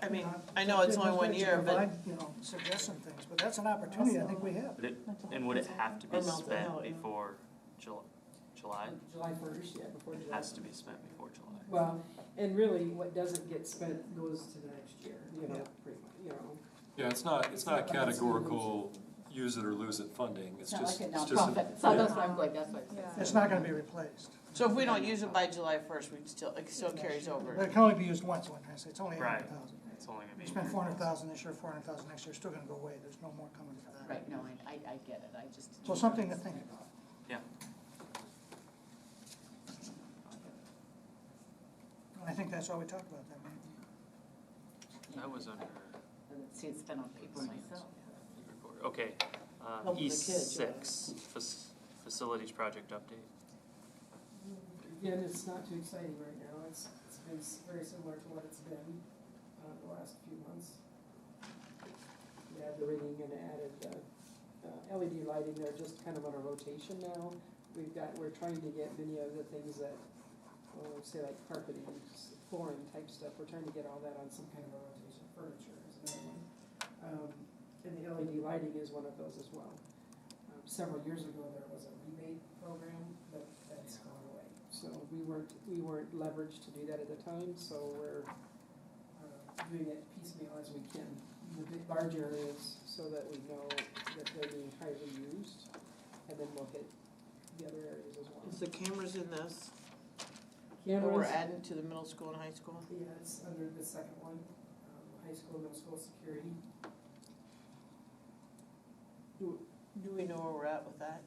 I mean, Not- I know it's only 1 year, but. Provide, suggest some things, but that's an opportunity I think we have. But and would it have to be Or mental spent health, yeah. Before July? July 1st, yeah, before It July. has to be spent before July. Well, and really, what doesn't get spent goes to the next year, Yeah. pretty much, Yeah, it's not categorical use it or lose it funding. It's It's not just, like a it's just. nonprofit, so that's why I'm like, that's what. It's not gonna be replaced. So if we don't use it by July 1st, it still carries But over. it can only be used once, what I say, it's only Right. 800,000. It's only gonna be. You spend 400,000 this year, 400,000 next year, it's still gonna go away, there's no more coming for that. Right, no, I get it, I just. So something to think about. Yeah. And I think that's all we talked about that night. That was under See, it's been on paper myself. report. Okay, Help the kids, yeah. E6, facilities project update. Again, it's not too exciting right now, it's been very similar to what it's been, the last few months. We added the rigging and added, LED lighting, they're just kind of on a rotation now. We're trying to get many of the things that, say like carpeting, flooring type stuff, we're trying to get all that on some kind of a rotation. Furniture is another one. And the LED lighting is one of those as well. Several years ago, there was a rebate program, but that's gone away. So we weren't leveraged to do that at the time, so we're doing it piecemeal as we can. The big large areas, so that we know that they're being highly used, and then we'll hit the other areas as well. Is the cameras in this? Or we're Cameras, adding to the middle school and high school? yeah, it's under the second one, high school, middle school security. Do we know where we're at with that?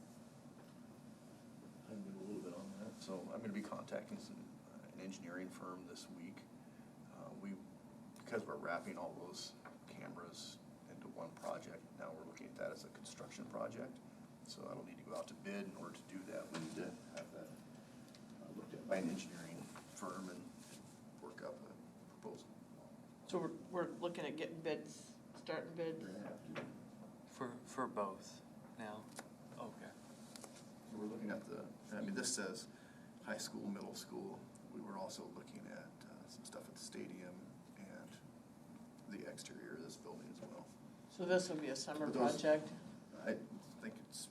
I knew a little bit on that, so I'm gonna be contacting an engineering firm this week. Because we're wrapping all those cameras into one project, now we're looking at that as a construction project. So I don't need to go out to bid in order to do that, we need to have that looked at by an engineering firm and work up a proposal. So we're looking at getting bids, starting bids? We're gonna have to, For both now? Okay. so we're looking at this says high school, middle school. We were also looking at some exterior of this building as well. So this will be a summer But those- project? I think it's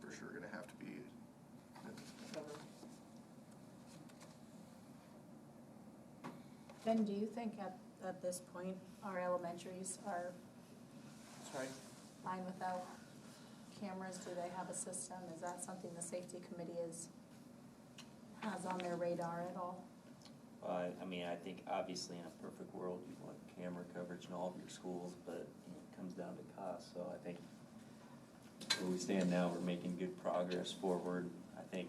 for sure gonna have to be. Ben, do you think at this point, our elementaries are Sorry. fine without cameras? Do they have a system? Is that something the safety committee has on their radar at all? I mean, I think obviously in a perfect world, you want camera coverage in all of your schools, but it comes down to cost. So I think where we stand now, we're making good progress forward. I think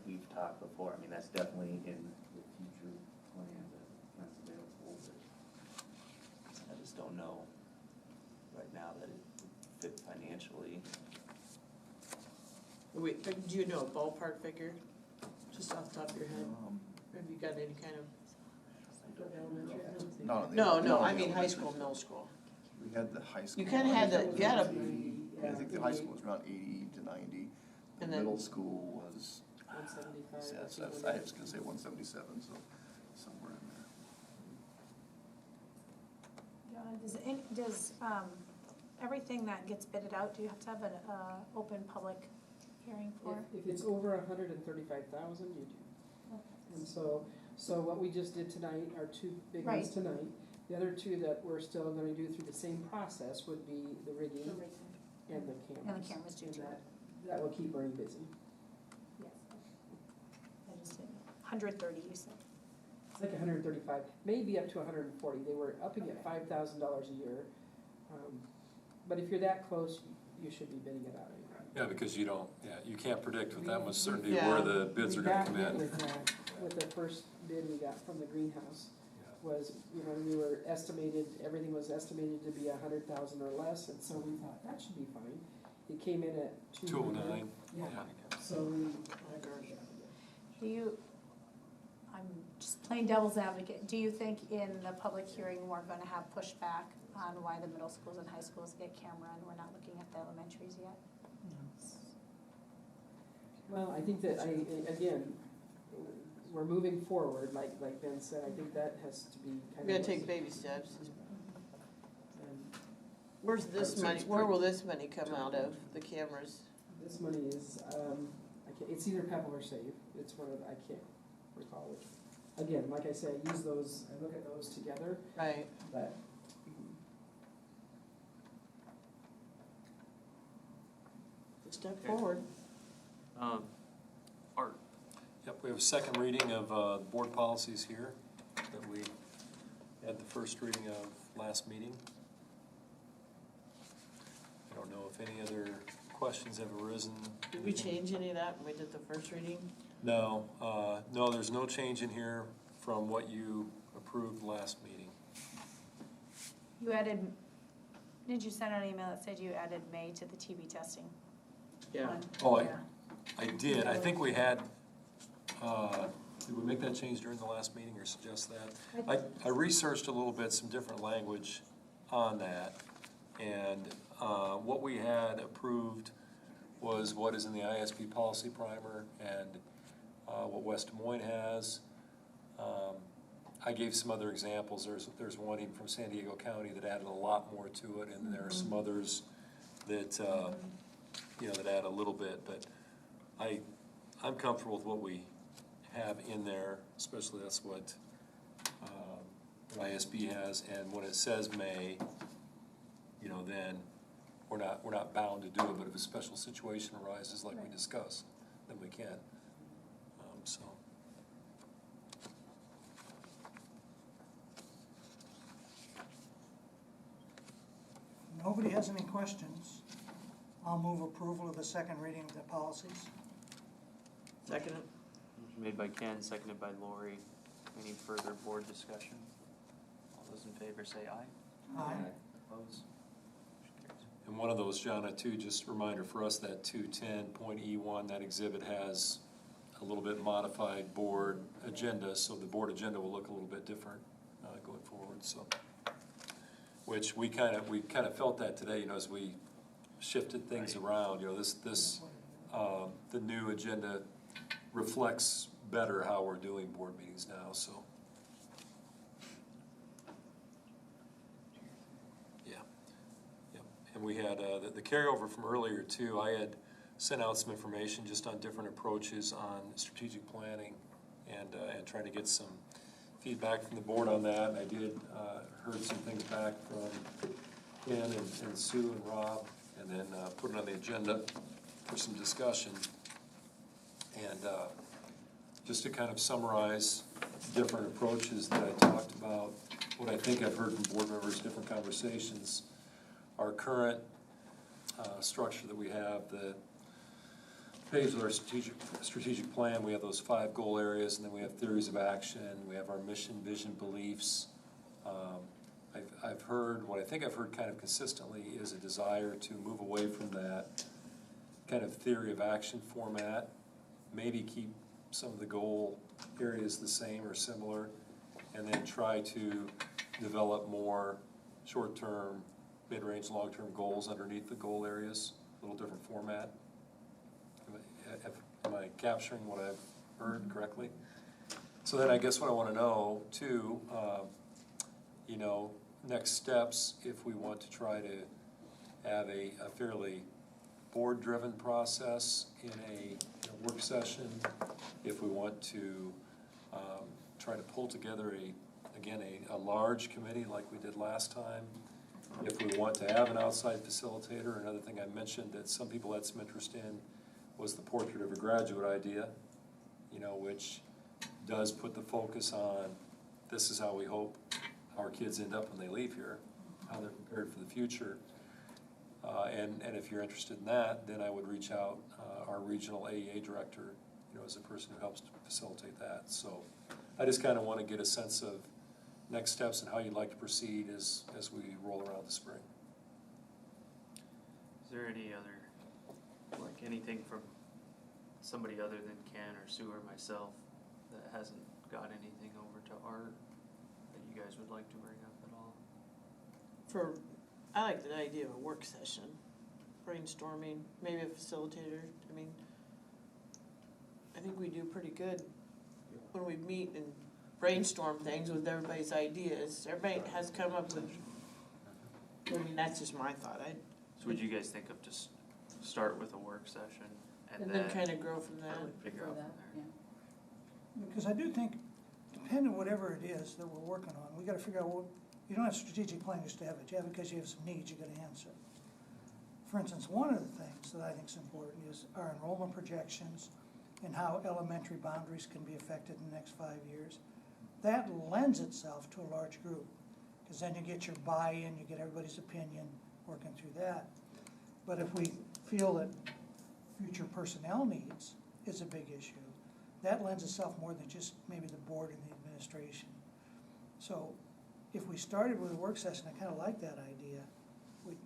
we've talked before, I mean, that's definitely in the future plans as that's available, but I just don't know right now that it would fit financially. Wait, do you know a ballpark figure, just off the top of your head? Have you got any kind of? No, I mean high school, middle school. We had the high school. You kinda had the, you had a, I think the high school was around 80 to 90. The And then- middle school was, 175. I was gonna say 177, so somewhere in there. Does everything that gets bidded out, do you have to have an open public hearing for? If it's over 135,000, you do. And so what we just did tonight are two big ones Right. tonight. The other two that we're still gonna do through the same process would be the rigging and the cameras. And the cameras do And too. that will keep Bernie busy. Yes. I just didn't, 130 you said. It's like 135, maybe up to 140. They were upping at $5,000 a year. But if you're that close, you should be bidding it out anyway. Yeah, because you don't, you can't predict with that much certainty Yeah. where the bids are gonna come in. With the first bid we got from the greenhouse was, we were estimated, everything was estimated to be 100,000 or less, and so we thought that should be fine. It came in at 209. Yeah, so we. Do you, I'm just playing devil's advocate, do you think in the public hearing, we're gonna have pushback on why the middle schools and high schools get camera and we're not looking at the elementaries yet? Well, I think that, again, we're moving forward, like Ben said, I think that has to be kind of. we gotta take baby steps. And Where's this money, where will this money come out of, the cameras? this money is, it's either Pebble or Save, it's one of, I can't recall which. Again, like I said, I use those, I look at those together, Right. but. Step forward. Art. Yep, we have a second reading of board policies here that we had the first reading of last meeting. I don't know if any other questions have arisen. Did we change any of that when we did the first reading? No, there's no change in here from what you approved last meeting. You added, did you send out an email that said you added May to the TB testing? Yeah. one? Oh, Yeah. I did, I think we had, did we make that change during the last meeting or suggest that? I researched a little bit, some different language on that, and what we had approved was what is in the ISB policy primer and what West Des Moines has. I gave some other examples. There's one even from San Diego County that added a lot more to it, and there are some others that that add a little bit. But I'm comfortable with what we have in there, especially that's what ISB has. And when it says may, then we're not bound to do it. But if a special situation arises, like we discussed, then we can. So. Nobody has any questions. I'll move approval of the second reading of the policies. Second. Motion made by Ken, seconded by Lori. Any further board discussion? All those in favor say aye. Aye. Opposed? And one of those, Jonna, too, just a reminder for us, that 210.E1, that exhibit has a little bit modified board agenda, so the board agenda will look a little bit different going forward, so. Which we kind of felt that today, as we shifted things around, the new agenda reflects better how we're doing board meetings now, so. we had the carryover from earlier too. I had sent out some information just on different approaches on strategic planning and trying to get some feedback from the board on that. And I did heard some things back from Ken and Sue and Rob, and then put it on the agenda for some discussion. And just to kind of summarize different approaches that I talked about, what I think I've heard from board members, different conversations, our current structure that we have, the page of our strategic plan, we have those 5 goal areas, and then we have theories of action, we have our mission, vision, beliefs. I've heard, what I think I've heard kind of consistently is a desire to move away from that kind of theory of action format, maybe keep some of the goal areas the same or similar, and then try to develop more short-term, mid-range, long-term goals underneath the goal areas, a little different format. Am I capturing what I've heard correctly? So then I guess what I want to know too, you know, next steps if we want to try to have a fairly board-driven process in a work session, if we want to try to pull together a large committee like we did last time, if we want to have an outside facilitator. Another thing I mentioned that some people had some interest in was the portrait of a graduate idea, you know, which does put the focus on this is how we hope our kids end up when they leave here, how they're prepared for the future. And if you're interested in that, then I would reach out, our regional AEA director, you know, as a person who helps to facilitate that. So I just kind of want to get a sense of next steps and how you'd like to proceed as we roll around the spring. Is there any other, like anything from somebody other than Ken or Sue or myself that hasn't got anything over to Art that you guys would like to bring up at all? I like the idea of a work session, brainstorming, maybe a facilitator. I mean, I think we do pretty good when we meet and brainstorm things with everybody's ideas. Everybody has come up with, I mean, that's just my thought. So would you guys think of just start with a work session And then kind of grow from that? Figure out from there. Because I do think, depending on whatever it is that we're working on, we gotta figure out what, you don't have strategic plan just to have it, you have it because you have some needs you gotta answer. For instance, one of the things that I think is important is our enrollment projections and how elementary boundaries can be affected in the next 5 years. That lends itself to a large group, because then you get your buy-in, you get everybody's opinion, working through that. But if we feel that future personnel needs is a big issue, that lends itself more than just maybe the board and the administration. So if we started with a work session, I kind of like that idea. We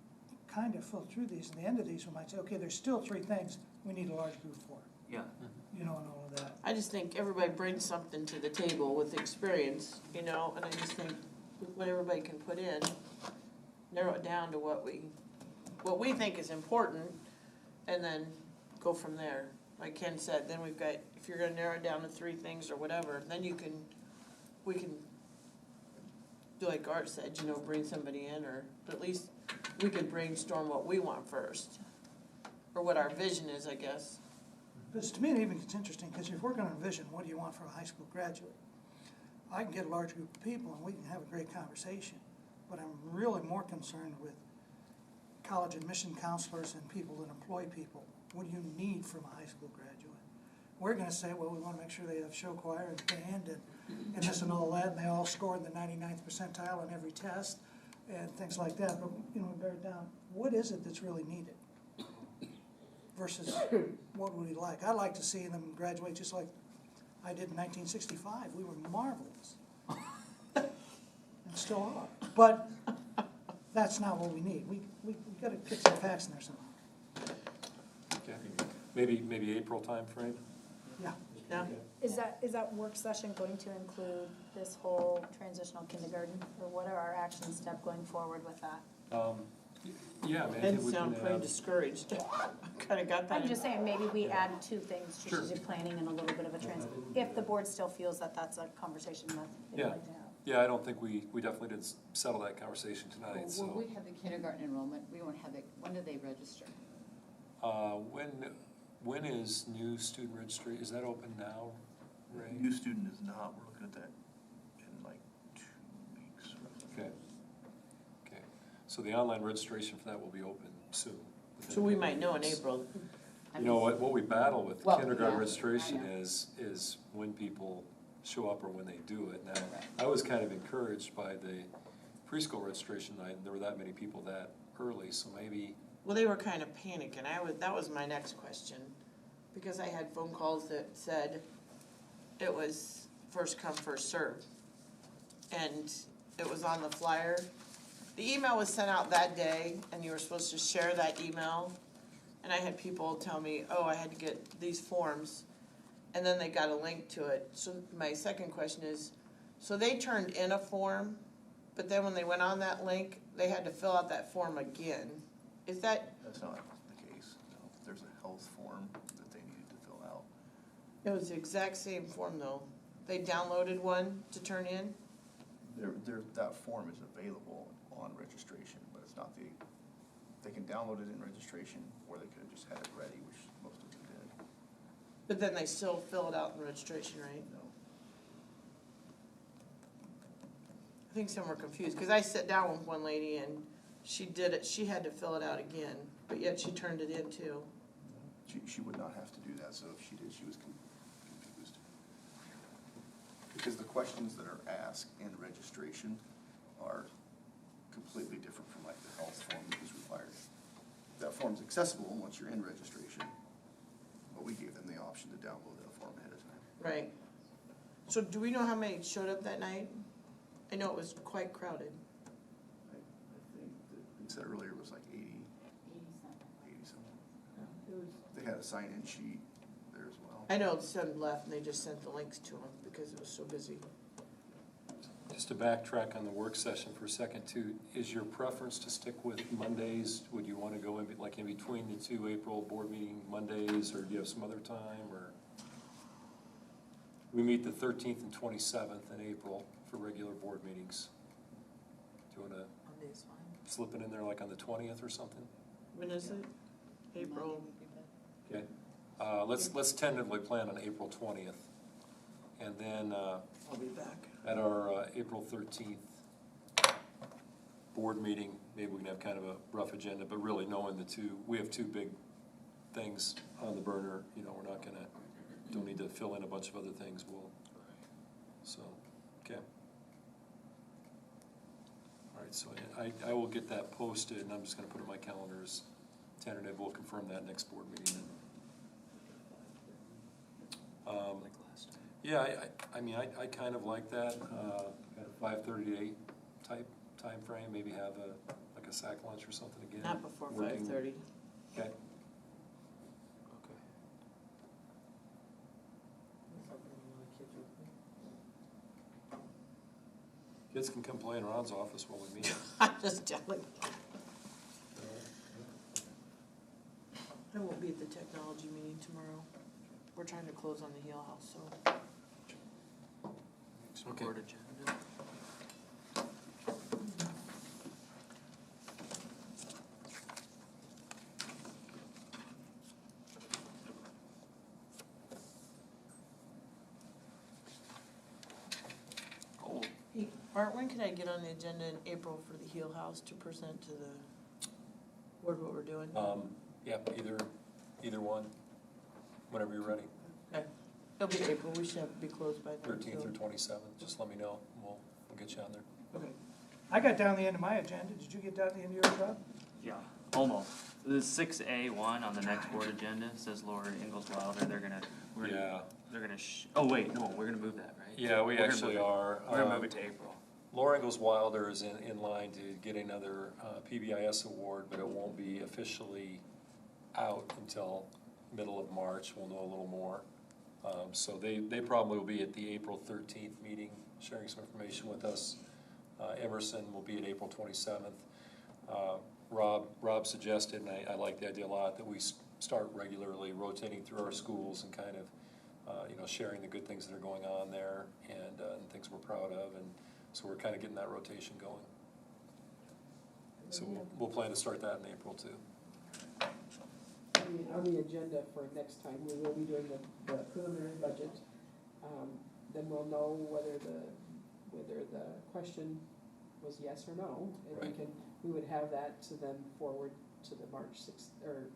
kind of flow through these, and the end of these we might say, okay, there's still 3 things we need a large group for. Yeah. You know, and all of that. I just think everybody brings something to the table with experience, you know, and I just think what everybody can put in, narrow it down to what we think is important, and then go from there. Like Ken said, then we've got, if you're gonna narrow it down to 3 things or whatever, then we can do like Art said, you know, bring somebody in, or at least we could brainstorm what we want first, or what our vision is, I guess. Because to me, it even gets interesting, because if we're gonna envision, what do you want from a high school graduate? I can get a large group of people and we can have a great conversation, but I'm really more concerned with college admission counselors and people that employ people. What do you need from a high school graduate? We're gonna say, well, we wanna make sure they have show choir and band and this and all that, and they all scored the 99th percentile on every test, and things like that, but, you know, bear it down, what is it that's really needed? Versus what would we like? I'd like to see them graduate just like I did in 1965. We were marvelous. And still are. But that's not what we need. We gotta get some facts in there somehow. Okay. Maybe April timeframe? Yeah. Yeah. Is that work session going to include this whole transitional kindergarten, or what are our action steps going forward with that? Yeah, I mean, I And think we sound can pretty have, discouraged. Kinda got that. I'm just saying, maybe we add 2 things, strategic planning and a little bit of a if the board still feels that that's a conversation that they'd Yeah. like to have. Yeah, I don't think we definitely did settle that conversation tonight, Well, so. we have the kindergarten enrollment, we won't have the, when do they register? When is new student registry, is that open now, Ray? New student is not, we're looking at that in like 2 weeks. Okay. Okay, so the online registration for that will be open soon. So we might know in April. You know, what we battle with Well, kindergarten yeah, registration I know. is when people show up or when they do it. Now, Right. I was kind of encouraged by the preschool registration night, and there were that many people that early, so maybe, Well, they were kind of panicking. That was my next question. Because I had phone calls that said it was first come, first served. And it was on the flyer. The email was sent out that day, and you were supposed to share that email. And I had people tell me, oh, I had to get these forms. And then they got a link to it. So my second question is, so they turned in a form, but then when they went on that link, they had to fill out that form again. Is that, That's not the case, no. There's a health form that they needed to fill out. it was the exact same form though. They downloaded one to turn in? That form is available on registration, but it's not they can download it in registration, or they could have just had it ready, which most of them did. But then they still fill it out in registration, right? No. I think some were confused, because I sat down with one lady and she did it, she had to fill it out again, but yet she turned it in too. She would not have to do that, so if she did, she was confused. Because the questions that are asked in registration are completely different from like the health form that was required. That form's accessible once you're in registration, but we gave them the option to download that form ahead of time. Right. So do we know how many showed up that night? I know it was quite crowded. I think that you said earlier it was like 80 something. They had a sign-in sheet there as well. I know some left and they just sent the links to them because it was so busy. just to backtrack on the work session for a second too, is your preference to stick with Mondays? Would you want to go in, like in between the two April board meeting Mondays, or do you have some other time, or? We meet the 13th and 27th in April for regular board meetings. Do you want to Monday's fine. slip it in there like on the 20th or something? When is it? April. Okay, let's tentatively plan on April 20th. And then, I'll be back. at our April 13th board meeting, maybe we can have kind of a rough agenda, but really knowing we have two big things on the burner, you know, we're not gonna, don't need to fill in a bunch of other things, so, okay. All right, so I will get that posted, and I'm just gonna put it in my calendar as tentative, we'll confirm that next board meeting then. Yeah, I mean, I kind of like that, kind of 5:30 to 8 type time frame. Maybe have like a sack lunch or something again. Not before working. 5:30. Okay. Kids can come play in Ron's office while we meet. I'm just telling. I won't be at the technology meeting tomorrow. We're trying to close on the Heel House, so. Okay. Board agenda. Oh, Hey, Art, when can I get on the agenda in April for the Heel House to present to the board what we're doing? Yeah, either one, whenever you're ready. Okay. It'll be April, we should be closed by then. 13th so- or 27th, just let me know, and we'll get you on there. Okay. I got down the end of my agenda. Did you get down the end of yours, Rob? yeah, almost. The 6A1 on the next board agenda says Laura Ingalls Wilder, they're gonna oh wait, no, we're gonna move that, right? Yeah, we We're gonna actually move it. are. We're gonna move it to April. Laura Ingalls Wilder is in line to get another PBIS award, but it won't be officially out until middle of March. We'll know a little more. So they probably will be at the April 13th meeting, sharing some information with us. Emerson will be at April 27th. Rob suggested, and I like the idea a lot, that we start regularly rotating through our schools and kind of, sharing the good things that are going on there and things we're proud of. And So we're kind of getting that rotation going. So we'll plan to start that in April too. On the agenda for next time, we will be doing the preliminary budget. Then we'll know whether the question was yes or no, and Right. we would have that to then forward to the March 6th, or,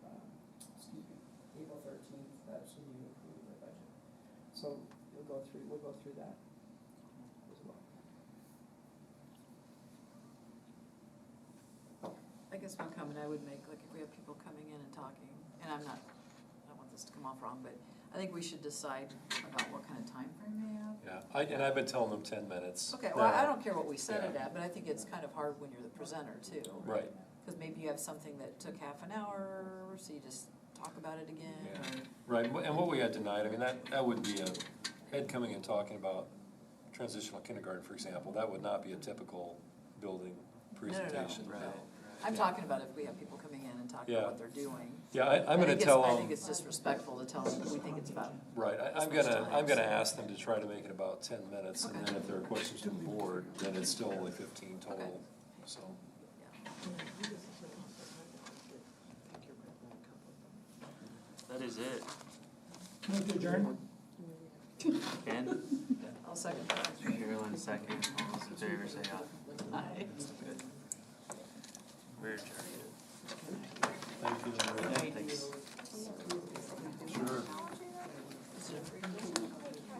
April 13th, that's when you approve the budget. So we'll go through that as well. I guess one comment I would make, like if we have people coming in and talking, and I don't want this to come off wrong, but I think we should decide about what kind of time frame they have. Yeah, and I've been telling them 10 minutes. Okay, well, I don't care what we set it Yeah. at, but I think it's kind of hard when you're the presenter too. Right. Because maybe you have something that took half an hour, so you just talk about it again. Yeah. Or, Right, and what we had tonight, I mean, that would be a head coming and talking about transitional kindergarten, for example. That would not be a typical building presentation. No. I'm talking about if we have people coming in and talking about what they're doing. Yeah, I'm gonna tell them. I think it's disrespectful to tell them that we think it's about. Right, I'm this much gonna time, so. ask them to try to make it about 10 minutes, and Okay. then if there are questions from the board, then it's still only 15 total, Okay. so. That is it. Move to adjourn? Ken? I'll second that. Carolyn, second. All those in favor say aye. Aye. We're adjourned. Thank you. Thanks. Sure.